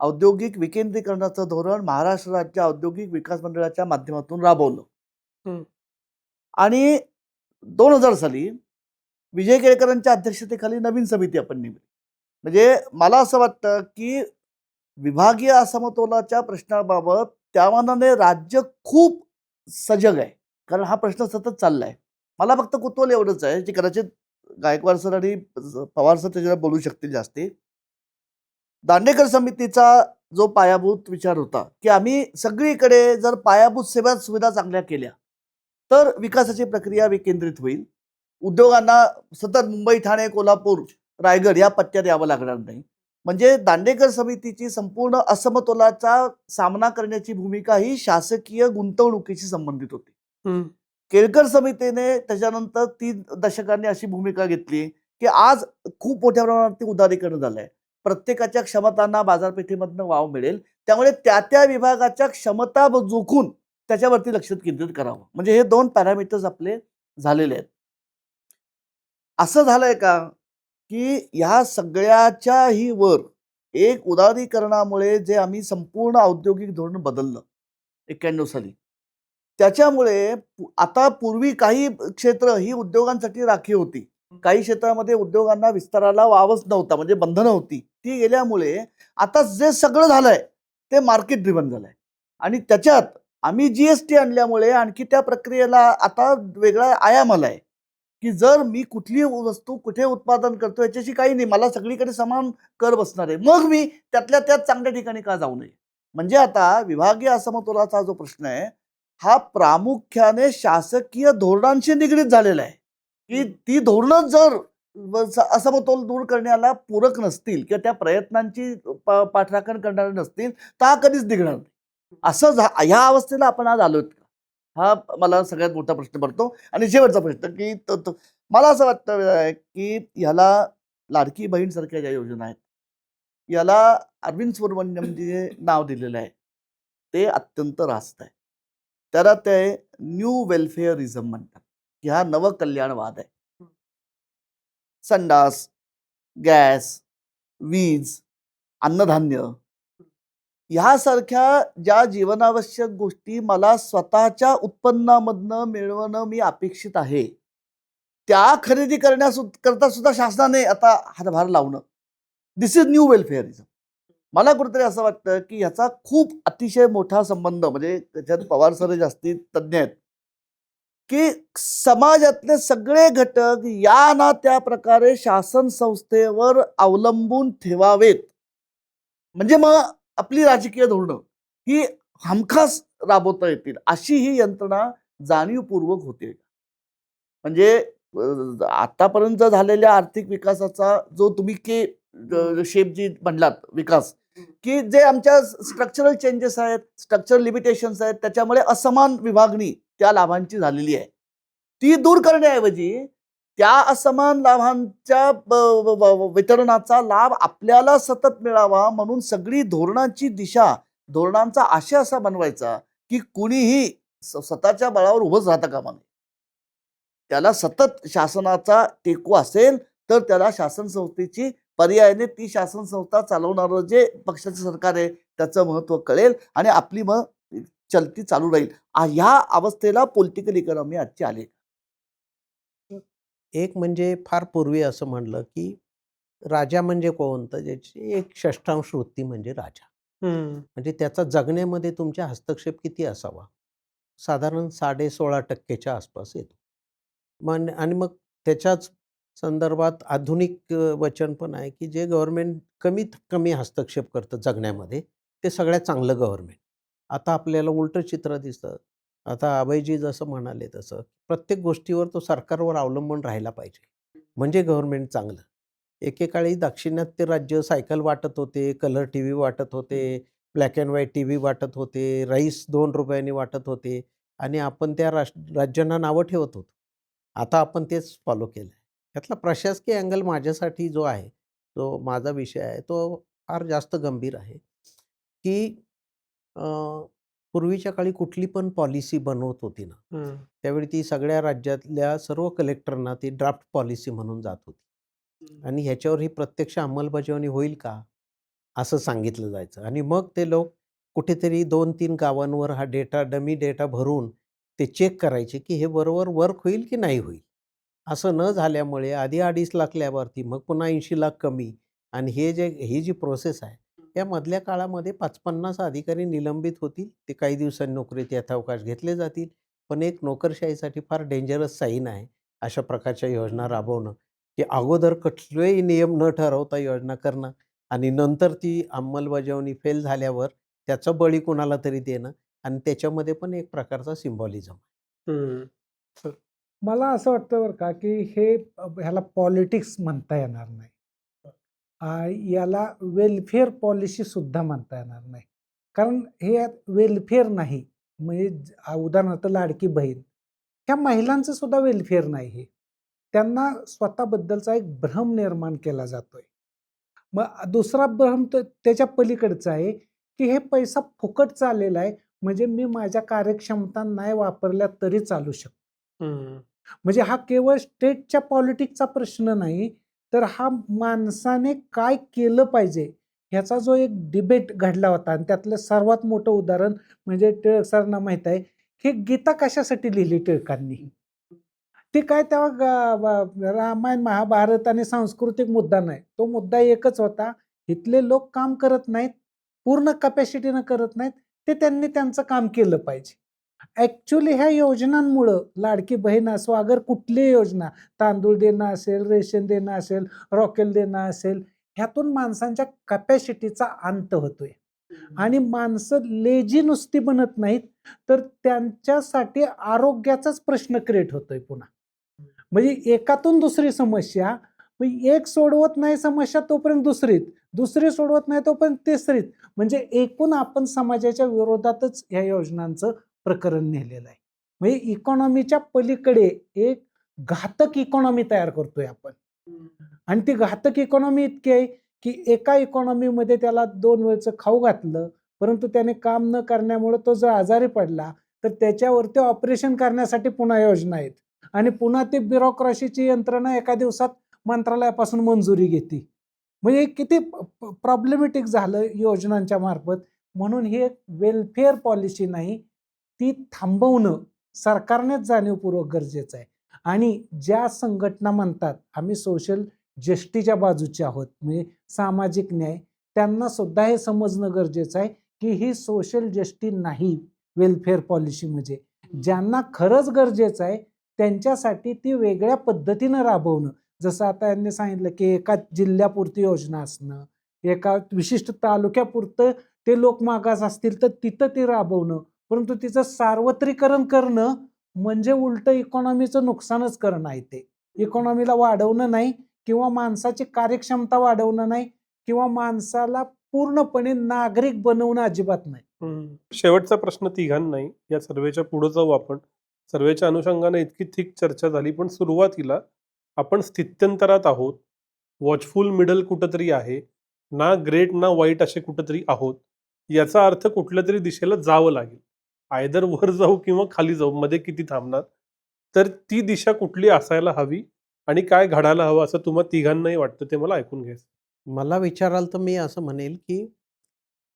औद्योगिक विकेंद्रीकरणाचं धोरण महाराष्ट्र राज्य औद्योगिक विकास मंडळाच्या माध्यमातून राबवलं. हम्म. आणि 2000 साली विजय केळकरांच्या अध्यक्षतेखाली नवीन समिती आपण नेमली. म्हणजे मला असं वाटतं की विभागीय असमतोलाच्या प्रश्नाबाबत त्या मानाने राज्य खूप सजग आहे. कारण हा प्रश्न सतत चाललाय. मला फक्त कुतूहल एवढंच आहे की कदाचित गायकवाड सर आणि पवार सर त्याच्यावर बोलू शकतील जास्ती. दांडेकर समितीचा जो पायाभूत विचार होता की आम्ही सगळीकडे जर पायाभूत सेवा सुविधा चांगल्या केल्या तर विकासाची प्रक्रिया विकेंद्रित होईल. उद्योगांना सतत मुंबई, ठाणे, कोल्हापूर, रायगड या पट्ट्यात यावं लागणार नाही. म्हणजे दांडेकर समितीची संपूर्ण असमतोलाचा सामना करण्याची भूमिका ही शासकीय गुंतवणुकीशी संबंधित होती. केळकर समितीने त्याच्यानंतर 3 दशकांनी अशी भूमिका घेतली की आज खूप मोठ्या प्रमाणात उदारीकरण झालंय. प्रत्येकाच्या क्षमतांना बाजारपेठेमधनं वाव मिळेल. त्यामुळे त्या विभागाच्या क्षमता जोखून त्याच्यावरती लक्ष केंद्रित करावं. म्हणजे हे 2 पॅरामीटर्स आपले झालेले आहेत. असं झालंय का की ह्या सगळ्याच्याही वर एक उदारीकरणामुळे जे आम्ही संपूर्ण औद्योगिक धोरण बदललं 91 साली, त्याच्यामुळे आता पूर्वी काही क्षेत्र ही उद्योगांसाठी राखीव होती. काही क्षेत्रामध्ये उद्योगांना विस्ताराला वावच नव्हता, म्हणजे बंधनं होती. ती गेल्यामुळे आता जे सगळं झालंय ते मार्केट ड्रिव्हन झालंय. आणि त्याच्यात आम्ही GST आणल्यामुळे आणखी त्या प्रक्रियेला आता वेगळा आयाम आलाय की जर मी कुठली वस्तू कुठे उत्पादन करतो याच्याशी काही नाही, मला सगळीकडे समान कर बसणार आहे, मग मी त्यातल्या त्यात चांगल्या ठिकाणी का जाऊ नये. म्हणजे आता विभागीय असमतोलाचा जो प्रश्न आहे हा प्रामुख्याने शासकीय धोरणांशी निगडीत झालेला आहे की ती धोरणं जर असमतोल दूर करण्याला पूरक नसतील किंवा त्या प्रयत्नांची पाठराखण करणारे नसतील तर हा कधीच निघणार नाही. असं ह्या अवस्थेला आपण आज आलोत का? हा मला सगळ्यात मोठा प्रश्न पडतो. आणि शेवटचा प्रश्न की मला असं वाटतं की ह्याला लाडकी बहीण सारख्या ज्या योजना आहेत याला अरविंद सुब्रमण्यम जे नाव दिलेलं आहे ते अत्यंत रास्त आहे. त्याला ते न्यू वेलफेअरिझम म्हणतात, की हा नवकल्याणवाद आहे. संडास, गॅस, वीज, अन्नधान्य ह्यासारख्या ज्या जीवनावश्यक गोष्टी मला स्वतःच्या उत्पन्नामधनं मिळवणं मी अपेक्षित आहे, त्या खरेदी करता सुद्धा शासनाने आता हातभार लावणं. दिस इज न्यू वेलफेअरिझम. मला कुठेतरी असं वाटतं की ह्याचा खूप अतिशय मोठा संबंध, म्हणजे त्याच्यात पवार सर जास्ती तज्ज्ञ आहेत, की समाजातले सगळे घटक या ना त्या प्रकारे शासन संस्थेवर अवलंबून ठेवावेत. म्हणजे मग आपली राजकीय धोरणं ही हमखास राबवता येतील, अशी ही यंत्रणा जाणीवपूर्वक होते. म्हणजे आतापर्यंत झालेल्या आर्थिक विकासाचा जो तुम्ही शेप जी म्हणलात विकास, की जे आमच्या स्ट्रक्चरल चेंजेस आहेत, स्ट्रक्चरल लिमिटेशन्स आहेत, त्याच्यामुळे असमान विभागणी त्या लाभांची झालेली आहे. ती दूर करण्याऐवजी त्या असमान लाभांच्या वितरणाचा लाभ आपल्याला सतत मिळावा म्हणून सगळी धोरणांची दिशा, धोरणांचा आशय असा बनवायचा की कुणीही स्वतःच्या बळावर उभंच राहता कामा नये. त्याला सतत शासनाचा टेको असेल तर त्याला शासन संस्थेची पर्यायाने ती शासन संस्था चालवणारं जे पक्षाचं सरकार आहे त्याचं महत्व कळेल आणि आपली मग चलती चालू राहील. ह्या अवस्थेला पॉलिटिकल इकॉनॉमी आजची आली. एक म्हणजे फार पूर्वी असं म्हणलं की राजा म्हणजे कोण, तर ज्याची एक षष्ठांश वृत्ती म्हणजे राजा. म्हणजे त्याचा जगण्यामध्ये तुमचा हस्तक्षेप किती असावा, साधारण 16.5% आसपास येतो. आणि मग त्याच्याच संदर्भात आधुनिक वचन पण आहे की जे गव्हर्नमेंट कमीत कमी हस्तक्षेप करतं जगण्यामध्ये ते सगळ्यात चांगलं गव्हर्नमेंट. आता आपल्याला उलटं चित्र दिसतं. आता अभयजी जसं म्हणाले तसं प्रत्येक गोष्टीवर तो सरकारवर अवलंबून राहायला पाहिजे म्हणजे गव्हर्नमेंट चांगलं. एकेकाळी दाक्षिणात्य राज्य सायकल वाटत होते, कलर टी व्ही वाटत होते, black and white T V वाटत होते, राईस 2 रुपयांनी वाटत होते आणि आपण त्या राज्यांना नावं ठेवत होतो. आता आपण तेच फॉलो केलं आहे. यातला प्रशासकीय अँगल माझ्यासाठी जो आहे, जो माझा विषय आहे, तो फार जास्त गंभीर आहे की पूर्वीच्या काळी कुठली पण पॉलिसी बनवत होती ना, त्यावेळी ती सगळ्या राज्यातल्या सर्व कलेक्टरना ती ड्राफ्ट पॉलिसी म्हणून जात होती आणि ह्याच्यावर ही प्रत्यक्ष अंमलबजावणी होईल का असं सांगितलं जायचं आणि मग ते लोक कुठेतरी 2-3 गावांवर हा डमी डेटा भरून ते चेक करायचे की हे बरोबर वर्क होईल की नाही होईल. असं न झाल्यामुळे आधी 2.5 लाख लाभार्थी, मग पुन्हा 80 लाख कमी आणि ही जी प्रोसेस आहे या मधल्या काळामध्ये 5-50 अधिकारी निलंबित होतील. ते काही दिवसांनी नोकरीत यथावकाश घेतले जातील. पण एक नोकरशाहीसाठी फार डेंजरस साईन आहे अशा प्रकारच्या योजना राबवणं, की अगोदर कुठलेही नियम न ठरवता योजना करणं आणि नंतर ती अंमलबजावणी फेल झाल्यावर त्याचं बळी कोणाला तरी देणं आणि त्याच्यामध्ये पण एक प्रकारचा सिम्बॉलिझम. मला असं वाटतं बरं का की ह्याला पॉलिटिक्स म्हणता येणार नाही. याला वेलफेअर पॉलिसी सुद्धा म्हणता येणार नाही. कारण हे वेलफेअर नाही. म्हणजे उदाहरणार्थ लाडकी बहीण, ह्या महिलांचं सुद्धा वेलफेअर नाही. हे त्यांना स्वतःबद्दलचा एक भ्रम निर्माण केला जातोय. मग दुसरा भ्रम त्याच्या पलीकडचा आहे की हे पैसा फुकट चाललेला आहे, म्हणजे मी माझ्या कार्यक्षमता नाही वापरल्या तरी चालू शकतो. म्हणजे हा केवळ स्टेटच्या पॉलिटिक्सचा प्रश्न नाही, तर हा माणसाने काय केलं पाहिजे ह्याचा जो एक डिबेट घडला होता आणि त्यातलं सर्वात मोठं उदाहरण म्हणजे टिळक सरांना माहीत आहे की गीता कशासाठी लिहिली टिळकांनी. ते काय तेव्हा रामायण महाभारत आणि सांस्कृतिक मुद्दा नाही, तो मुद्दा एकच होता, इथले लोक काम करत नाहीत, पूर्ण कॅपॅसिटीनं करत नाहीत, ते त्यांनी त्यांचं काम केलं पाहिजे. ॲक्च्युली ह्या योजनांमुळं लाडकी बहीण असो अगर कुठलीही योजना, तांदूळ देणं असेल, रेशन देणं असेल, रॉकेल देणं असेल, ह्यातून माणसांच्या कॅपॅसिटीचा अंत होतोय आणि माणसं लेजी नुसती बनत नाहीत, तर त्यांच्यासाठी आरोग्याचाच प्रश्न क्रिएट होतोय पुन्हा. म्हणजे एकातून दुसरी समस्या, एक सोडवत नाही समस्या तोपर्यंत दुसरी सोडवत नाही तोपर्यंत तिसरीत, म्हणजे एकूण आपण समाजाच्या विरोधातच ह्या योजनांचं प्रकरण नेलेलं आहे. म्हणजे इकॉनॉमीच्या पलीकडे एक घातक इकॉनॉमी तयार करतोय आपण आणि ती घातक इकॉनॉमी इतकी आहे की एका इकॉनॉमीमध्ये त्याला 2 वेळचं खाऊ घातलं, परंतु त्याने काम न करण्यामुळे तो जर आजारी पडला तर त्याच्यावरती ऑपरेशन करण्यासाठी पुन्हा योजना आहेत आणि पुन्हा ती ब्युरोक्रसीची यंत्रणा एका दिवसात मंत्रालयापासून मंजुरी घेते. म्हणजे किती प्रॉब्लेमॅटिक झालं योजनांच्या मार्फत. म्हणून ही एक वेलफेअर पॉलिसी नाही, ती थांबवणं सरकारनेच जाणीवपूर्वक गरजेचं आहे. आणि ज्या संघटना म्हणतात आम्ही सोशल जस्टिसच्या बाजूचे आहोत, म्हणजे सामाजिक न्याय, त्यांना सुद्धा हे समजणं गरजेचं आहे की ही सोशल जस्टिस नाही वेलफेअर पॉलिसी. म्हणजे ज्यांना खरंच गरजेचं आहे त्यांच्यासाठी ती वेगळ्या पद्धतीनं राबवणं. जसं आता यांनी सांगितलं की एका जिल्ह्यापुरती योजना असणं, एका विशिष्ट तालुक्यापुरतं ते लोक मागास असतील तर तिथं ती राबवणं, परंतु तिचं सार्वत्रिकरण करणं म्हणजे उलट इकॉनॉमीचं नुकसानच करणं आहे. ते इकॉनॉमीला वाढवणं नाही किंवा माणसाची कार्यक्षमता वाढवणं नाही किंवा माणसाला पूर्णपणे नागरिक बनवणं अजिबात नाही. शेवटचा प्रश्न तिघांनाही, या सर्वेच्या पुढे जाऊ आपण. सर्वेच्या अनुषंगाने इतकी थिक चर्चा झाली, पण सुरुवातीला आपण स्थित्यंतरात आहोत, वॉचफुल मिडल कुठंतरी आहे, ना ग्रेट ना वाईट असे कुठंतरी आहोत. याचा अर्थ कुठल्या तरी दिशेला जावं लागेल, आयदर वर जाऊ किंवा खाली जाऊ, मध्ये किती थांबणार. तर ती दिशा कुठली असायला हवी आणि काय घडायला हवं असं तुम्हा तिघांनाही वाटतं, ते मला ऐकून घ्यायचं. मला विचाराल तर मी असं म्हणेल की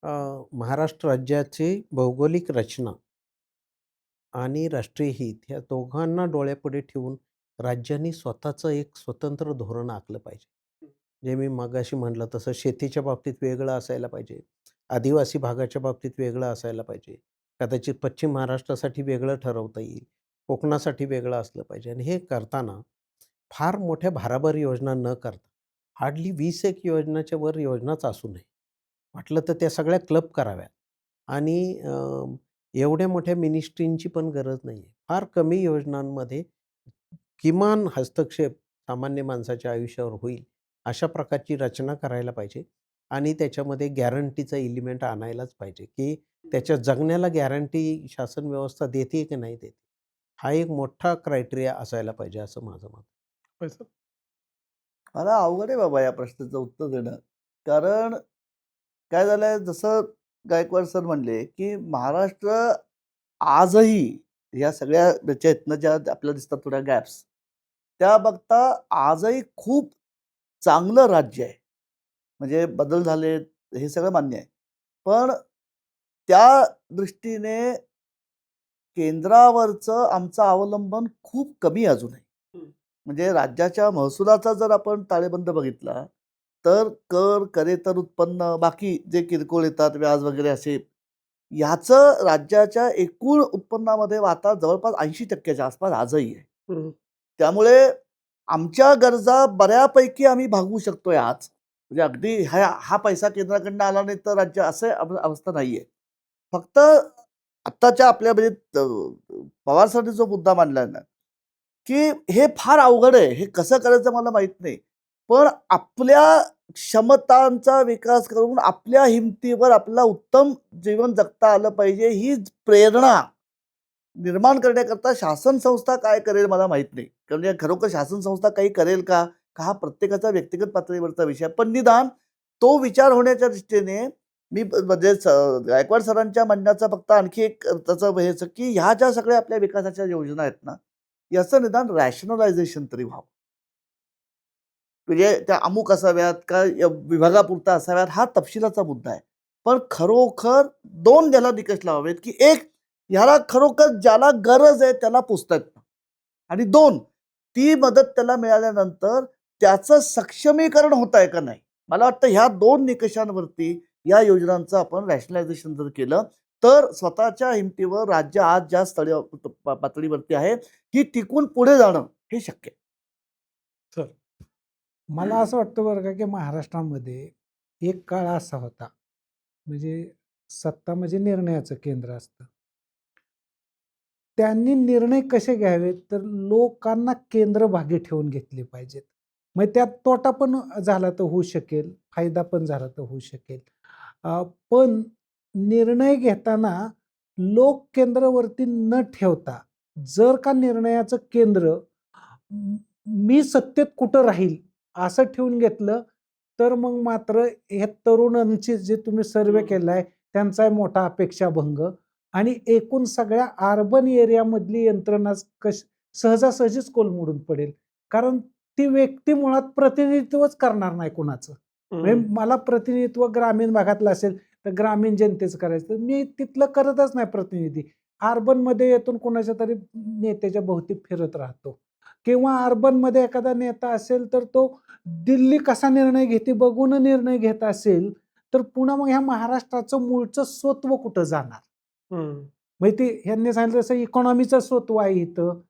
महाराष्ट्र राज्याची भौगोलिक रचना आणि राष्ट्रीय हित या दोघांना डोळ्यापुढे ठेवून राज्यांनी स्वतःचं एक स्वतंत्र धोरण आखलं पाहिजे. जे मी मगाशी म्हटलं तसं शेतीच्या बाबतीत वेगळं असायला पाहिजे, आदिवासी भागाच्या बाबतीत वेगळं असायला पाहिजे, कदाचित पश्चिम महाराष्ट्रासाठी वेगळं ठरवता येईल, कोकणासाठी वेगळं असलं पाहिजे. आणि हे करताना फार मोठ्या भाराभर योजना न करता हार्डली 20 एक योजनाच्या वर योजनाच असू नये. वाटलं तर त्या सगळ्या क्लब कराव्यात आणि एवढ्या मोठ्या मिनिस्ट्रींची पण गरज नाही आहे. फार कमी योजनांमध्ये किमान हस्तक्षेप सामान्य माणसाच्या आयुष्यावर होईल अशा प्रकारची रचना करायला पाहिजे आणि त्याच्यामध्ये गॅरंटीचा एलिमेंट आणायलाच पाहिजे की त्याच्या जगण्याला गॅरंटी शासन व्यवस्था देते की नाही देते. हा एक मोठा क्रायटेरिया असायला पाहिजे असं माझं मत. पैसा मला अवघड आहे बाबा या प्रश्नाचं उत्तर देणं. कारण काय झालंय, जसं गायकवाड सर म्हणले, की महाराष्ट्र आजही या सगळ्या याच्या इथनं ज्या आपल्याला दिसतात थोड्या गॅप्स, त्या बघता आजही खूप चांगलं राज्य आहे. म्हणजे बदल झाले हे सगळं मान्य आहे. पण त्या दृष्टीने केंद्रावरचं आमचं अवलंबन खूप कमी अजून आहे. म्हणजे राज्याच्या महसुलाचा जर आपण ताळेबंद बघितला तर कर, करेतर उत्पन्न, बाकी जे किरकोळ येतात, व्याज वगैरे असे, ह्याचं राज्याच्या एकूण उत्पन्नामध्ये आता जवळपास 80% आसपास आजही आहे. त्यामुळे आमच्या गरजा बऱ्यापैकी आम्ही भागवू शकतोय आज. म्हणजे अगदी हा पैसा केंद्राकडनं आला नाही तर राज्य, असं अवस्था नाहीये. फक्त आत्ताच्या आपल्या म्हणजे पवार सरांनी जो मुद्दा मांडलाय ना, की हे फार अवघड आहे, हे कसं करायचं मला माहित नाही. पण आपल्या क्षमतांचा विकास करून आपल्या हिमतीवर आपल्याला उत्तम जीवन जगता आलं पाहिजे, ही प्रेरणा निर्माण करण्याकरता शासन संस्था काय करेल मला माहित नाही. म्हणजे खरोखर शासन संस्था काही करेल का, हा प्रत्येकाचा व्यक्तिगत पातळीवरचा विषय. पण निदान तो विचार होण्याच्या दृष्टीने मी म्हणजे गायकवाड सरांच्या म्हणण्याचा फक्त आणखी एक त्याचं हेच की ह्या ज्या सगळ्या आपल्या विकासाच्या योजना आहेत ना, याचं निदान रॅशनलायझेशन तरी व्हावं. म्हणजे त्या अमुक असाव्यात का विभागापुरता असाव्यात, हा तपशिलाचा मुद्दा आहे. पण खरोखर 2 याला निकष लावावेत, की एक, ह्याला खरोखर ज्याला गरज आहे त्याला पोचतायत ना, आणि 2, ती मदत त्याला मिळाल्यानंतर त्याचं सक्षमीकरण होत आहे का नाही. मला वाटतं ह्या 2 निकषांवरती या योजनांचं आपण रॅशनलायझेशन जर केलं तर स्वतःच्या हिमतीवर राज्य आज ज्या पातळीवरती आहे की टिकून पुढे जाणं हे शक्य आहे. मला असं वाटतं बरं का की महाराष्ट्रामध्ये एक काळ असा होता, म्हणजे सत्ता म्हणजे निर्णयाचं केंद्र असतं. त्यांनी निर्णय कसे घ्यावेत तर लोकांना केंद्रभागी ठेवून घेतले पाहिजेत. मग त्यात तोटा पण झाला तर होऊ शकेल, फायदा पण झाला तर होऊ शकेल. पण निर्णय घेताना लोक केंद्रावरती न ठेवता जर का निर्णयाचं केंद्र मी सत्तेत कुठं राहील असं ठेवून घेतलं तर मग मात्र हे तरुणांची जे तुम्ही सर्वे हम्म. केलाय त्यांचा मोठा अपेक्षाभंग आणि एकूण सगळ्या अर्बन एरियामधली यंत्रणा सहजासहजीच कोलमडून पडेल. कारण ती व्यक्ती मुळात प्रतिनिधित्वच करणार नाही कोणाचं. म्हणजे मला प्रतिनिधित्व ग्रामीण भागातलं असेल तर ग्रामीण जनतेचं करायचं, तर मी तिथलं करतच नाही प्रतिनिधी. अर्बनमध्ये येथून कोणाच्या तरी नेत्याच्या भोवती फिरत राहतो किंवा अर्बनमध्ये एखादा नेता असेल तर तो दिल्ली कसा निर्णय घेते बघून निर्णय घेत असेल तर पुन्हा मग ह्या महाराष्ट्राचं मूळचं स्वत्व कुठं जाणार? म्हणजे ते ह्यांनी सांगितलं तसं इकॉनॉमीचं स्वत्व आहे इथं.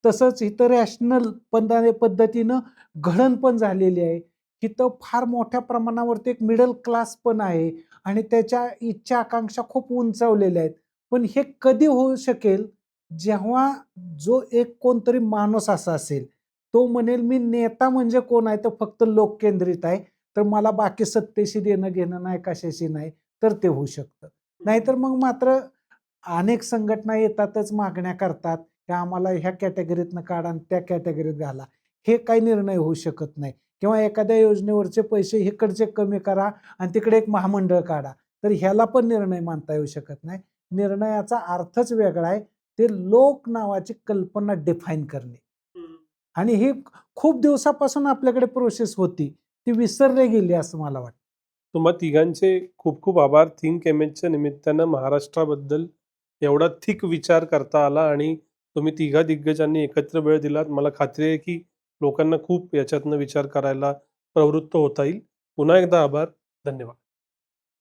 तसंच इथं रॅशनल पद्धतीनं घडण पण झालेली आहे. इथं फार मोठ्या प्रमाणावरती एक मिडल क्लास पण आहे आणि त्याच्या इच्छा आकांक्षा खूप उंचावलेल्या आहेत. पण हे कधी होऊ शकेल जेव्हा जो एक कोणतरी माणूस असा असेल, तो म्हणेल मी नेता म्हणजे कोण आहे तर फक्त लोक केंद्रित आहे, तर मला बाकी सत्तेशी देणं घेणं नाही, कशाशी नाही, तर ते होऊ शकतं. नाहीतर मग मात्र अनेक संघटना येतातच मागण्या करतात की आम्हाला ह्या कॅटेगरीतनं काढा आणि त्या कॅटेगरीत घाला. हे काही निर्णय होऊ शकत नाही किंवा एखाद्या योजनेवरचे पैसे इकडचे कमी करा आणि तिकडे एक महामंडळ काढा. तर ह्याला पण निर्णय मानता येऊ शकत नाही. निर्णयाचा अर्थच वेगळा आहे. ते लोक नावाची कल्पना डिफाईन करणे आणि ही खूप दिवसापासून आपल्याकडे प्रोसेस होती. ती विसरली गेली असं मला वाटतं. तुम्हा तिघांचे खूप खूप आभार. थिंक एमएचच्या निमित्तानं महाराष्ट्राबद्दल एवढा थिक विचार करता आला आणि तुम्ही तिघा दिग्गजांनी एकत्र वेळ दिलात. मला खात्री आहे की लोकांना खूप याच्यातनं विचार करायला प्रवृत्त होता येईल. पुन्हा एकदा आभार. धन्यवाद.